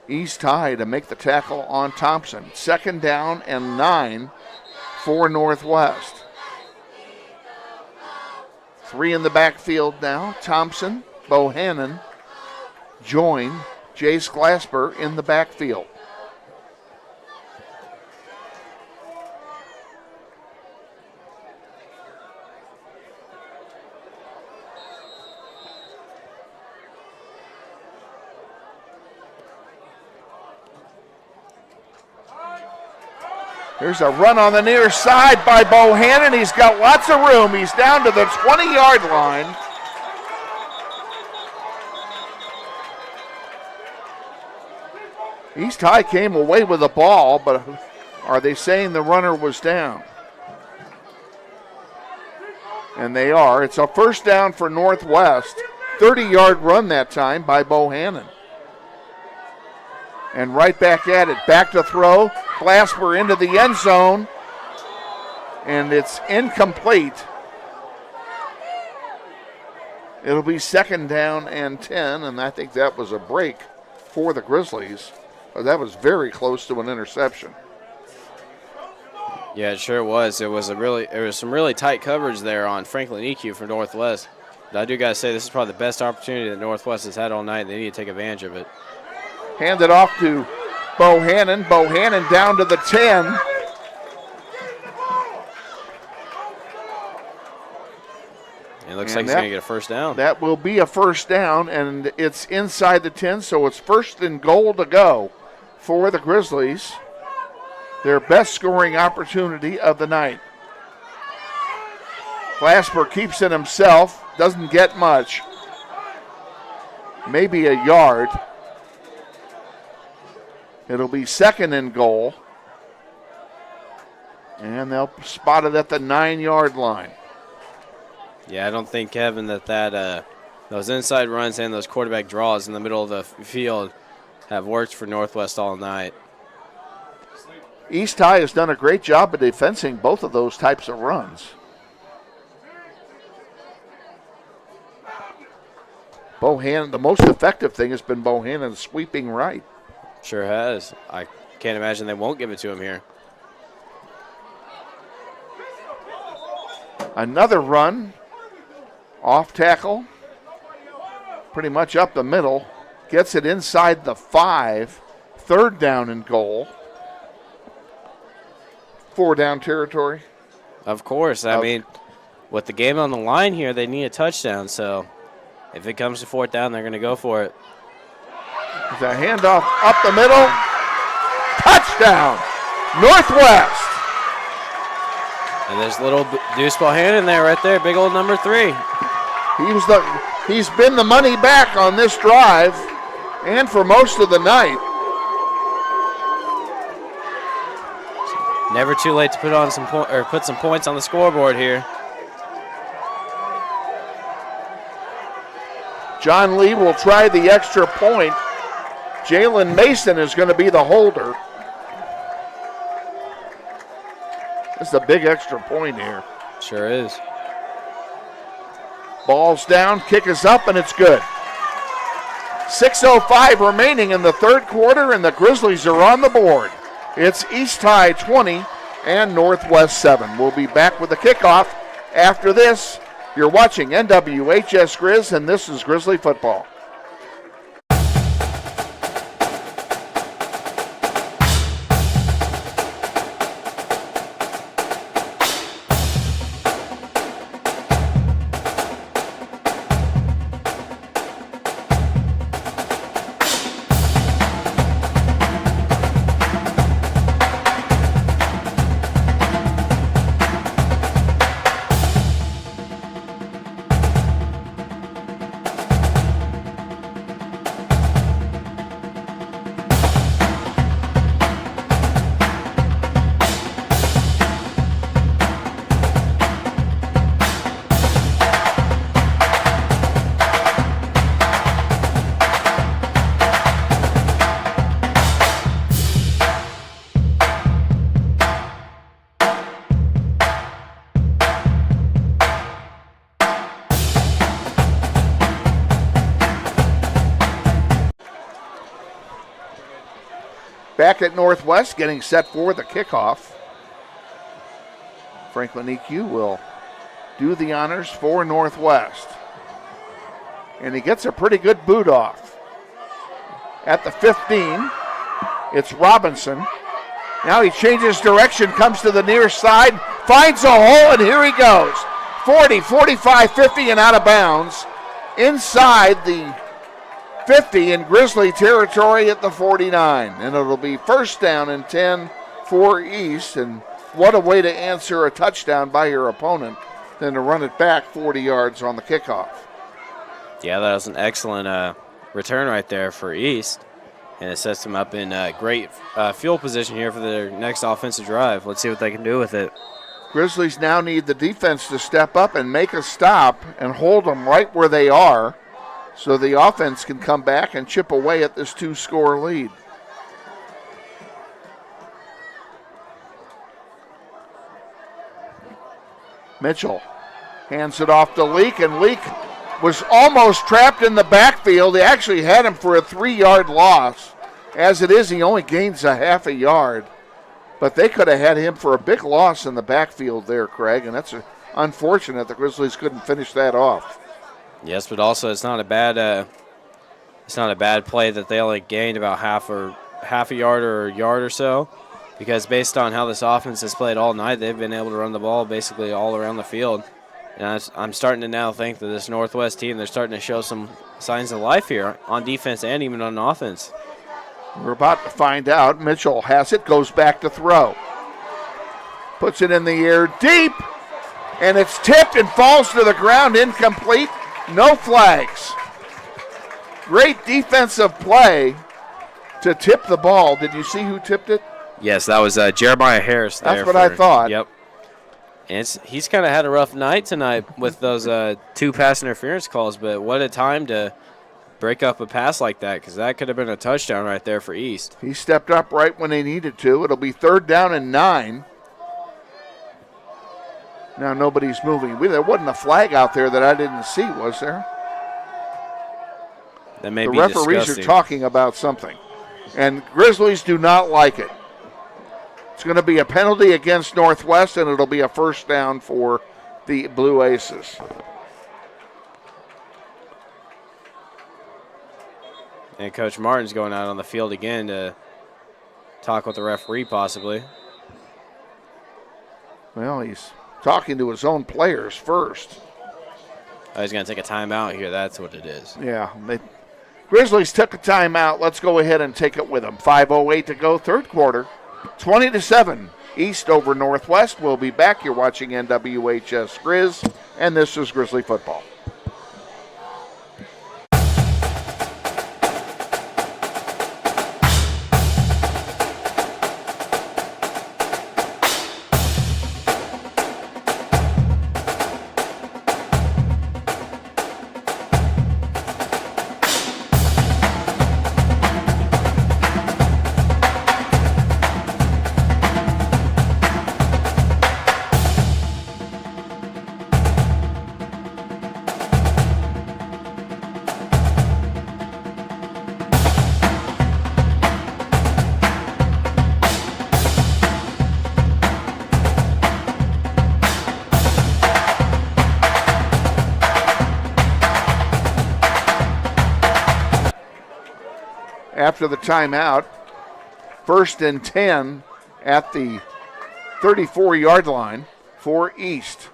East High to make the tackle on Thompson. 2nd down and 9 for Northwest. 3 in the backfield now. Thompson, Bohannon join Jace Glasper in the backfield. Here's a run on the near side by Bohannon. He's got lots of room. He's down to the 20-yard line. East High came away with the ball, but are they saying the runner was down? And they are. It's a 1st down for Northwest. 30-yard run that time by Bohannon. And right back at it. Back to throw. Glasper into the end zone. And it's incomplete. It'll be 2nd down and 10, and I think that was a break for the Grizzlies. That was very close to an interception. Yeah, it sure was. There was some really tight coverage there on Franklin EQ for Northwest. But I do got to say, this is probably the best opportunity that Northwest has had all night. They need to take advantage of it. Handed off to Bohannon. Bohannon down to the 10. It looks like he's going to get a 1st down. That will be a 1st down, and it's inside the 10, so it's 1st and goal to go for the Grizzlies. Their best scoring opportunity of the night. Glasper keeps it himself, doesn't get much. Maybe a yard. It'll be 2nd and goal. And they'll spot it at the 9-yard line. Yeah, I don't think, Kevin, that those inside runs and those quarterback draws in the middle of the field have worked for Northwest all night. East High has done a great job of defending both of those types of runs. Bohannon, the most effective thing has been Bohannon sweeping right. Sure has. I can't imagine they won't give it to him here. Another run. Off tackle. Pretty much up the middle. Gets it inside the 5. 3rd down and goal. 4-down territory. Of course. I mean, with the game on the line here, they need a touchdown. So if it comes to 4th down, they're going to go for it. There's a handoff up the middle. Touchdown, Northwest. And there's little Deuce Bohannon there, right there, big old number 3. He's been the money back on this drive and for most of the night. Never too late to put some points on the scoreboard here. John Lee will try the extra point. Jalen Mason is going to be the holder. This is a big extra point here. Sure is. Ball's down, kick is up, and it's good. 6:05 remaining in the third quarter, and the Grizzlies are on the board. It's East High 20 and Northwest 7. We'll be back with the kickoff after this. You're watching NWHS Grizz, and this is Grizzly football. Back at Northwest, getting set for the kickoff. Franklin EQ will do the honors for Northwest. And he gets a pretty good boot off. At the 15, it's Robinson. Now he changes direction, comes to the near side, finds a hole, and here he goes. 40, 45, 50, and out of bounds. Inside the 50 in Grizzly territory at the 49. And it'll be first down and 10 for East. And what a way to answer a touchdown by your opponent than to run it back 40 yards on the kickoff. Yeah, that was an excellent return right there for East. And it sets them up in great field position here for their next offensive drive. Let's see what they can do with it. Grizzlies now need the defense to step up and make a stop and hold them right where they are, so the offense can come back and chip away at this 2-score lead. Mitchell hands it off to Leak, and Leak was almost trapped in the backfield. They actually had him for a 3-yard loss. As it is, he only gains a half a yard. But they could have had him for a big loss in the backfield there, Craig, and that's unfortunate the Grizzlies couldn't finish that off. Yes, but also it's not a bad play that they only gained about half a yard or a yard or so, because based on how this offense has played all night, they've been able to run the ball basically all around the field. And I'm starting to now think that this Northwest team, they're starting to show some signs of life here on defense and even on offense. We're about to find out. Mitchell has it, goes back to throw. Puts it in the air deep, and it's tipped and falls to the ground, incomplete. No flags. Great defensive play to tip the ball. Did you see who tipped it? Yes, that was Jeremiah Harris there. That's what I thought. Yep. And he's kind of had a rough night tonight with those 2 pass interference calls, but what a time to break up a pass like that, because that could have been a touchdown right there for East. He stepped up right when they needed to. It'll be 3rd down and 9. Now nobody's moving. There wasn't a flag out there that I didn't see, was there? That may the be referees disgusting. Are talking about something, and Grizzlies do not like it. It's going to be a penalty against Northwest, and it'll be a first down for the Blue Aces. And Coach Martin's going out on the field again to talk with the referee possibly. Well, he's talking to his own players first. Oh, he's going to take a timeout here. That's what it is. Yeah. Grizzlies took a timeout. Let's go ahead and take it with them. 5:08 to go, third quarter. 20-7, East over Northwest. We'll be back. You're watching NWHS Grizz, and this is Grizzly football. after the timeout. 1st and 10 at the 34-yard line for East.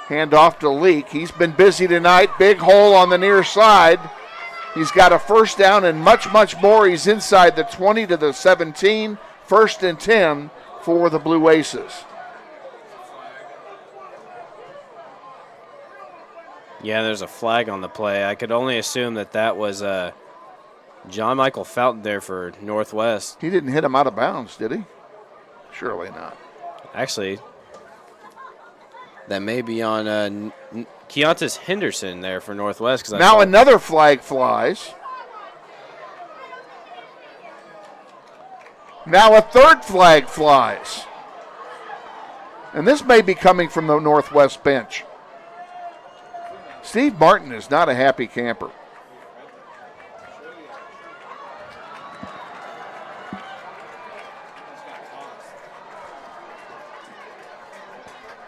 Hand off to Leak. He's been busy tonight. Big hole on the near side. He's got a first down and much, much more. He's inside the 20 to the 17. 1st and 10 for the Blue Aces. Yeah, there's a flag on the play. I could only assume that was John Michael Fountain there for Northwest. He didn't hit him out of bounds, did he? Surely not. Actually, that may be on Keontae Henderson there for Northwest. Now another flag flies. Now a third flag flies. And this may be coming from the Northwest bench. Steve Martin is not a happy camper.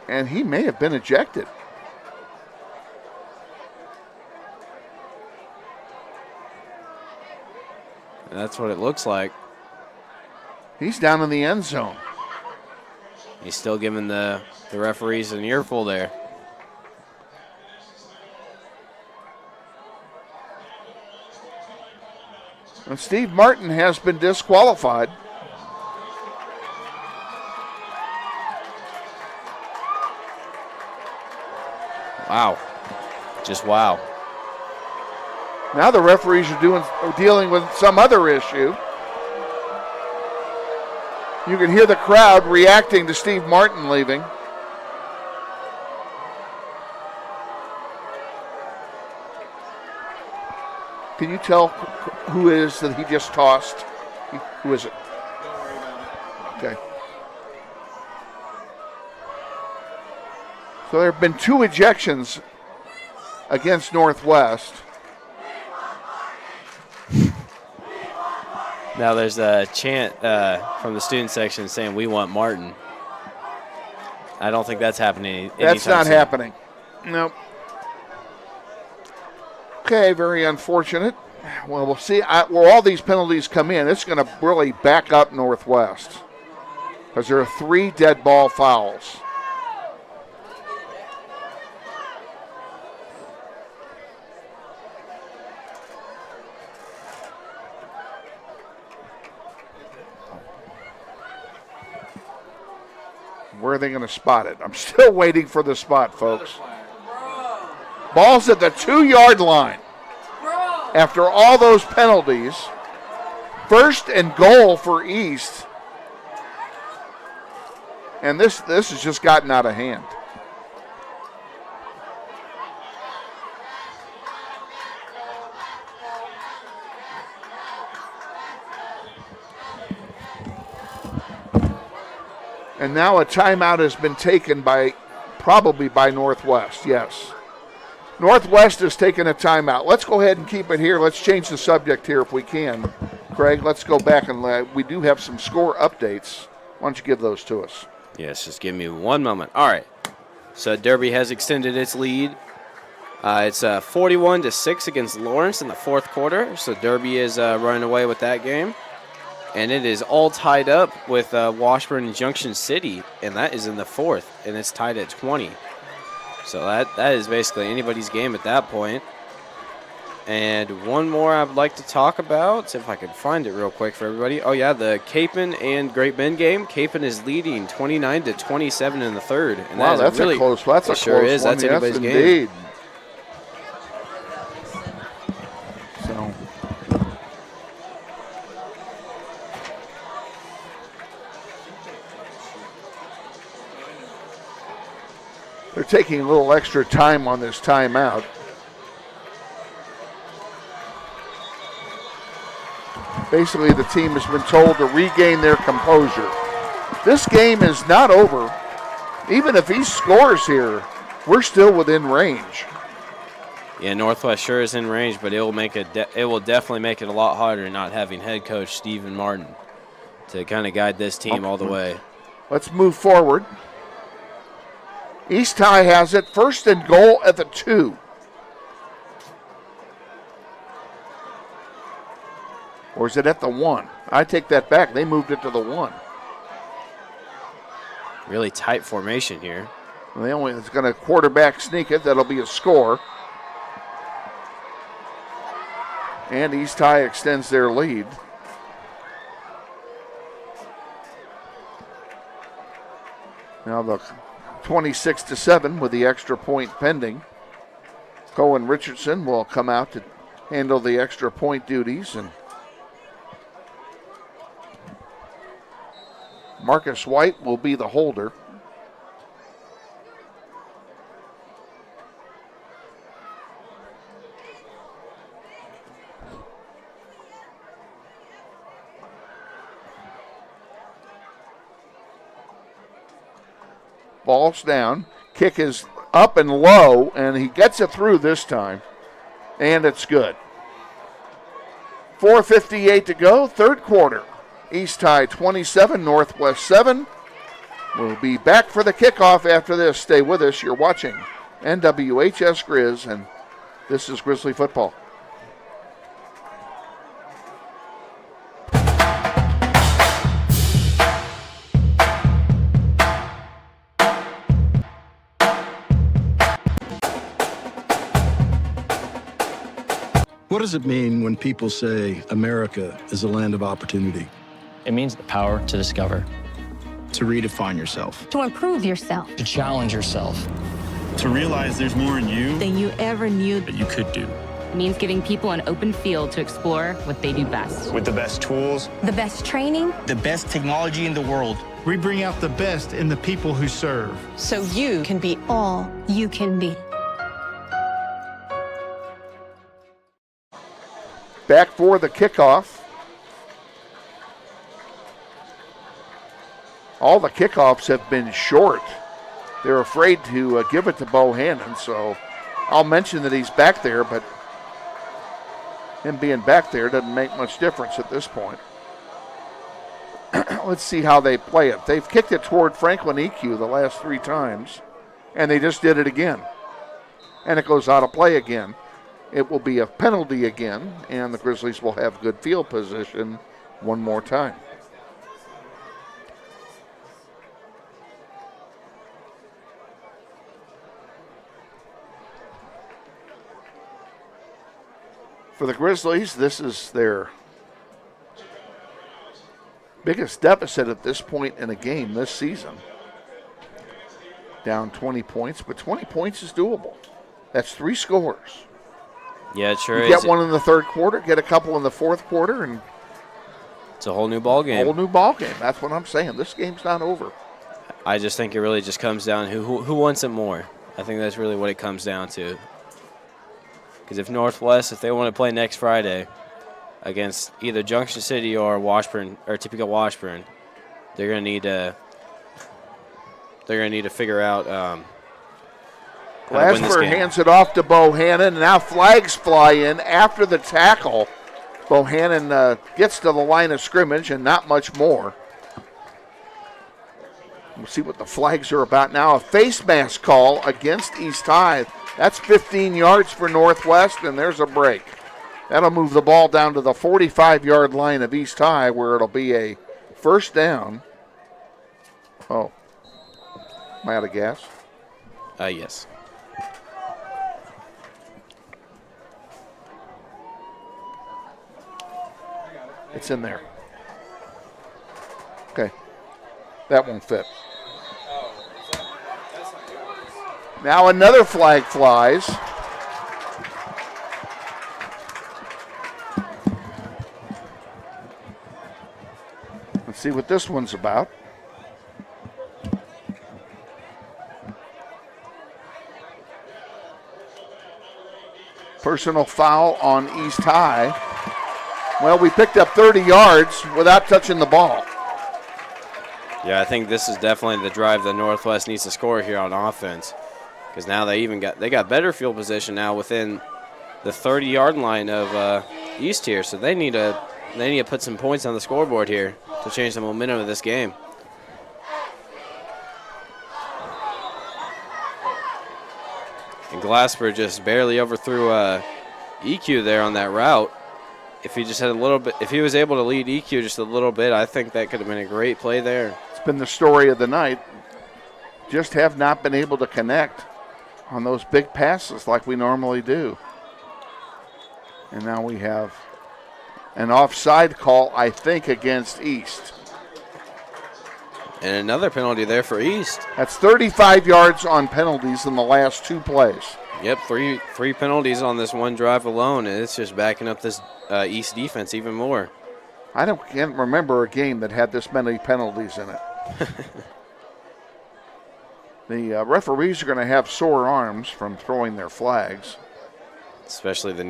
And he may have been ejected. And that's what it looks like. He's down in the end zone. He's still giving the referees an earful there. And Steve Martin has been disqualified. Wow. Just wow. Now the referees are dealing with some other issue. You can hear the crowd reacting to Steve Martin leaving. Can you tell who it is that he just tossed? Who is it? Don't worry about it. Okay. So there have been 2 ejections against Northwest. Now there's a chant from the student section saying, "We want Martin." I don't think that's happening. That's not happening. Nope. Okay, very unfortunate. Well, we'll see where all these penalties come in. It's going to really back up Northwest because there are 3 dead ball fouls. Where are they going to spot it? I'm still waiting for the spot, folks. Ball's at the 2-yard line. After all those penalties, 1st and goal for East. And this has just gotten out of hand. And now a timeout has been taken probably by Northwest, yes. Northwest has taken a timeout. Let's go ahead and keep it here. Let's change the subject here if we can. Craig, let's go back and we do have some score updates. Why don't you give those to us? Yes, just give me one moment. All right. So Derby has extended its lead. It's 41-6 against Lawrence in the 4th quarter. So Derby is running away with that game. And it is all tied up with Washburn and Junction City, and that is in the 4th, and it's tied at 20. So that is basically anybody's game at that point. And one more I would like to talk about, if I can find it real quick for everybody. Oh, yeah, the Capon and Great Bend game. Capon is leading 29-27 in the 3rd. And wow, that's a close one. That's a sure close is. one. That's yes, anybody's indeed. game. So they're taking a little extra time on this timeout. Basically, the team has been told to regain their composure. This game is not over. Even if he scores here, we're still within range. Yeah, Northwest sure is in range, but it will definitely make it a lot harder not having head coach Stephen Martin to kind of guide this team all the way. Let's move forward. East High has it. 1st and goal at the 2. Or is it at the 1? I take that back. They moved it to the 1. Really tight formation here. It's going to quarterback sneak it. That'll be a score. And East High extends their lead. Now the 26-7 with the extra point pending. Cohen Richardson will come out to handle the extra point duties, and Marcus White will be the holder. Ball's down. Kick is up and low, and he gets it through this time, and it's good. 4:58 to go, third quarter. East High 27, Northwest 7. We'll be back for the kickoff after this. Stay with us. You're watching NWHS Grizz, and this is Grizzly football. What does it mean when people say America is a land of opportunity? It means the power to discover, To redefine yourself. To improve yourself. to challenge yourself. To realize there's more in you Than you ever knew. that you could do. It means giving people an open field to explore what they do best. With the best tools, The best training. The best technology in the world. We bring out the best in the people who serve. So you can be all you can be. Back for the kickoff. All the kickoffs have been short. They're afraid to give it to Bohannon, so I'll mention that he's back there, but him being back there doesn't make much difference at this point. Let's see how they play it. They've kicked it toward Franklin EQ the last 3 times, and they just did it again. And it goes out of play again. It will be a penalty again, and the Grizzlies will have good field position one more time. For the Grizzlies, this is their biggest deficit at this point in a game this season. Down 20 points, but 20 points is doable. That's 3 scores. Yeah, it sure you is. Get one in the third quarter, get a couple in the fourth quarter, and it's a whole new ball game. Whole new ball game. That's what I'm saying. This game's not over. I just think it really just comes down to who wants it more. I think that's really what it comes down to. Because if Northwest, if they want to play next Friday against either Junction City or Washburn or Topeka Washburn, they're going to need to figure out. Glasper hands it off to Bohannon, and now flags fly in after the tackle. Bohannon gets to the line of scrimmage and not much more. We'll see what the flags are about now. A face mask call against East High. That's 15 yards for Northwest, and there's a break. That'll move the ball down to the 45-yard line of East High, where it'll be a first down. Oh, am I out of gas? Yes. It's in there. Okay. That won't fit. Now another flag flies. Let's see what this one's about. Personal foul on East High. Well, we picked up 30 yards without touching the ball. Yeah, I think this is definitely the drive that Northwest needs to score here on offense. Because now they got better field position now within the 30-yard line of East here. So they need to put some points on the scoreboard here to change the momentum of this game. And Glasper just barely overthrew EQ there on that route. if he just had a little bit, if he was able to lead EQ just a little bit, I think that could have been a great play there. It's been the story of the night. Just have not been able to connect on those big passes like we normally do. And now we have an offside call, I think, against East. And another penalty there for East. That's 35 yards on penalties in the last 2 plays. Yep, three penalties on this one drive alone, and it's just backing up this East defense even more. Can't remember a game that had this many penalties in it. The referees are going to have sore arms from throwing their flags. Especially the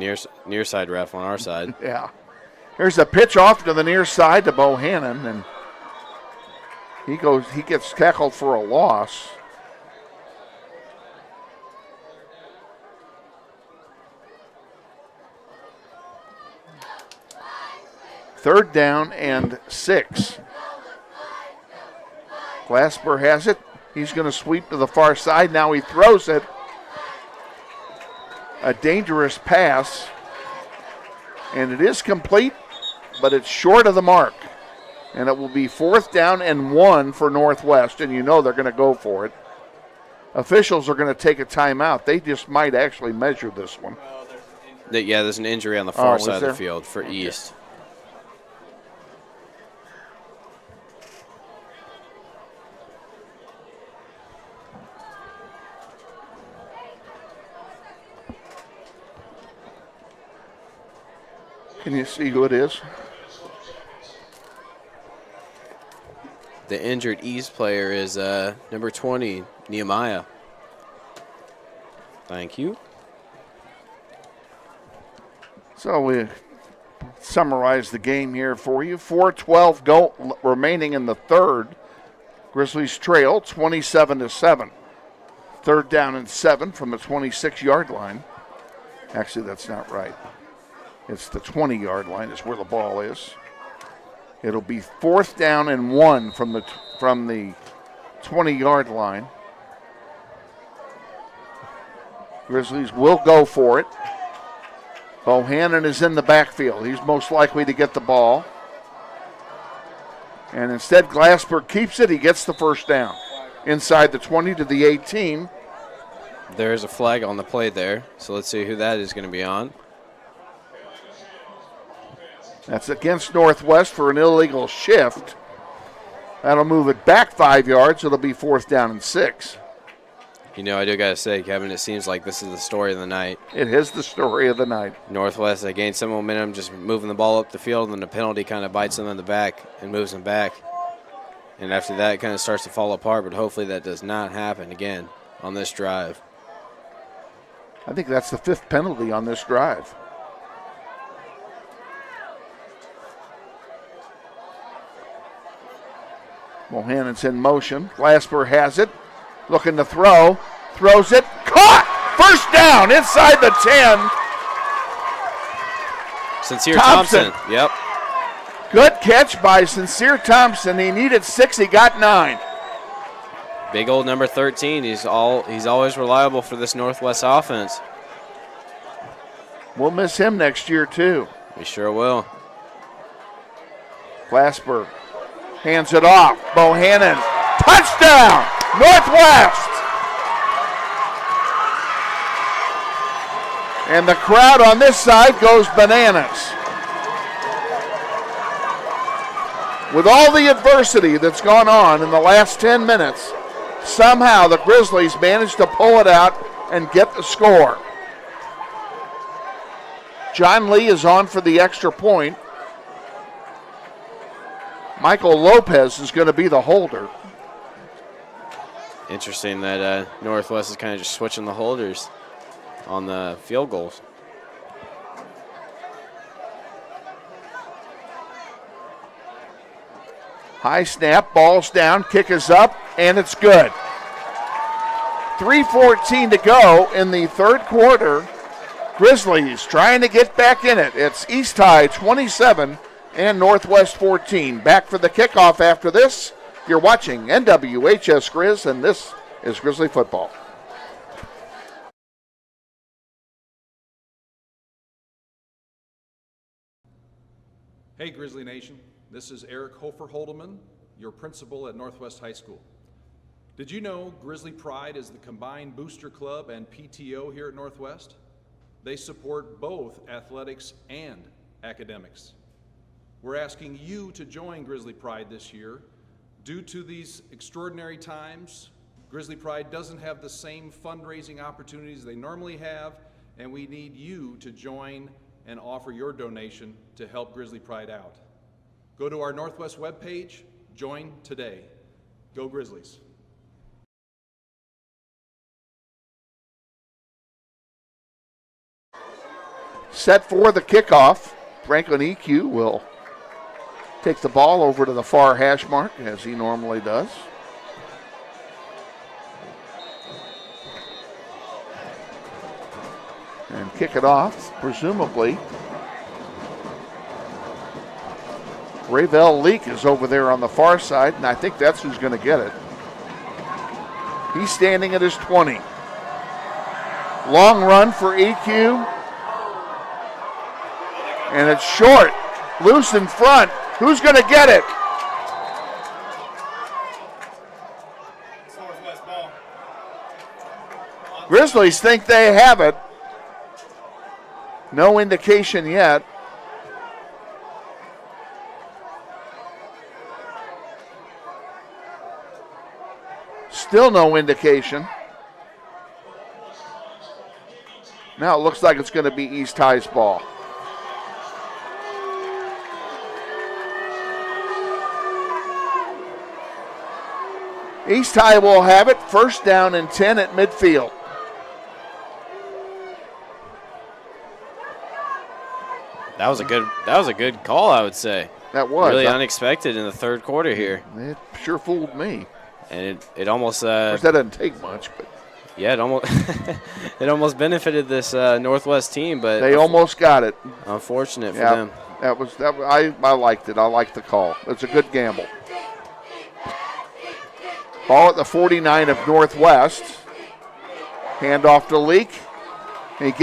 near side ref on our side. Yeah. Here's a pitch off to the near side to Bohannon, and he gets tackled for a loss. Third down and 6. Glasper has it. He's going to sweep to the far side. Now he throws it. A dangerous pass. And it is complete, but it's short of the mark. And it will be 4th down and 1 for Northwest, and you know they're going to go for it. Officials are going to take a timeout. They just might actually measure this one. Yeah, there's an injury on the far side of the field for East. Can you see who it is? The injured East player is number 20, Nehemiah. Thank you. So we summarize the game here for you. 4:12 remaining in the third. Grizzlies trail 27-7. 3rd down and 7 from the 26-yard line. Actually, that's not right. It's the 20-yard line is where the ball is. It'll be 4th down and 1 from the 20-yard line. Grizzlies will go for it. Bohannon is in the backfield. He's most likely to get the ball. And instead, Glasper keeps it. He gets the 1st down. Inside the 20 to the 18. There's a flag on the play there, so let's see who that is going to be on. That's against Northwest for an illegal shift. That'll move it back 5 yards. It'll be 4th down and 6. You know, I do got to say, Kevin, it seems like this is the story of the night. It is the story of the night. Northwest, they gained some momentum, just moving the ball up the field, and then the penalty kind of bites them in the back and moves them back. And after that, it kind of starts to fall apart, but hopefully that does not happen again on this drive. I think that's the 5th penalty on this drive. Bohannon's in motion. Glasper has it. Looking to throw. Throws it. Caught! 1st down inside the 10. Sincere Thompson. Yep. Good catch by Sincere Thompson. He needed 6. He got 9. Big old number 13. He's always reliable for this Northwest offense. We'll miss him next year, too. We sure will. Glasper hands it off. Bohannon. Touchdown! Northwest! And the crowd on this side goes bananas. With all the adversity that's gone on in the last 10 minutes, somehow the Grizzlies managed to pull it out and get the score. John Lee is on for the extra point. Michael Lopez is going to be the holder. Interesting that Northwest is kind of just switching the holders on the field goals. High snap, ball's down, kick is up, and it's good. 3:14 to go in the third quarter. Grizzlies trying to get back in it. It's East High 27 and Northwest 14. Back for the kickoff after this. You're watching NWHS Grizz, and this is Grizzly football. Hey Grizzly Nation, this is Eric Hofer Holdeman, your principal at Northwest High School. Did you know Grizzly Pride is the combined booster club and PTO here at Northwest? They support both athletics and academics. We're asking you to join Grizzly Pride this year. Due to these extraordinary times, Grizzly Pride doesn't have the same fundraising opportunities they normally have, and we need you to join and offer your donation to help Grizzly Pride out. Go to our Northwest webpage, join today. Go Grizzlies. Set for the kickoff. Franklin EQ will take the ball over to the far hash mark, as he normally does. And kick it off, presumably. Ravel Leak is over there on the far side, and I think that's who's going to get it. He's standing at his 20. Long run for EQ. And it's short. Loose in front. Who's going to get it? Grizzlies think they have it. No indication yet. Still no indication. Now it looks like it's going to be East High's ball. East High will have it. First down and 10 at midfield. That was a good call, I would say. That was really unexpected in the third quarter here. It sure fooled me. And it almost of course, that doesn't take much, but yeah, it almost it almost benefited this Northwest team, but they almost got it. Unfortunate for them. I liked it. I liked the call. It's a good gamble. Ball at the 49 of Northwest. Handoff to Leak. He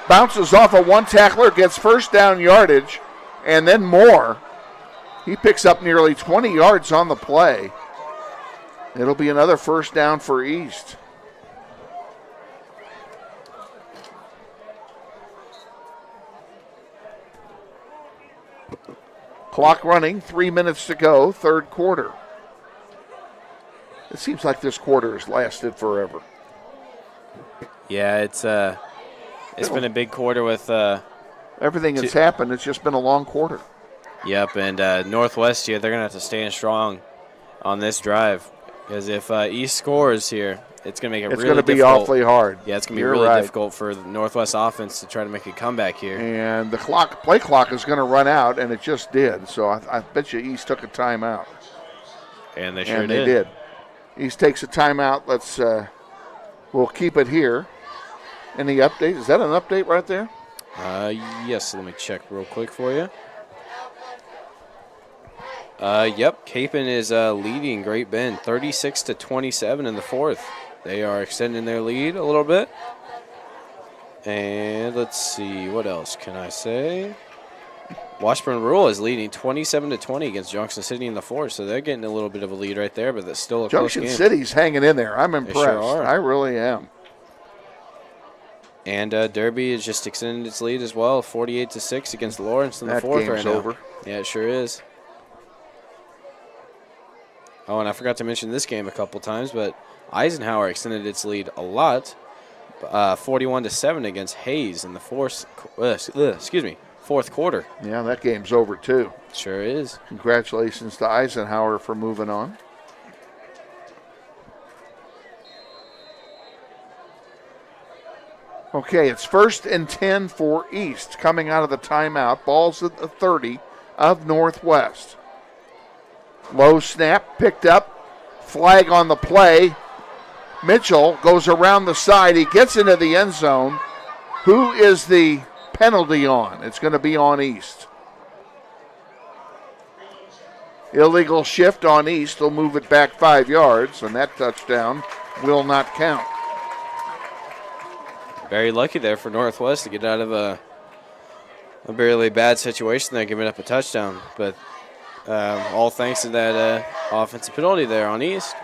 bounces off of one tackler, gets first down yardage, and then more. He picks up nearly 20 yards on the play. It'll be another first down for East. Clock running, 3 minutes to go, third quarter. It seems like this quarter has lasted forever. Yeah, it's been a big quarter with everything that's happened. It's just been a long quarter. Yep, and Northwest here, they're going to have to stand strong on this drive because if East scores here, it's going to make it really difficult. It's going to be awfully hard. Yeah, it's going to be really difficult for the Northwest offense to try to make a comeback here. And the play clock is going to run out, and it just did. So I bet you East took a timeout. And they did. East takes a timeout. We'll keep it here. Any update? Is that an update right there? Yes, let me check real quick for you. Yep, Capon is leading Great Bend 36-27 in the fourth. They are extending their lead a little bit. And let's see, what else can I say? Washburn Rural is leading 27-20 against Junction City in the fourth, so they're getting a little bit of a lead right there, but that's still a close game. Junction City's hanging in there. I'm impressed. They sure are. I really am. And Derby is just extending its lead as well, 48-6 against Lawrence in the fourth right now. Over. Yeah, it sure is. Oh, and I forgot to mention this game a couple times, but Eisenhower extended its lead a lot, 41-7 against Hayes in the fourth quarter. Yeah, that game's over too. Sure is. Congratulations to Eisenhower for moving on. Okay, it's 1st and 10 for East coming out of the timeout. Ball's at the 30 of Northwest. Low snap, picked up, flag on the play. Mitchell goes around the side. He gets into the end zone. Who is the penalty on? It's going to be on East. Illegal shift on East will move it back 5 yards, and that touchdown will not count. Very lucky there for Northwest to get out of a barely bad situation there, giving up a touchdown. But all thanks to that offensive penalty there on East.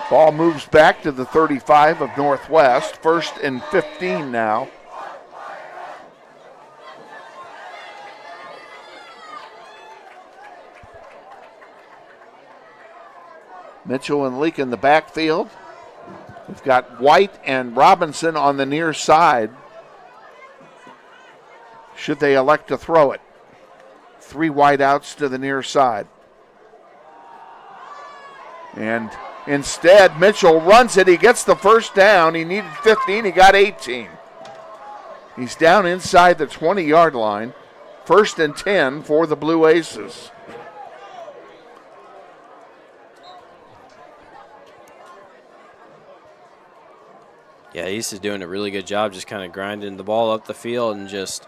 Ball moves back to the 35 of Northwest. 1st and 15 now. Mitchell and Leake in the backfield. We've got White and Robinson on the near side. Should they elect to throw it? 3 wideouts to the near side. And instead, Mitchell runs it. He gets the first down. He needed 15. He got 18. He's down inside the 20-yard line. 1st and 10 for the Blue Aces. Yeah, East is doing a really good job just kind of grinding the ball up the field and just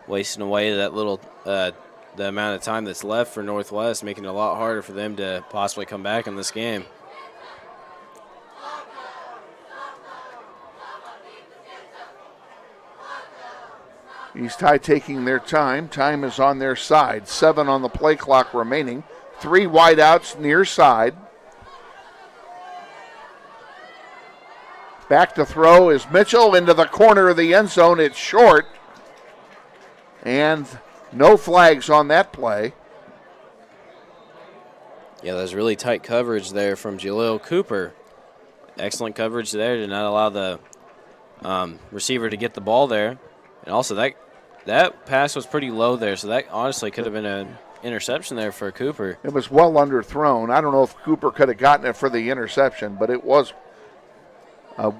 wasting away that little the amount of time that's left for Northwest, making it a lot harder for them to possibly come back in this game. East High taking their time. Time is on their side. 7 on the play clock remaining. 3 wideouts near side. Back to throw is Mitchell into the corner of the end zone. It's short. And no flags on that play. Yeah, there's really tight coverage there from Jaleel Cooper. Excellent coverage there to not allow the receiver to get the ball there. And also that pass was pretty low there, so that honestly could have been an interception there for Cooper. It was well underthrown. I don't know if Cooper could have gotten it for the interception, but it was a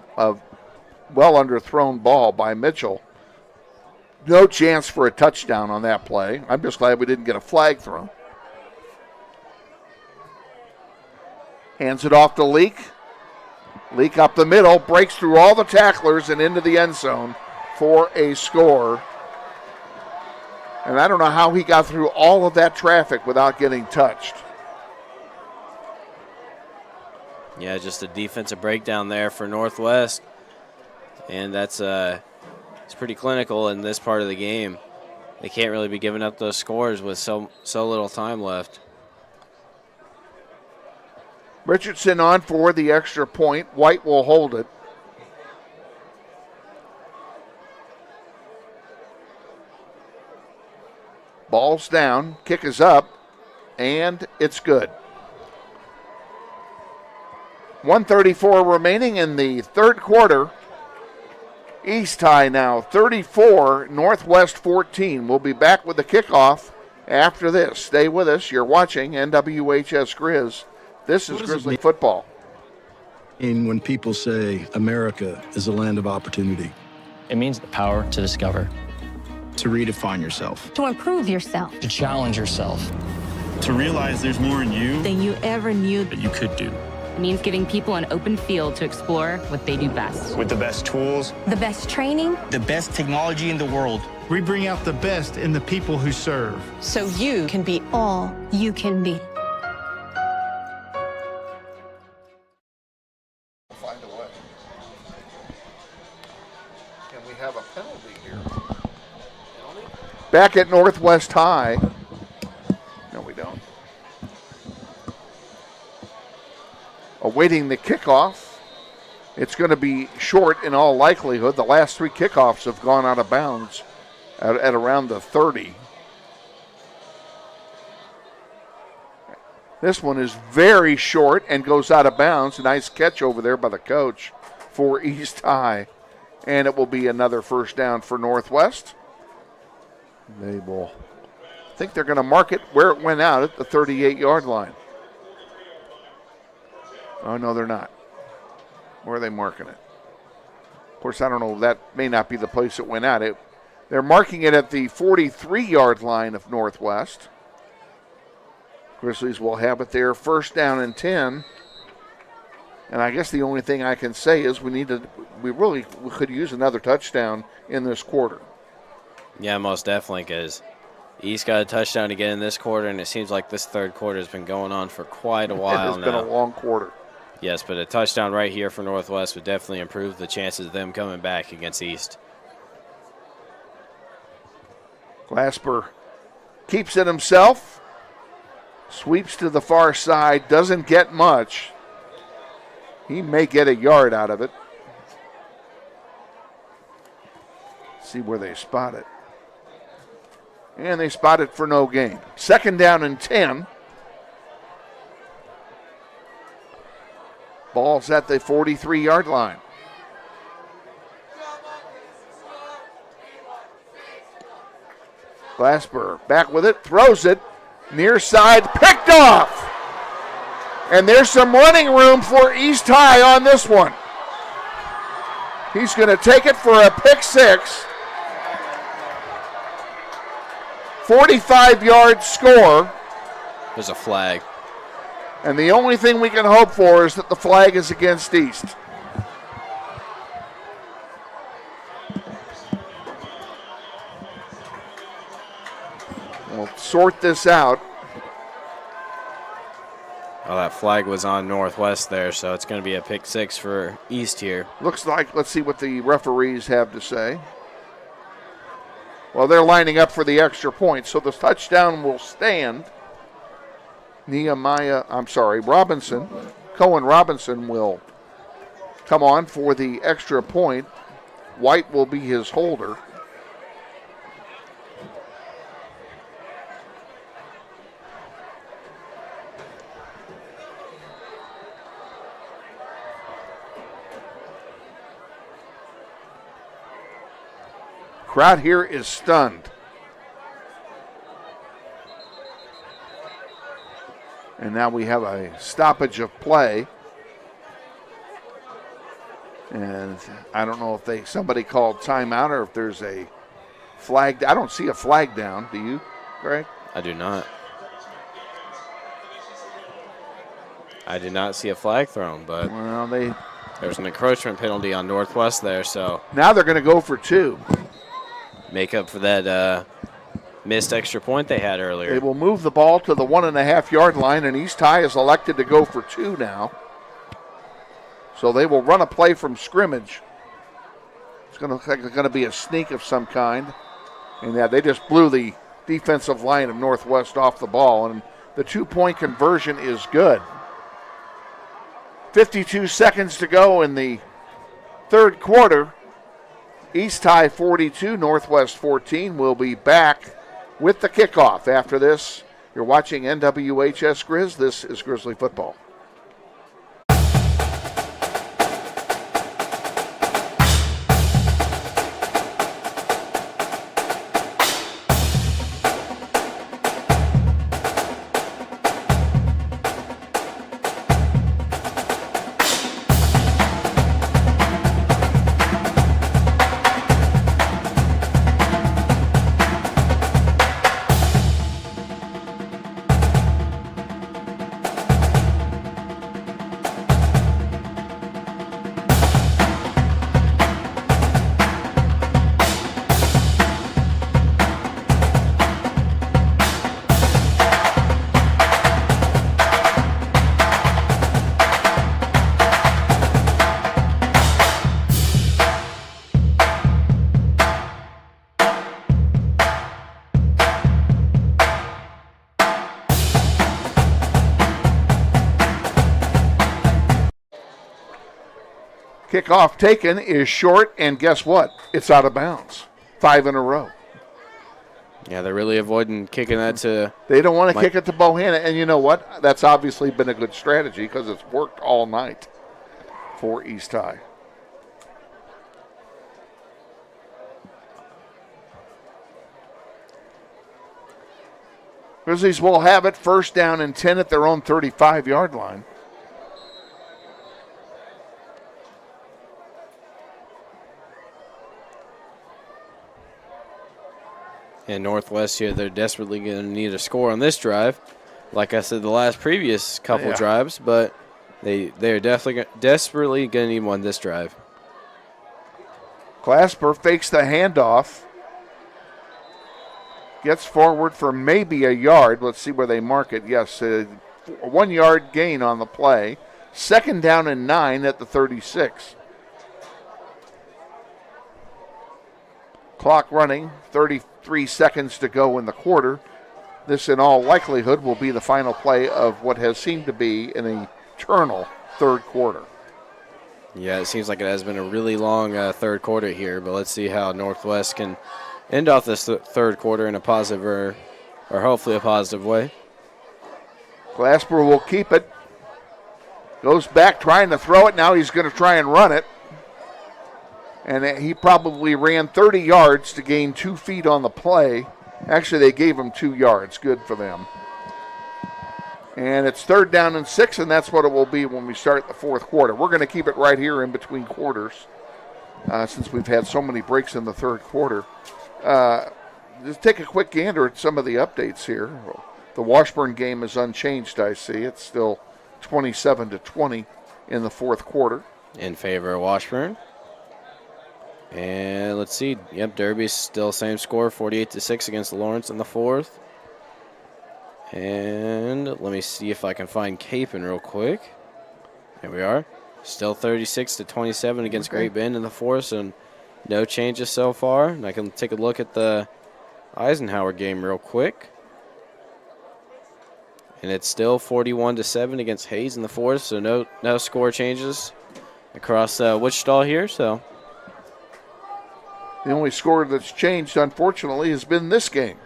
well underthrown ball by Mitchell. No chance for a touchdown on that play. I'm just glad we didn't get a flag thrown. Hands it off to Leake. Leake up the middle, breaks through all the tacklers and into the end zone for a score. And I don't know how he got through all of that traffic without getting touched. Yeah, just a defensive breakdown there for Northwest. And that's it's pretty clinical in this part of the game. They can't really be giving up those scores with so little time left. Richardson on for the extra point. White will hold it. Ball's down, kick is up, and it's good. 1:34 remaining in the third quarter. East High now 34, Northwest 14. We'll be back with the kickoff after this. Stay with us. You're watching NWHS Grizz. This is Grizzly football. And when people say America is a land of opportunity, it means the power to discover, to redefine yourself, To improve yourself. to challenge yourself, To realize there's more in you Than you ever knew. that you could do. It means giving people an open field to explore what they do best. With the best tools, The best training. The best technology in the world. we bring out the best in the people who serve. So you can be all you can be. Find a way. Can we have a penalty here? Back at Northwest High. No, we don't. Awaiting the kickoff. It's going to be short in all likelihood. The last 3 kickoffs have gone out of bounds at around the 30. This one is very short and goes out of bounds. A nice catch over there by the coach for East High. And it will be another first down for Northwest. They will think they're going to mark it where it went out at the 38-yard line. Oh, no, they're not. Where are they marking it? Of course, I don't know. That may not be the place it went out. They're marking it at the 43-yard line of Northwest. Grizzlies will have it there, first down and 10. And I guess the only thing I can say is we could use another touchdown in this quarter. Yeah, most definitely, because East got a touchdown again in this quarter, and it seems like this third quarter has been going on for quite a while now. It's been a long quarter. Yes, but a touchdown right here for Northwest would definitely improve the chances of them coming back against East. Glasper keeps it himself. Sweeps to the far side. Doesn't get much. He may get a yard out of it. See where they spot it. And they spot it for no gain. 2nd down and 10. Ball's at the 43-yard line. Glasper back with it, throws it, near side, picked off. And there's some running room for East High on this one. He's going to take it for a pick 6. 45-yard score. There's a flag. And the only thing we can hope for is that the flag is against East. We'll sort this out. Well, that flag was on Northwest there, so it's going to be a pick 6 for East here. Looks like, let's see what the referees have to say. Well, they're lining up for the extra point, so the touchdown will stand. Robinson, Cohen Robinson will come on for the extra point. White will be his holder. Crowd here is stunned. And now we have a stoppage of play. And I don't know if somebody called timeout or if there's a flag. I don't see a flag down. Do you, Greg? I do not. I did not see a flag thrown, but there's an encroachment penalty on Northwest there, so now they're going to go for 2. Make up for that missed extra point they had earlier. They will move the ball to the 1.5-yard line, and East High is elected to go for 2 now. So they will run a play from scrimmage. It's going to look like it's going to be a sneak of some kind. And they just blew the defensive line of Northwest off the ball, and the 2-point conversion is good. 52 seconds to go in the third quarter. East High 42, Northwest 14. We'll be back with the kickoff. After this, you're watching NWHS Grizz. This is Grizzly Football. Kickoff taken is short, and guess what? It's out of bounds. 5 in a row. Yeah, they're really avoiding kicking that to... They don't want to kick it to Bohanna, and you know what? That's obviously been a good strategy because it's worked all night for East High. Grizzlies will have it 1st down and 10 at their own 35-yard line. And Northwest here, they're desperately going to need a score on this drive. Like I said, the previous couple drives, but they're definitely desperately going to need one this drive. Glasper fakes the handoff. Gets forward for maybe a yard. Let's see where they mark it. Yes, a 1-yard gain on the play. 2nd down and 9 at the 36. Clock running, 3 seconds to go in the quarter. This, in all likelihood, will be the final play of what has seemed to be an eternal third quarter. Yeah, it seems like it has been a really long third quarter here, but let's see how Northwest can end off this third quarter in a positive or hopefully a positive way. Glasper will keep it. Goes back trying to throw it. Now he's going to try and run it. And he probably ran 30 yards to gain 2 feet on the play. Actually, they gave him 2 yards. Good for them. And it's 3rd down and 6, and that's what it will be when we start the fourth quarter. We're going to keep it right here in between quarters since we've had so many breaks in the third quarter. Just take a quick gander at some of the updates here. The Washburn game is unchanged, I see. It's still 27-20 in the fourth quarter. In favor of Washburn. And let's see. Yep, Derby's still same score, 48-6 against Lawrence in the fourth. And let me see if I can find Capon real quick. Here we are. Still 36-27 against Great Bend in the fourth, and no changes so far. And I can take a look at the Eisenhower game real quick. And it's still 41-7 against Hayes in the fourth, so no score changes across Wichita here. So the only score that's changed, unfortunately, has been this game.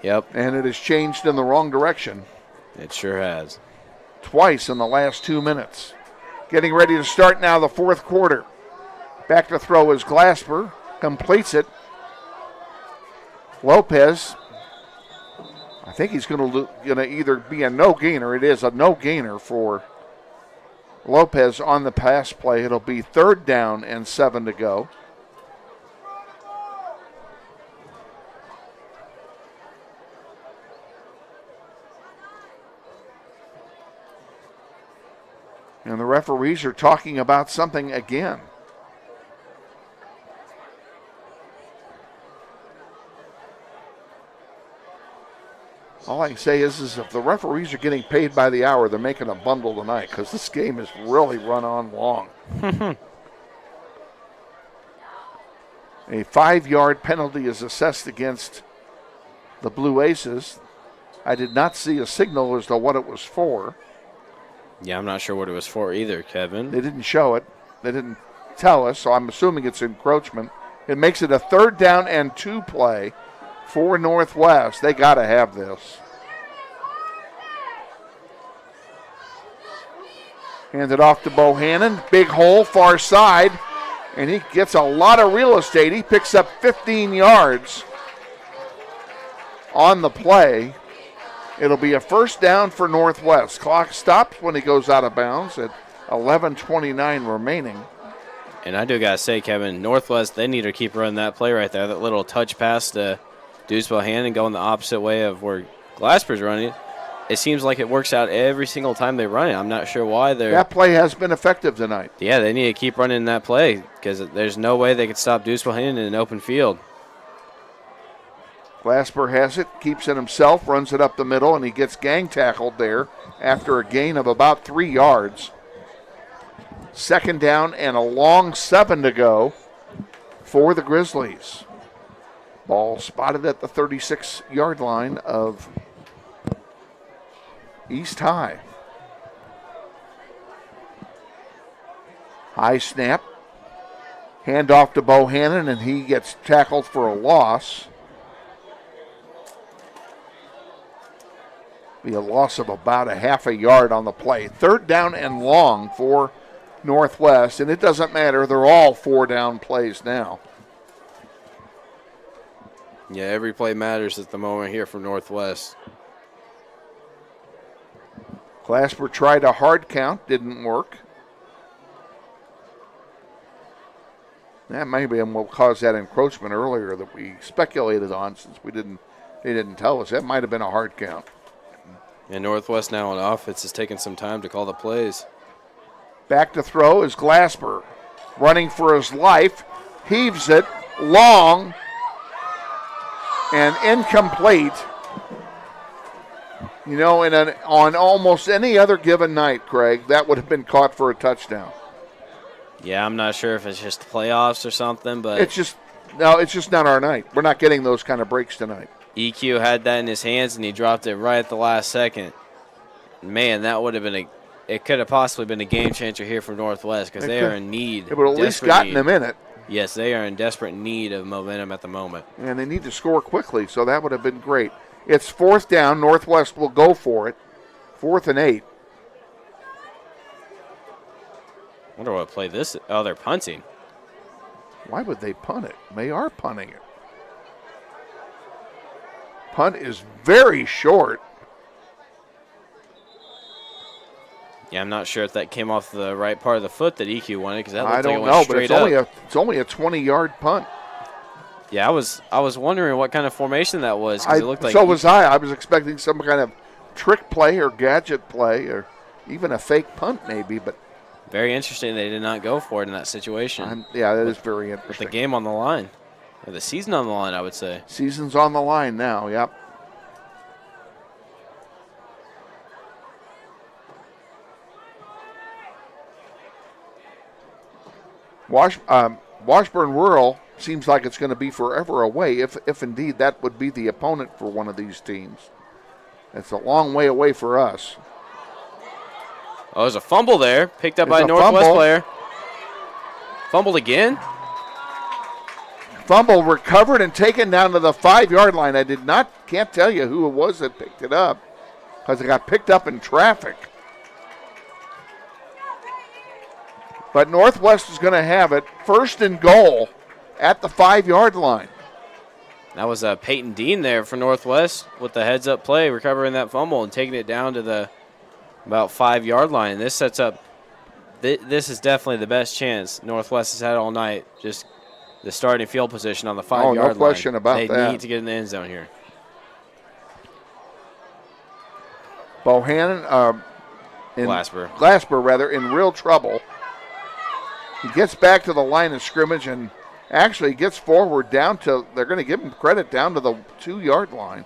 Yep. And it has changed in the wrong direction. It sure has. Twice in the last 2 minutes. Getting ready to start now the fourth quarter. Back to throw is Glasper. Completes it. Lopez. I think he's going to either be a no-gainer. It is a no-gainer for Lopez on the pass play. It'll be 3rd down and 7 to go. And the referees are talking about something again. All I can say is if the referees are getting paid by the hour, they're making a bundle tonight because this game has really run on long. A 5-yard penalty is assessed against the Blue Aces. I did not see a signal as to what it was for. Yeah, I'm not sure what it was for either, Kevin. They didn't show it. They didn't tell us, so I'm assuming it's encroachment. It makes it a 3rd down and 2 play for Northwest. They got to have this. Handed off to Bohannon. Big hole, far side. And he gets a lot of real estate. He picks up 15 yards on the play. It'll be a 1st down for Northwest. Clock stops when he goes out of bounds at 11:29 remaining. And I do got to say, Kevin, Northwest, they need to keep running that play right there. That little touch pass to Deuce Bohannon going the opposite way of where Glasper's running. It seems like it works out every single time they run it. I'm not sure why they're... That play has been effective tonight. Yeah, they need to keep running that play because there's no way they could stop Deuce Bohannon in an open field. Glasper has it, keeps it himself, runs it up the middle, and he gets gang tackled there after a gain of about 3 yards. 2nd down and a long 7 to go for the Grizzlies. Ball spotted at the 36-yard line of East High. High snap. Hand off to Bohannon, and he gets tackled for a loss. Be a loss of about a half a yard on the play. 3rd down and long for Northwest, and it doesn't matter. They're all 4-down plays now. Yeah, every play matters at the moment here for Northwest. Glasper tried a hard count, didn't work. That maybe what caused that encroachment earlier that we speculated on since they didn't tell us. That might have been a hard count. And Northwest now on offense is taking some time to call the plays. Back to throw is Glasper. Running for his life. Heaves it long and incomplete. You know, on almost any other given night, Craig, that would have been caught for a touchdown. Yeah, I'm not sure if it's just playoffs or something, but it's just No, it's just not our night. We're not getting those kind of breaks tonight. EQ had that in his hands, and he dropped it right at the last second. Man, that would have been it could have possibly been a game changer here for Northwest because they are in need. It would have at least gotten them in it. Yes, they are in desperate need of momentum at the moment. And they need to score quickly, so that would have been great. It's 4th down. Northwest will go for it. 4th and 8. Wonder what play this. Oh, they're punting. Why would they punt it? They are punting it. Punt is very short. Yeah, I'm not sure if that came off the right part of the foot that EQ wanted because that looked I like it don't went know, but straight it's only a 20-yard punt. Yeah, I was wondering what kind of formation that was because it looked like. So was I. I was expecting some kind of trick play or gadget play or even a fake punt maybe, but. Very interesting they did not go for it in that situation. Yeah, that is very interesting. With the game on the line. Or the season on the line, I would say. Season's on the line now, yep. Washburn Rural seems like it's going to be forever away if indeed that would be the opponent for one of these teams. It's a long way away for us. Oh, there's a fumble there. Picked up by a Northwest player. Fumbled again. Fumble recovered and taken down to the 5-yard line. Can't tell you who it was that picked it up because it got picked up in traffic. But Northwest is going to have it 1st and goal at the 5-yard line. That was Peyton Dean there for Northwest with the heads-up play, recovering that fumble and taking it down to the about 5-yard line. And this sets up, this is definitely the best chance Northwest has had all night. Just the starting field position on the 5-yard line. No question about that. They need to get in the end zone here. Bohannon, Glasper, in real trouble. He gets back to the line of scrimmage and actually gets forward down to, they're going to give him credit, down to the 2-yard line.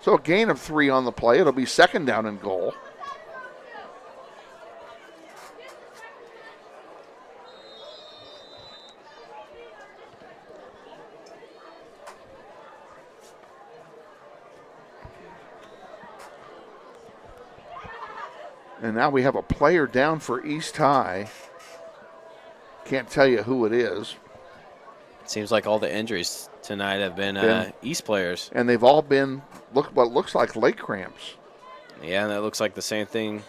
So a gain of 3 on the play. It'll be 2nd down and goal. And now we have a player down for East High. Can't tell you who it is. It seems like all the injuries tonight have been East players. And they've all been what looks like leg cramps. Yeah, and that looks like the same thing.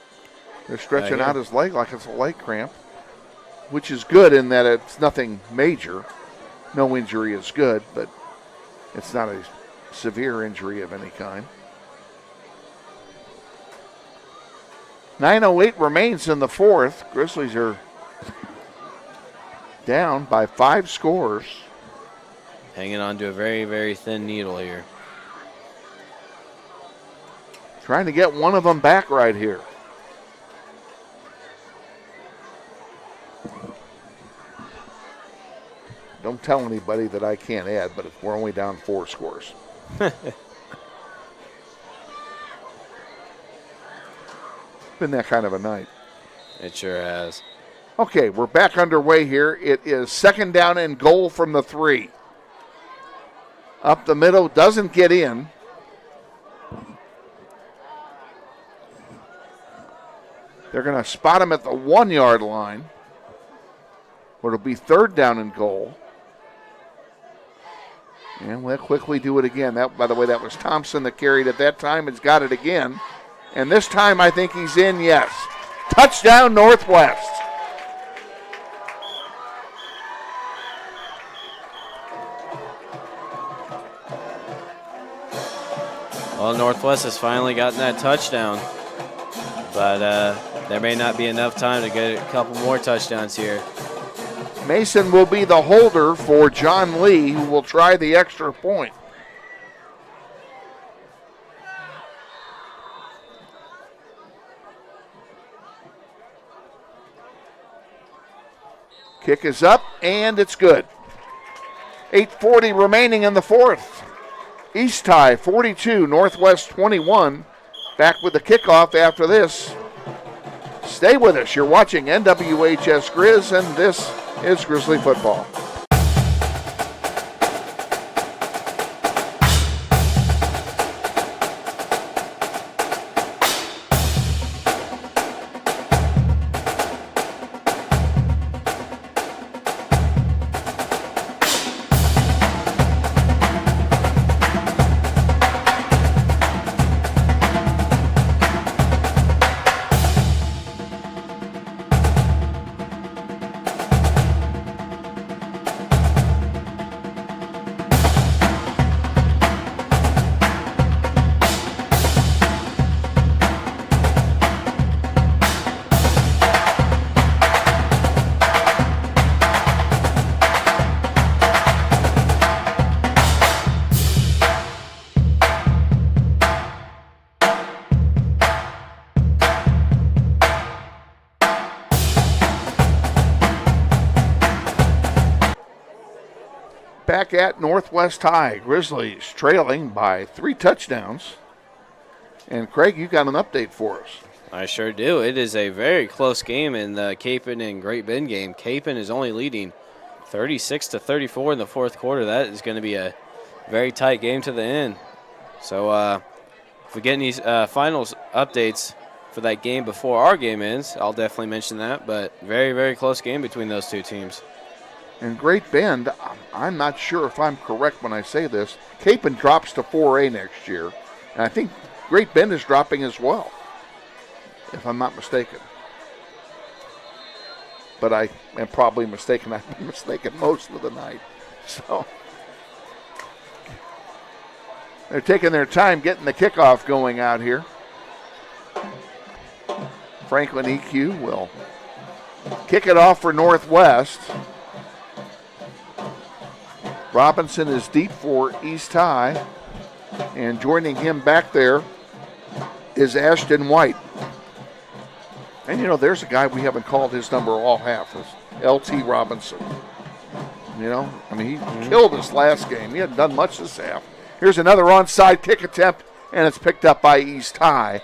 They're stretching out his leg like it's a leg cramp, which is good in that it's nothing major. No injury is good, but it's not a severe injury of any kind. 9:08 remains in the 4th. Grizzlies are down by 5 scores. Hanging on to a very, very thin needle here. Trying to get one of them back right here. Don't tell anybody that I can't add, but we're only down 4 scores. Been that kind of a night. It sure has. Okay, we're back underway here. It is 2nd down and goal from the 3. Up the middle, doesn't get in. They're going to spot him at the 1-yard line. Or it'll be 3rd down and goal. And we'll quickly do it again. That, by the way, that was Thompson that carried it that time. Has got it again. And this time I think he's in, yes. Touchdown, Northwest. Well, Northwest has finally gotten that touchdown. But there may not be enough time to get a couple more touchdowns here. Mason will be the holder for John Lee, who will try the extra point. Kick is up, and it's good. 8:40 remaining in the 4th. East High 42, Northwest 21. Back with the kickoff after this. Stay with us. You're watching NWHS Grizz, and this is Grizzly Football. back at Northwest High. Grizzlies trailing by 3 touchdowns. And Craig, you got an update for us. I sure do. It is a very close game in the Capon and Great Bend game. Capon is only leading 36-34 in the fourth quarter. That is going to be a very tight game to the end. So if we get any finals updates for that game before our game ends, I'll definitely mention that. But very, very close game between those two teams. And Great Bend, I'm not sure if I'm correct when I say this, Capon drops to 4A next year. And I think Great Bend is dropping as well, if I'm not mistaken. But I am probably mistaken. I've been mistaken most of the night. So they're taking their time getting the kickoff going out here. Franklin EQ will kick it off for Northwest. Robinson is deep for East High. And joining him back there is Ashton White. And, you know, there's a guy we haven't called his number all half. Is L.T. Robinson. You know, I mean, he killed us last game. He hadn't done much this half. Here's another onside kick attempt, and it's picked up by East High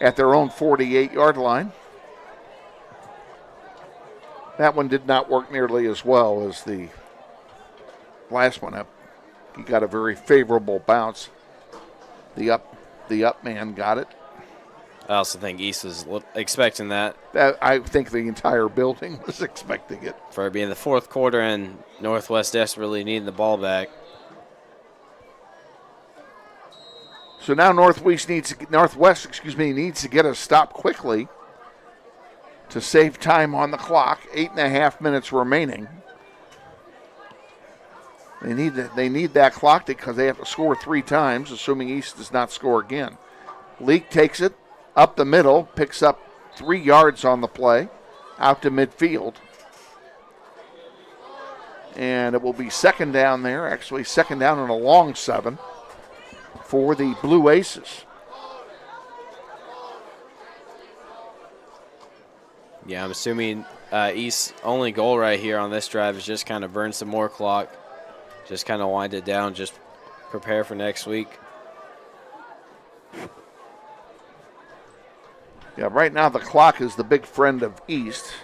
at their own 48-yard line. That one did not work nearly as well as the last one up. He got a very favorable bounce. The up man got it. I also think East was expecting that. I think the entire building was expecting it. For it being the fourth quarter and Northwest desperately needing the ball back. So now Northwest needs to get a stop quickly to save time on the clock. 8.5 minutes remaining. They need that clock because they have to score 3 times, assuming East does not score again. Leak takes it up the middle, picks up 3 yards on the play, out to midfield. And it will be second down there, actually second down and a long 7 for the Blue Aces. Yeah, I'm assuming East's only goal right here on this drive is just kind of burn some more clock. Just kind of wind it down, just prepare for next week. Yeah, right now the clock is the big friend of East.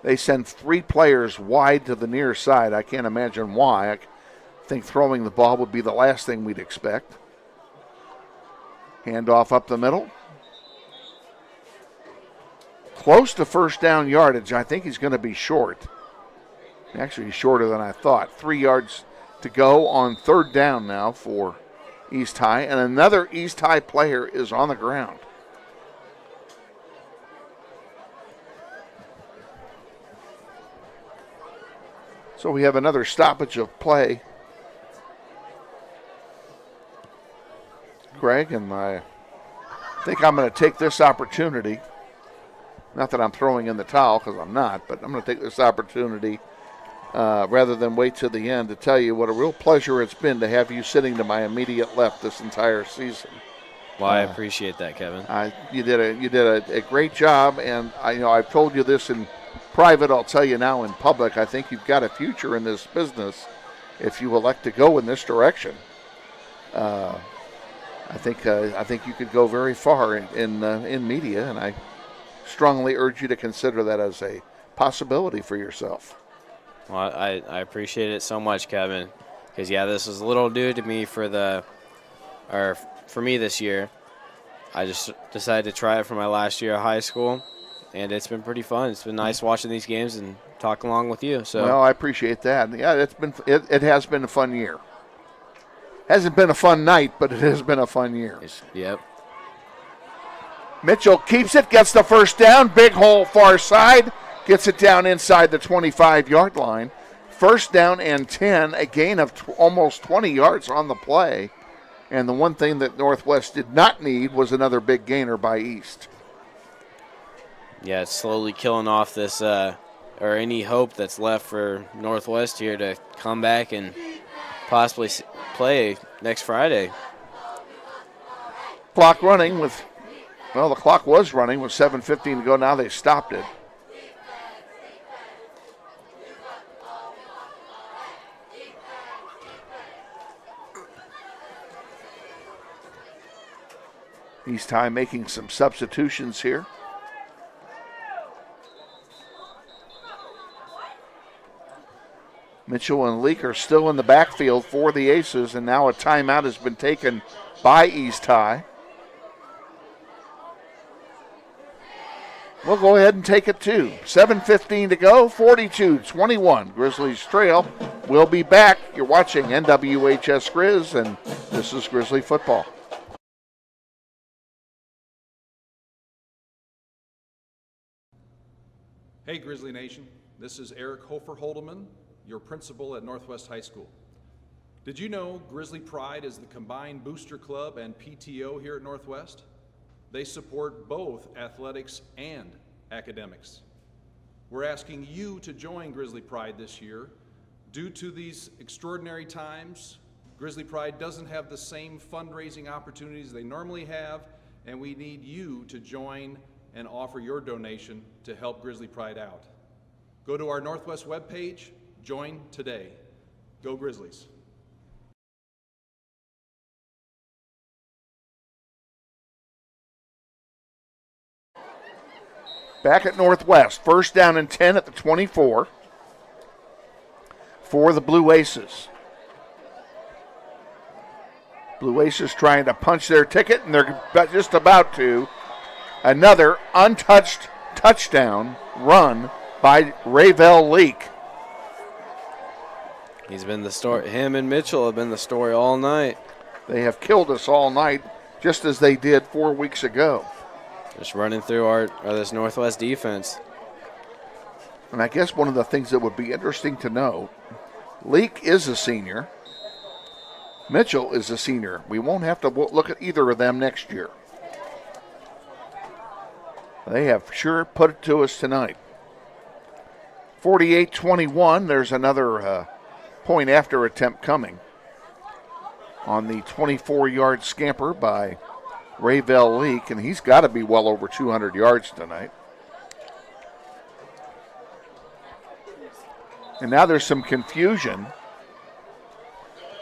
They send 3 players wide to the near side. I can't imagine why. I think throwing the ball would be the last thing we'd expect. Handoff up the middle. Close to first down yardage. I think he's going to be short. Actually, he's shorter than I thought. 3 yards to go on third down now for East High. And another East High player is on the ground. So we have another stoppage of play. Craig, and I think I'm going to take this opportunity. Not that I'm throwing in the towel, because I'm not, but I'm going to take this opportunity rather than wait till the end to tell you what a real pleasure it's been to have you sitting to my immediate left this entire season. Well, I appreciate that, Kevin. You did a great job, and I've told you this in private. I'll tell you now in public. I think you've got a future in this business if you elect to go in this direction. I think you could go very far in media, and I strongly urge you to consider that as a possibility for yourself. Well, I appreciate it so much, Kevin, because this was a little new to me for me this year. I just decided to try it for my last year of high school, and it's been pretty fun. It's been nice watching these games and talking along with you. So, well, I appreciate that. Yeah, it has been a fun year. Hasn't been a fun night, but it has been a fun year. Yep. Mitchell keeps it, gets the first down, big hole far side, gets it down inside the 25-yard line. First down and 10, a gain of almost 20 yards on the play. And the one thing that Northwest did not need was another big gainer by East. Yeah, it's slowly killing off this or any hope that's left for Northwest here to come back and possibly play next Friday. Clock running with, the clock was running with 7:15 to go. Now they stopped it. East High making some substitutions here. Mitchell and Leak are still in the backfield for the Aces, and now a timeout has been taken by East High. We'll go ahead and take it too. 7:15 to go, 42-21. Grizzlies trail. We'll be back. You're watching NWHS Grizz, and this is Grizzly football. Hey, Grizzly Nation. This is Eric Hofer-Holdeman, your principal at Northwest High School. Did you know Grizzly Pride is the combined booster club and PTO here at Northwest? They support both athletics and academics. We're asking you to join Grizzly Pride this year. Due to these extraordinary times, Grizzly Pride doesn't have the same fundraising opportunities they normally have, and we need you to join and offer your donation to help Grizzly Pride out. Go to our Northwest webpage, join today. Go Grizzlies. Back at Northwest, first down and 10 at the 24 for the Blue Aces. Blue Aces trying to punch their ticket, and they're just about to. Another untouched touchdown run by Rayvell Leak. He's been the story. Him and Mitchell have been the story all night. They have killed us all night, just as they did 4 weeks ago. Just running through this Northwest defense. And I guess one of the things that would be interesting to know, Leak is a senior. Mitchell is a senior. We won't have to look at either of them next year. They have sure put it to us tonight. 48-21, there's another point after attempt coming on the 24-yard scamper by Rayvell Leak, and he's got to be well over 200 yards tonight. And now there's some confusion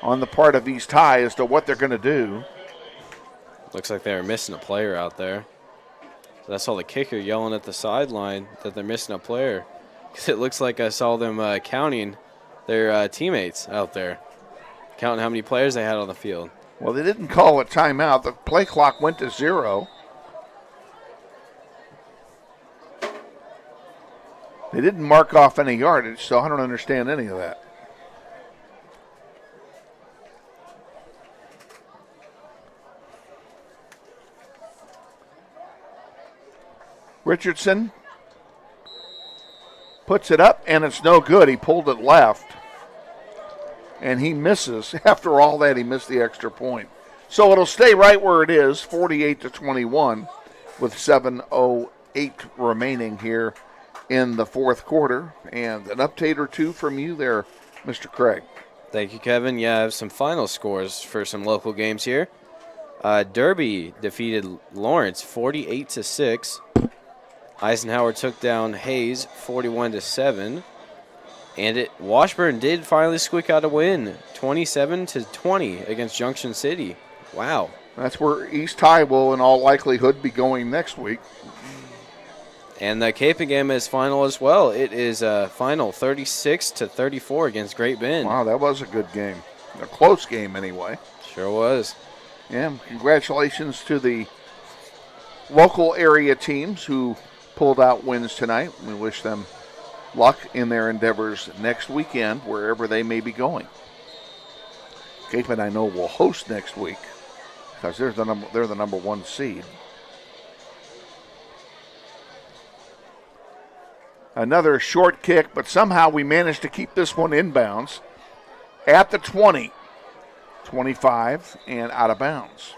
on the part of East High as to what they're going to do. Looks like they're missing a player out there. So that's all the kicker yelling at the sideline that they're missing a player. Because it looks like I saw them counting their teammates out there, counting how many players they had on the field. Well, they didn't call a timeout. The play clock went to 0. They didn't mark off any yardage, so I don't understand any of that. Richardson puts it up, and it's no good. He pulled it left, and he misses. After all that, he missed the extra point. So it'll stay right where it is, 48-21, with 7:08 remaining here in the fourth quarter. And an update or two from you there, Mr. Craig. Thank you, Kevin. Yeah, I have some final scores for some local games here. Derby defeated Lawrence 48-6. Eisenhower took down Hayes 41-7. And Washburn did finally squeak out a win, 27-20 against Junction City. Wow. That's where East High will, in all likelihood, be going next week. And the Pregame is final as well. It is final 36-34 against Great Bend. Wow, that was a good game. A close game, anyway. Sure was. Yeah, congratulations to the local area teams who pulled out wins tonight. We wish them luck in their endeavors next weekend, wherever they may be going. Cape and I know will host next week because they're the number 1 seed. Another short kick, but somehow we managed to keep this one inbounds at the 20, 25, and out of bounds.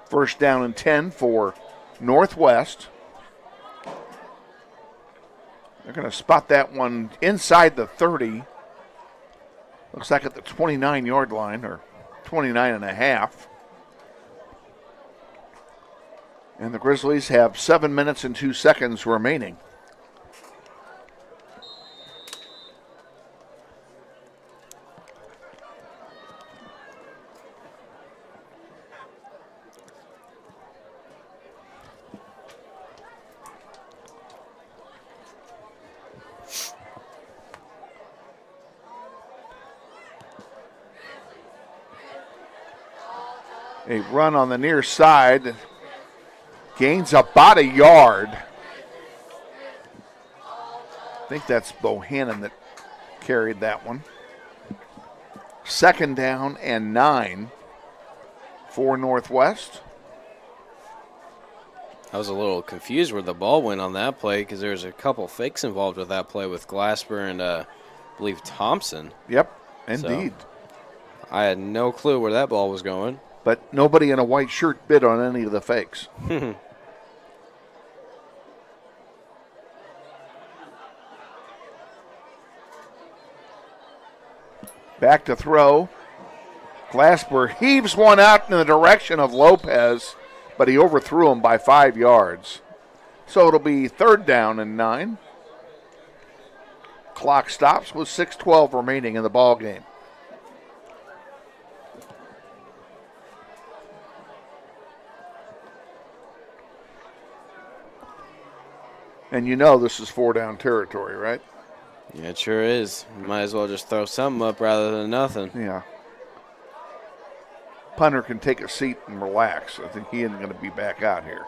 First down and 10 for Northwest. They're going to spot that one inside the 30. Looks like at the 29-yard line, or 29 and a half. And the Grizzlies have 7 minutes and 2 seconds remaining. A run on the near side. Gains about a yard. I think that's Bohannon that carried that one. 2nd down and 9 for Northwest. I was a little confused where the ball went on that play because there was a couple fakes involved with that play with Glasper and I believe Thompson. Yep, indeed. So I had no clue where that ball was going. But nobody in a white shirt bid on any of the fakes. Back to throw. Glasper heaves one out in the direction of Lopez, but he overthrew him by 5 yards. So it'll be 3rd down and 9. Clock stops with 6:12 remaining in the ball game. And you know this is 4-down territory, right? Yeah, it sure is. Might as well just throw something up rather than nothing. Yeah. Punter can take a seat and relax. I think he isn't going to be back out here.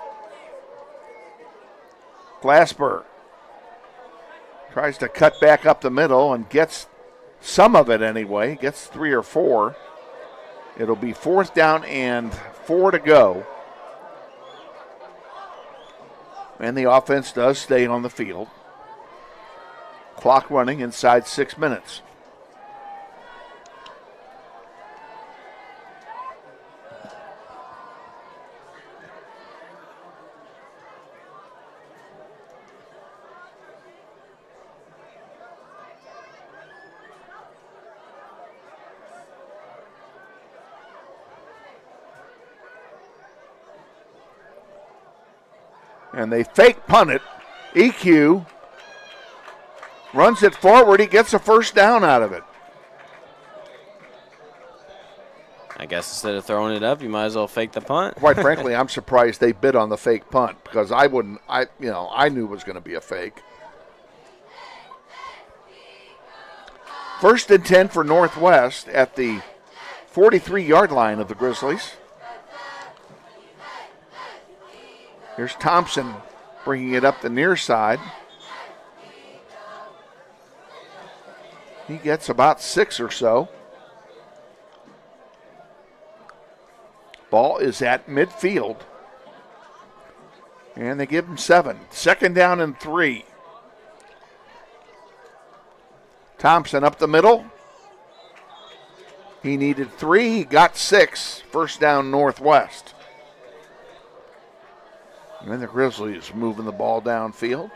Glasper tries to cut back up the middle and gets some of it anyway. Gets 3 or 4. It'll be 4th down and 4 to go. And the offense does stay on the field. Clock running inside 6 minutes. And they fake punt it. EQ runs it forward. He gets a 1st down out of it. I guess instead of throwing it up, you might as well fake the punt. Quite frankly, I'm surprised they bid on the fake punt because I knew it was going to be a fake. 1st and 10 for Northwest at the 43-yard line of the Grizzlies. Here's Thompson bringing it up the near side. He gets about 6 or so. Ball is at midfield. And they give him 7. 2nd down and 3. Thompson up the middle. He needed 3. He got 6. 1st down Northwest. And then the Grizzlies moving the ball downfield.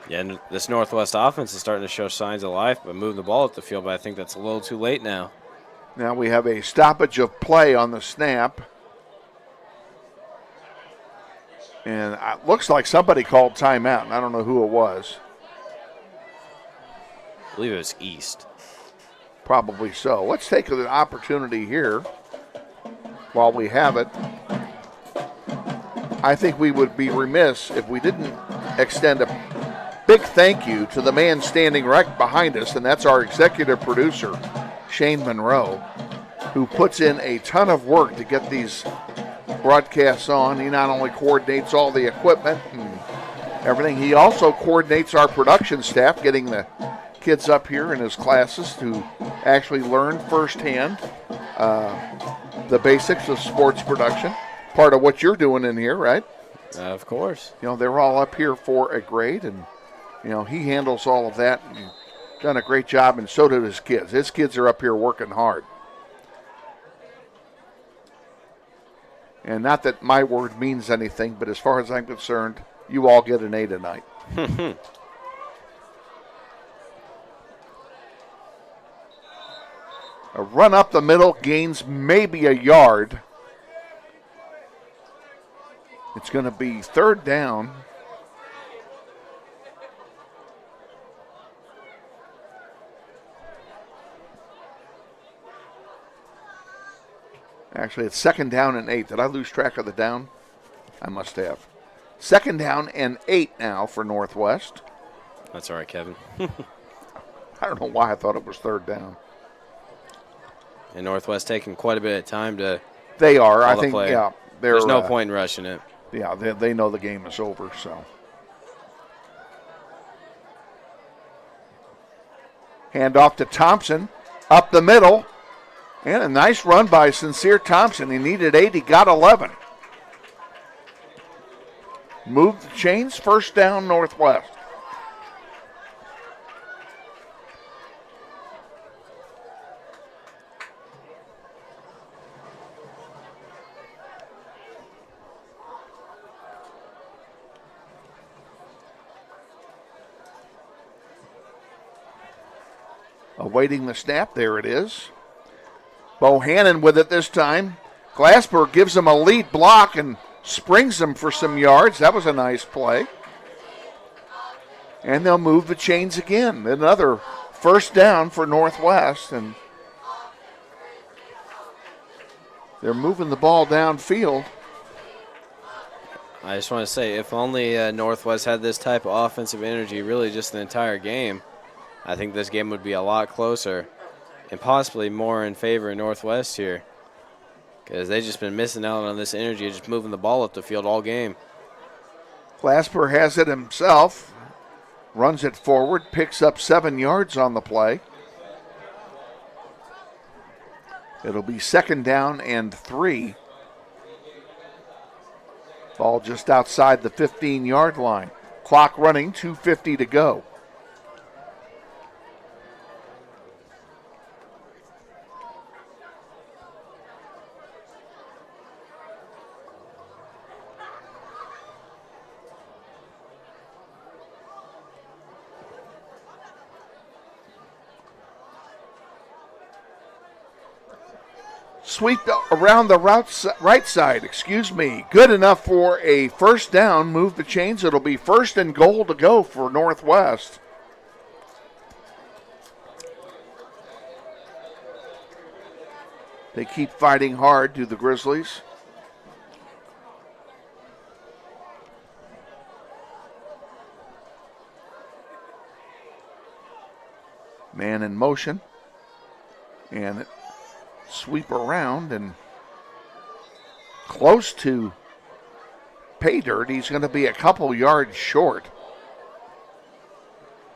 Yeah, and this Northwest offense is starting to show signs of life by moving the ball up the field, but I think that's a little too late now. Now we have a stoppage of play on the snap. And it looks like somebody called timeout, and I don't know who it was. I believe it was East. Probably so. Let's take the opportunity here while we have it. I think we would be remiss if we didn't extend a big thank you to the man standing right behind us, and that's our executive producer, Shane Monroe, who puts in a ton of work to get these broadcasts on. He not only coordinates all the equipment and everything, he also coordinates our production staff, getting the kids up here in his classes to actually learn firsthand the basics of sports production. Part of what you're doing in here, right? Of course. They're all up here for a grade, and, he handles all of that and done a great job, and so did his kids. His kids are up here working hard. And not that my word means anything, but as far as I'm concerned, you all get an A tonight. A run up the middle gains maybe a yard. It's going to be 3rd down. Actually, it's 2nd down and 8. Did I lose track of the down? I must have. 2nd down and 8 now for Northwest. That's all right, Kevin. I don't know why I thought it was 3rd down. And Northwest taking quite a bit of time to They are. call I the think, play. yeah. There's no point in rushing it. Yeah, they know the game is over, so. Hand off to Thompson, up the middle, and a nice run by Sincere Thompson. He needed 8, he got 11. Move the chains, first down, Northwest. Awaiting the snap, there it is. Bohannon with it this time. Glassberg gives him a lead block and springs him for some yards. That was a nice play. And they'll move the chains again. Another first down for Northwest, and they're moving the ball downfield. I just want to say, if only Northwest had this type of offensive energy really just the entire game, I think this game would be a lot closer and possibly more in favor of Northwest here, because they've just been missing out on this energy, just moving the ball up the field all game. Glasper has it himself, runs it forward, picks up 7 yards on the play. It'll be 2nd down and 3. Ball just outside the 15-yard line. Clock running, 2:50 to go. Sweep around the right side, Good enough for a first down. Move the chains. It'll be 1st and goal to go for Northwest. They keep fighting hard, do the Grizzlies. Man in motion. And sweep around and close to pay dirt. He's going to be a couple yards short.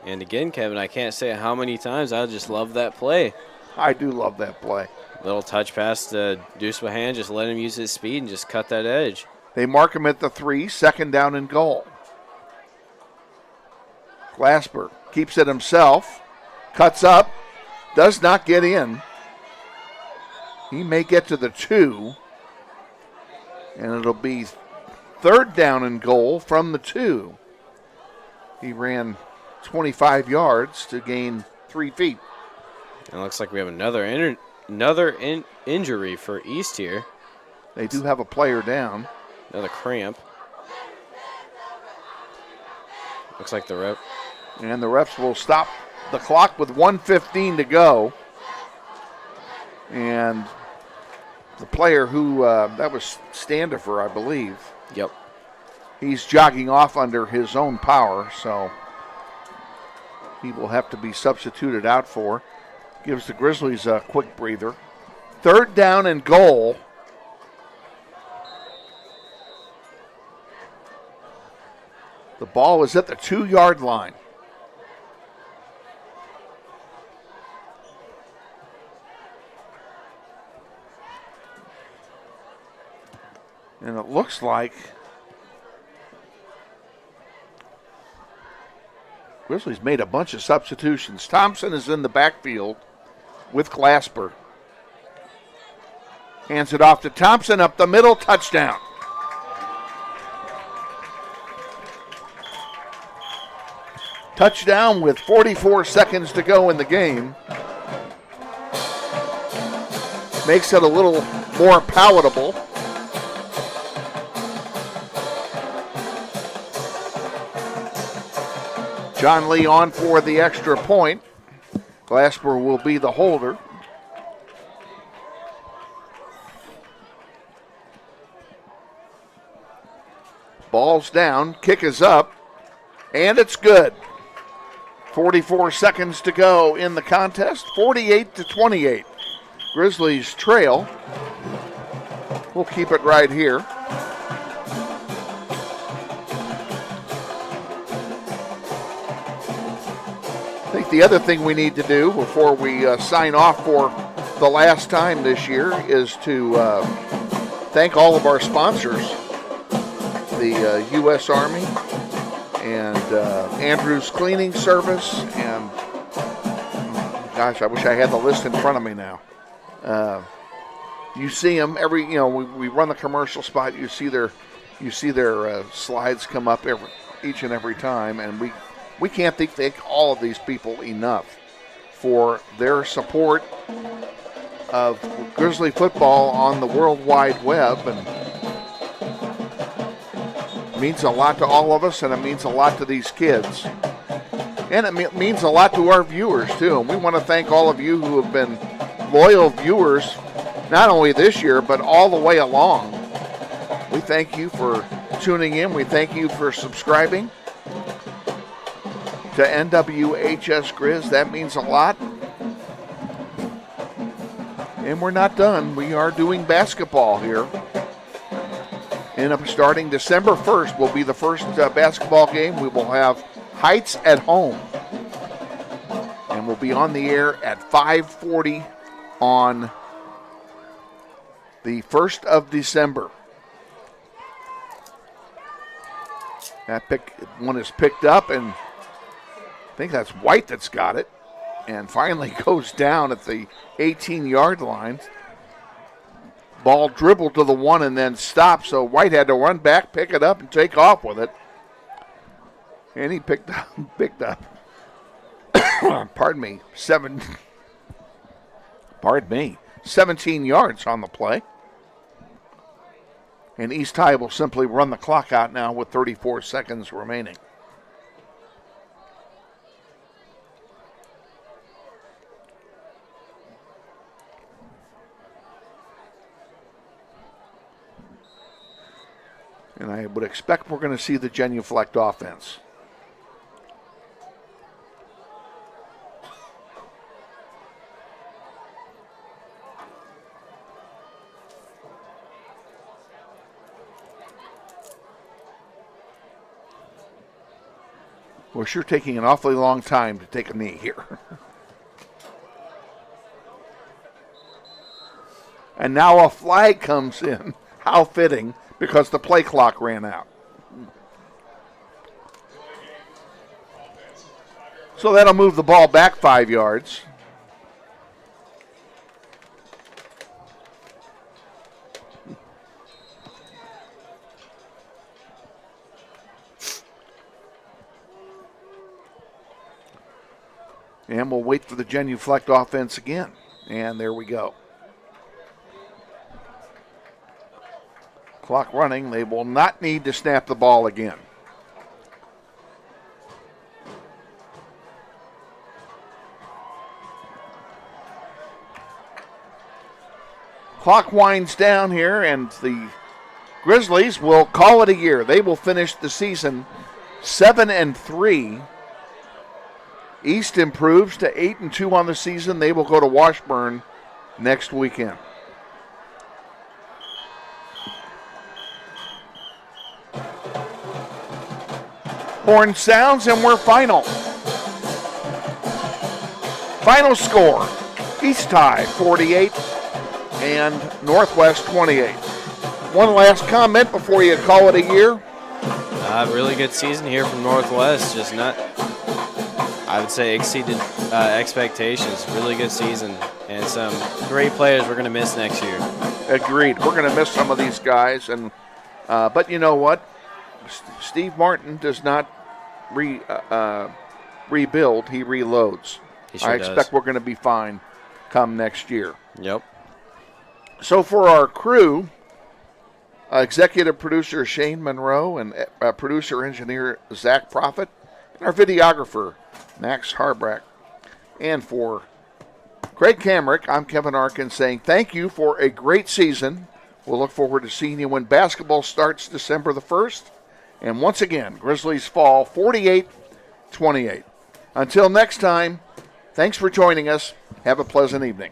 And again, Kevin, I can't say how many times I just love that play. I do love that play. Little touch pass to Deuce Wahan, just let him use his speed and just cut that edge. They mark him at the 3, 2nd down and goal. Glasper keeps it himself, cuts up, does not get in. He may get to the 2, and it'll be 3rd down and goal from the 2. He ran 25 yards to gain 3 feet. And it looks like we have another injury for East here. They do have a player down. Another cramp. Looks like the rep. And the refs will stop the clock with 1:15 to go. And the player who, that was Standifer, I believe. Yep. He's jogging off under his own power, so he will have to be substituted out for. Gives the Grizzlies a quick breather. 3rd down and goal. The ball is at the 2-yard line. And it looks like Grizzlies made a bunch of substitutions. Thompson is in the backfield with Glasper. Hands it off to Thompson, up the middle, touchdown. Touchdown with 44 seconds to go in the game. Makes it a little more palatable. John Lee on for the extra point. Glasper will be the holder. Ball's down, kick is up, and it's good. 44 seconds to go in the contest, 48-28. Grizzlies trail. We'll keep it right here. I think the other thing we need to do before we sign off for the last time this year is to thank all of our sponsors, the U.S. Army and Andrews Cleaning Service, and gosh, I wish I had the list in front of me now. You see them we run the commercial spot. You see their slides come up each and every time, and we can't thank all of these people enough for their support of Grizzly football on the World Wide Web, and it means a lot to all of us, and it means a lot to these kids, and it means a lot to our viewers too. And we want to thank all of you who have been loyal viewers, not only this year but all the way along. We thank you for tuning in. We thank you for subscribing to NWHS Grizz. That means a lot. And we're not done. We are doing basketball here. And starting December 1st will be the first basketball game. We will have Heights at home. And we'll be on the air at 5:40 on the 1st of December. That one is picked up, and I think that's White that's got it, and finally goes down at the 18-yard line. Ball dribbled to the one and then stopped, so White had to run back, pick it up, and take off with it. And he picked up, pardon me, 17 yards on the play. And East High will simply run the clock out now with 34 seconds remaining. And I would expect we're going to see the genuflect offense. We're sure taking an awfully long time to take a knee here. And now a flag comes in. How fitting, because the play clock ran out. So that'll move the ball back 5 yards. And we'll wait for the genuflect offense again. And there we go. Clock running. They will not need to snap the ball again. Clock winds down here, and the Grizzlies will call it a year. They will finish the season 7-3. East improves to 8-2 on the season. They will go to Washburn next weekend. Horn sounds, and we're final. Final score, East High 48 and Northwest 28. One last comment before you call it a year. Really good season here from Northwest. Just not, I would say, exceeded expectations. Really good season, and some great players we're going to miss next year. Agreed. We're going to miss some of these guys, and but you know what? Steve Martin does not rebuild; he reloads. I expect we're going to be fine come next year. Yep. So for our crew, executive producer Shane Monroe and producer engineer Zach Profit, and our videographer Max Harbrack, and for Craig Kamrick, I'm Kevin Arkin saying thank you for a great season. We'll look forward to seeing you when basketball starts December the 1st. And once again, Grizzlies fall 48-28. Until next time, thanks for joining us. Have a pleasant evening.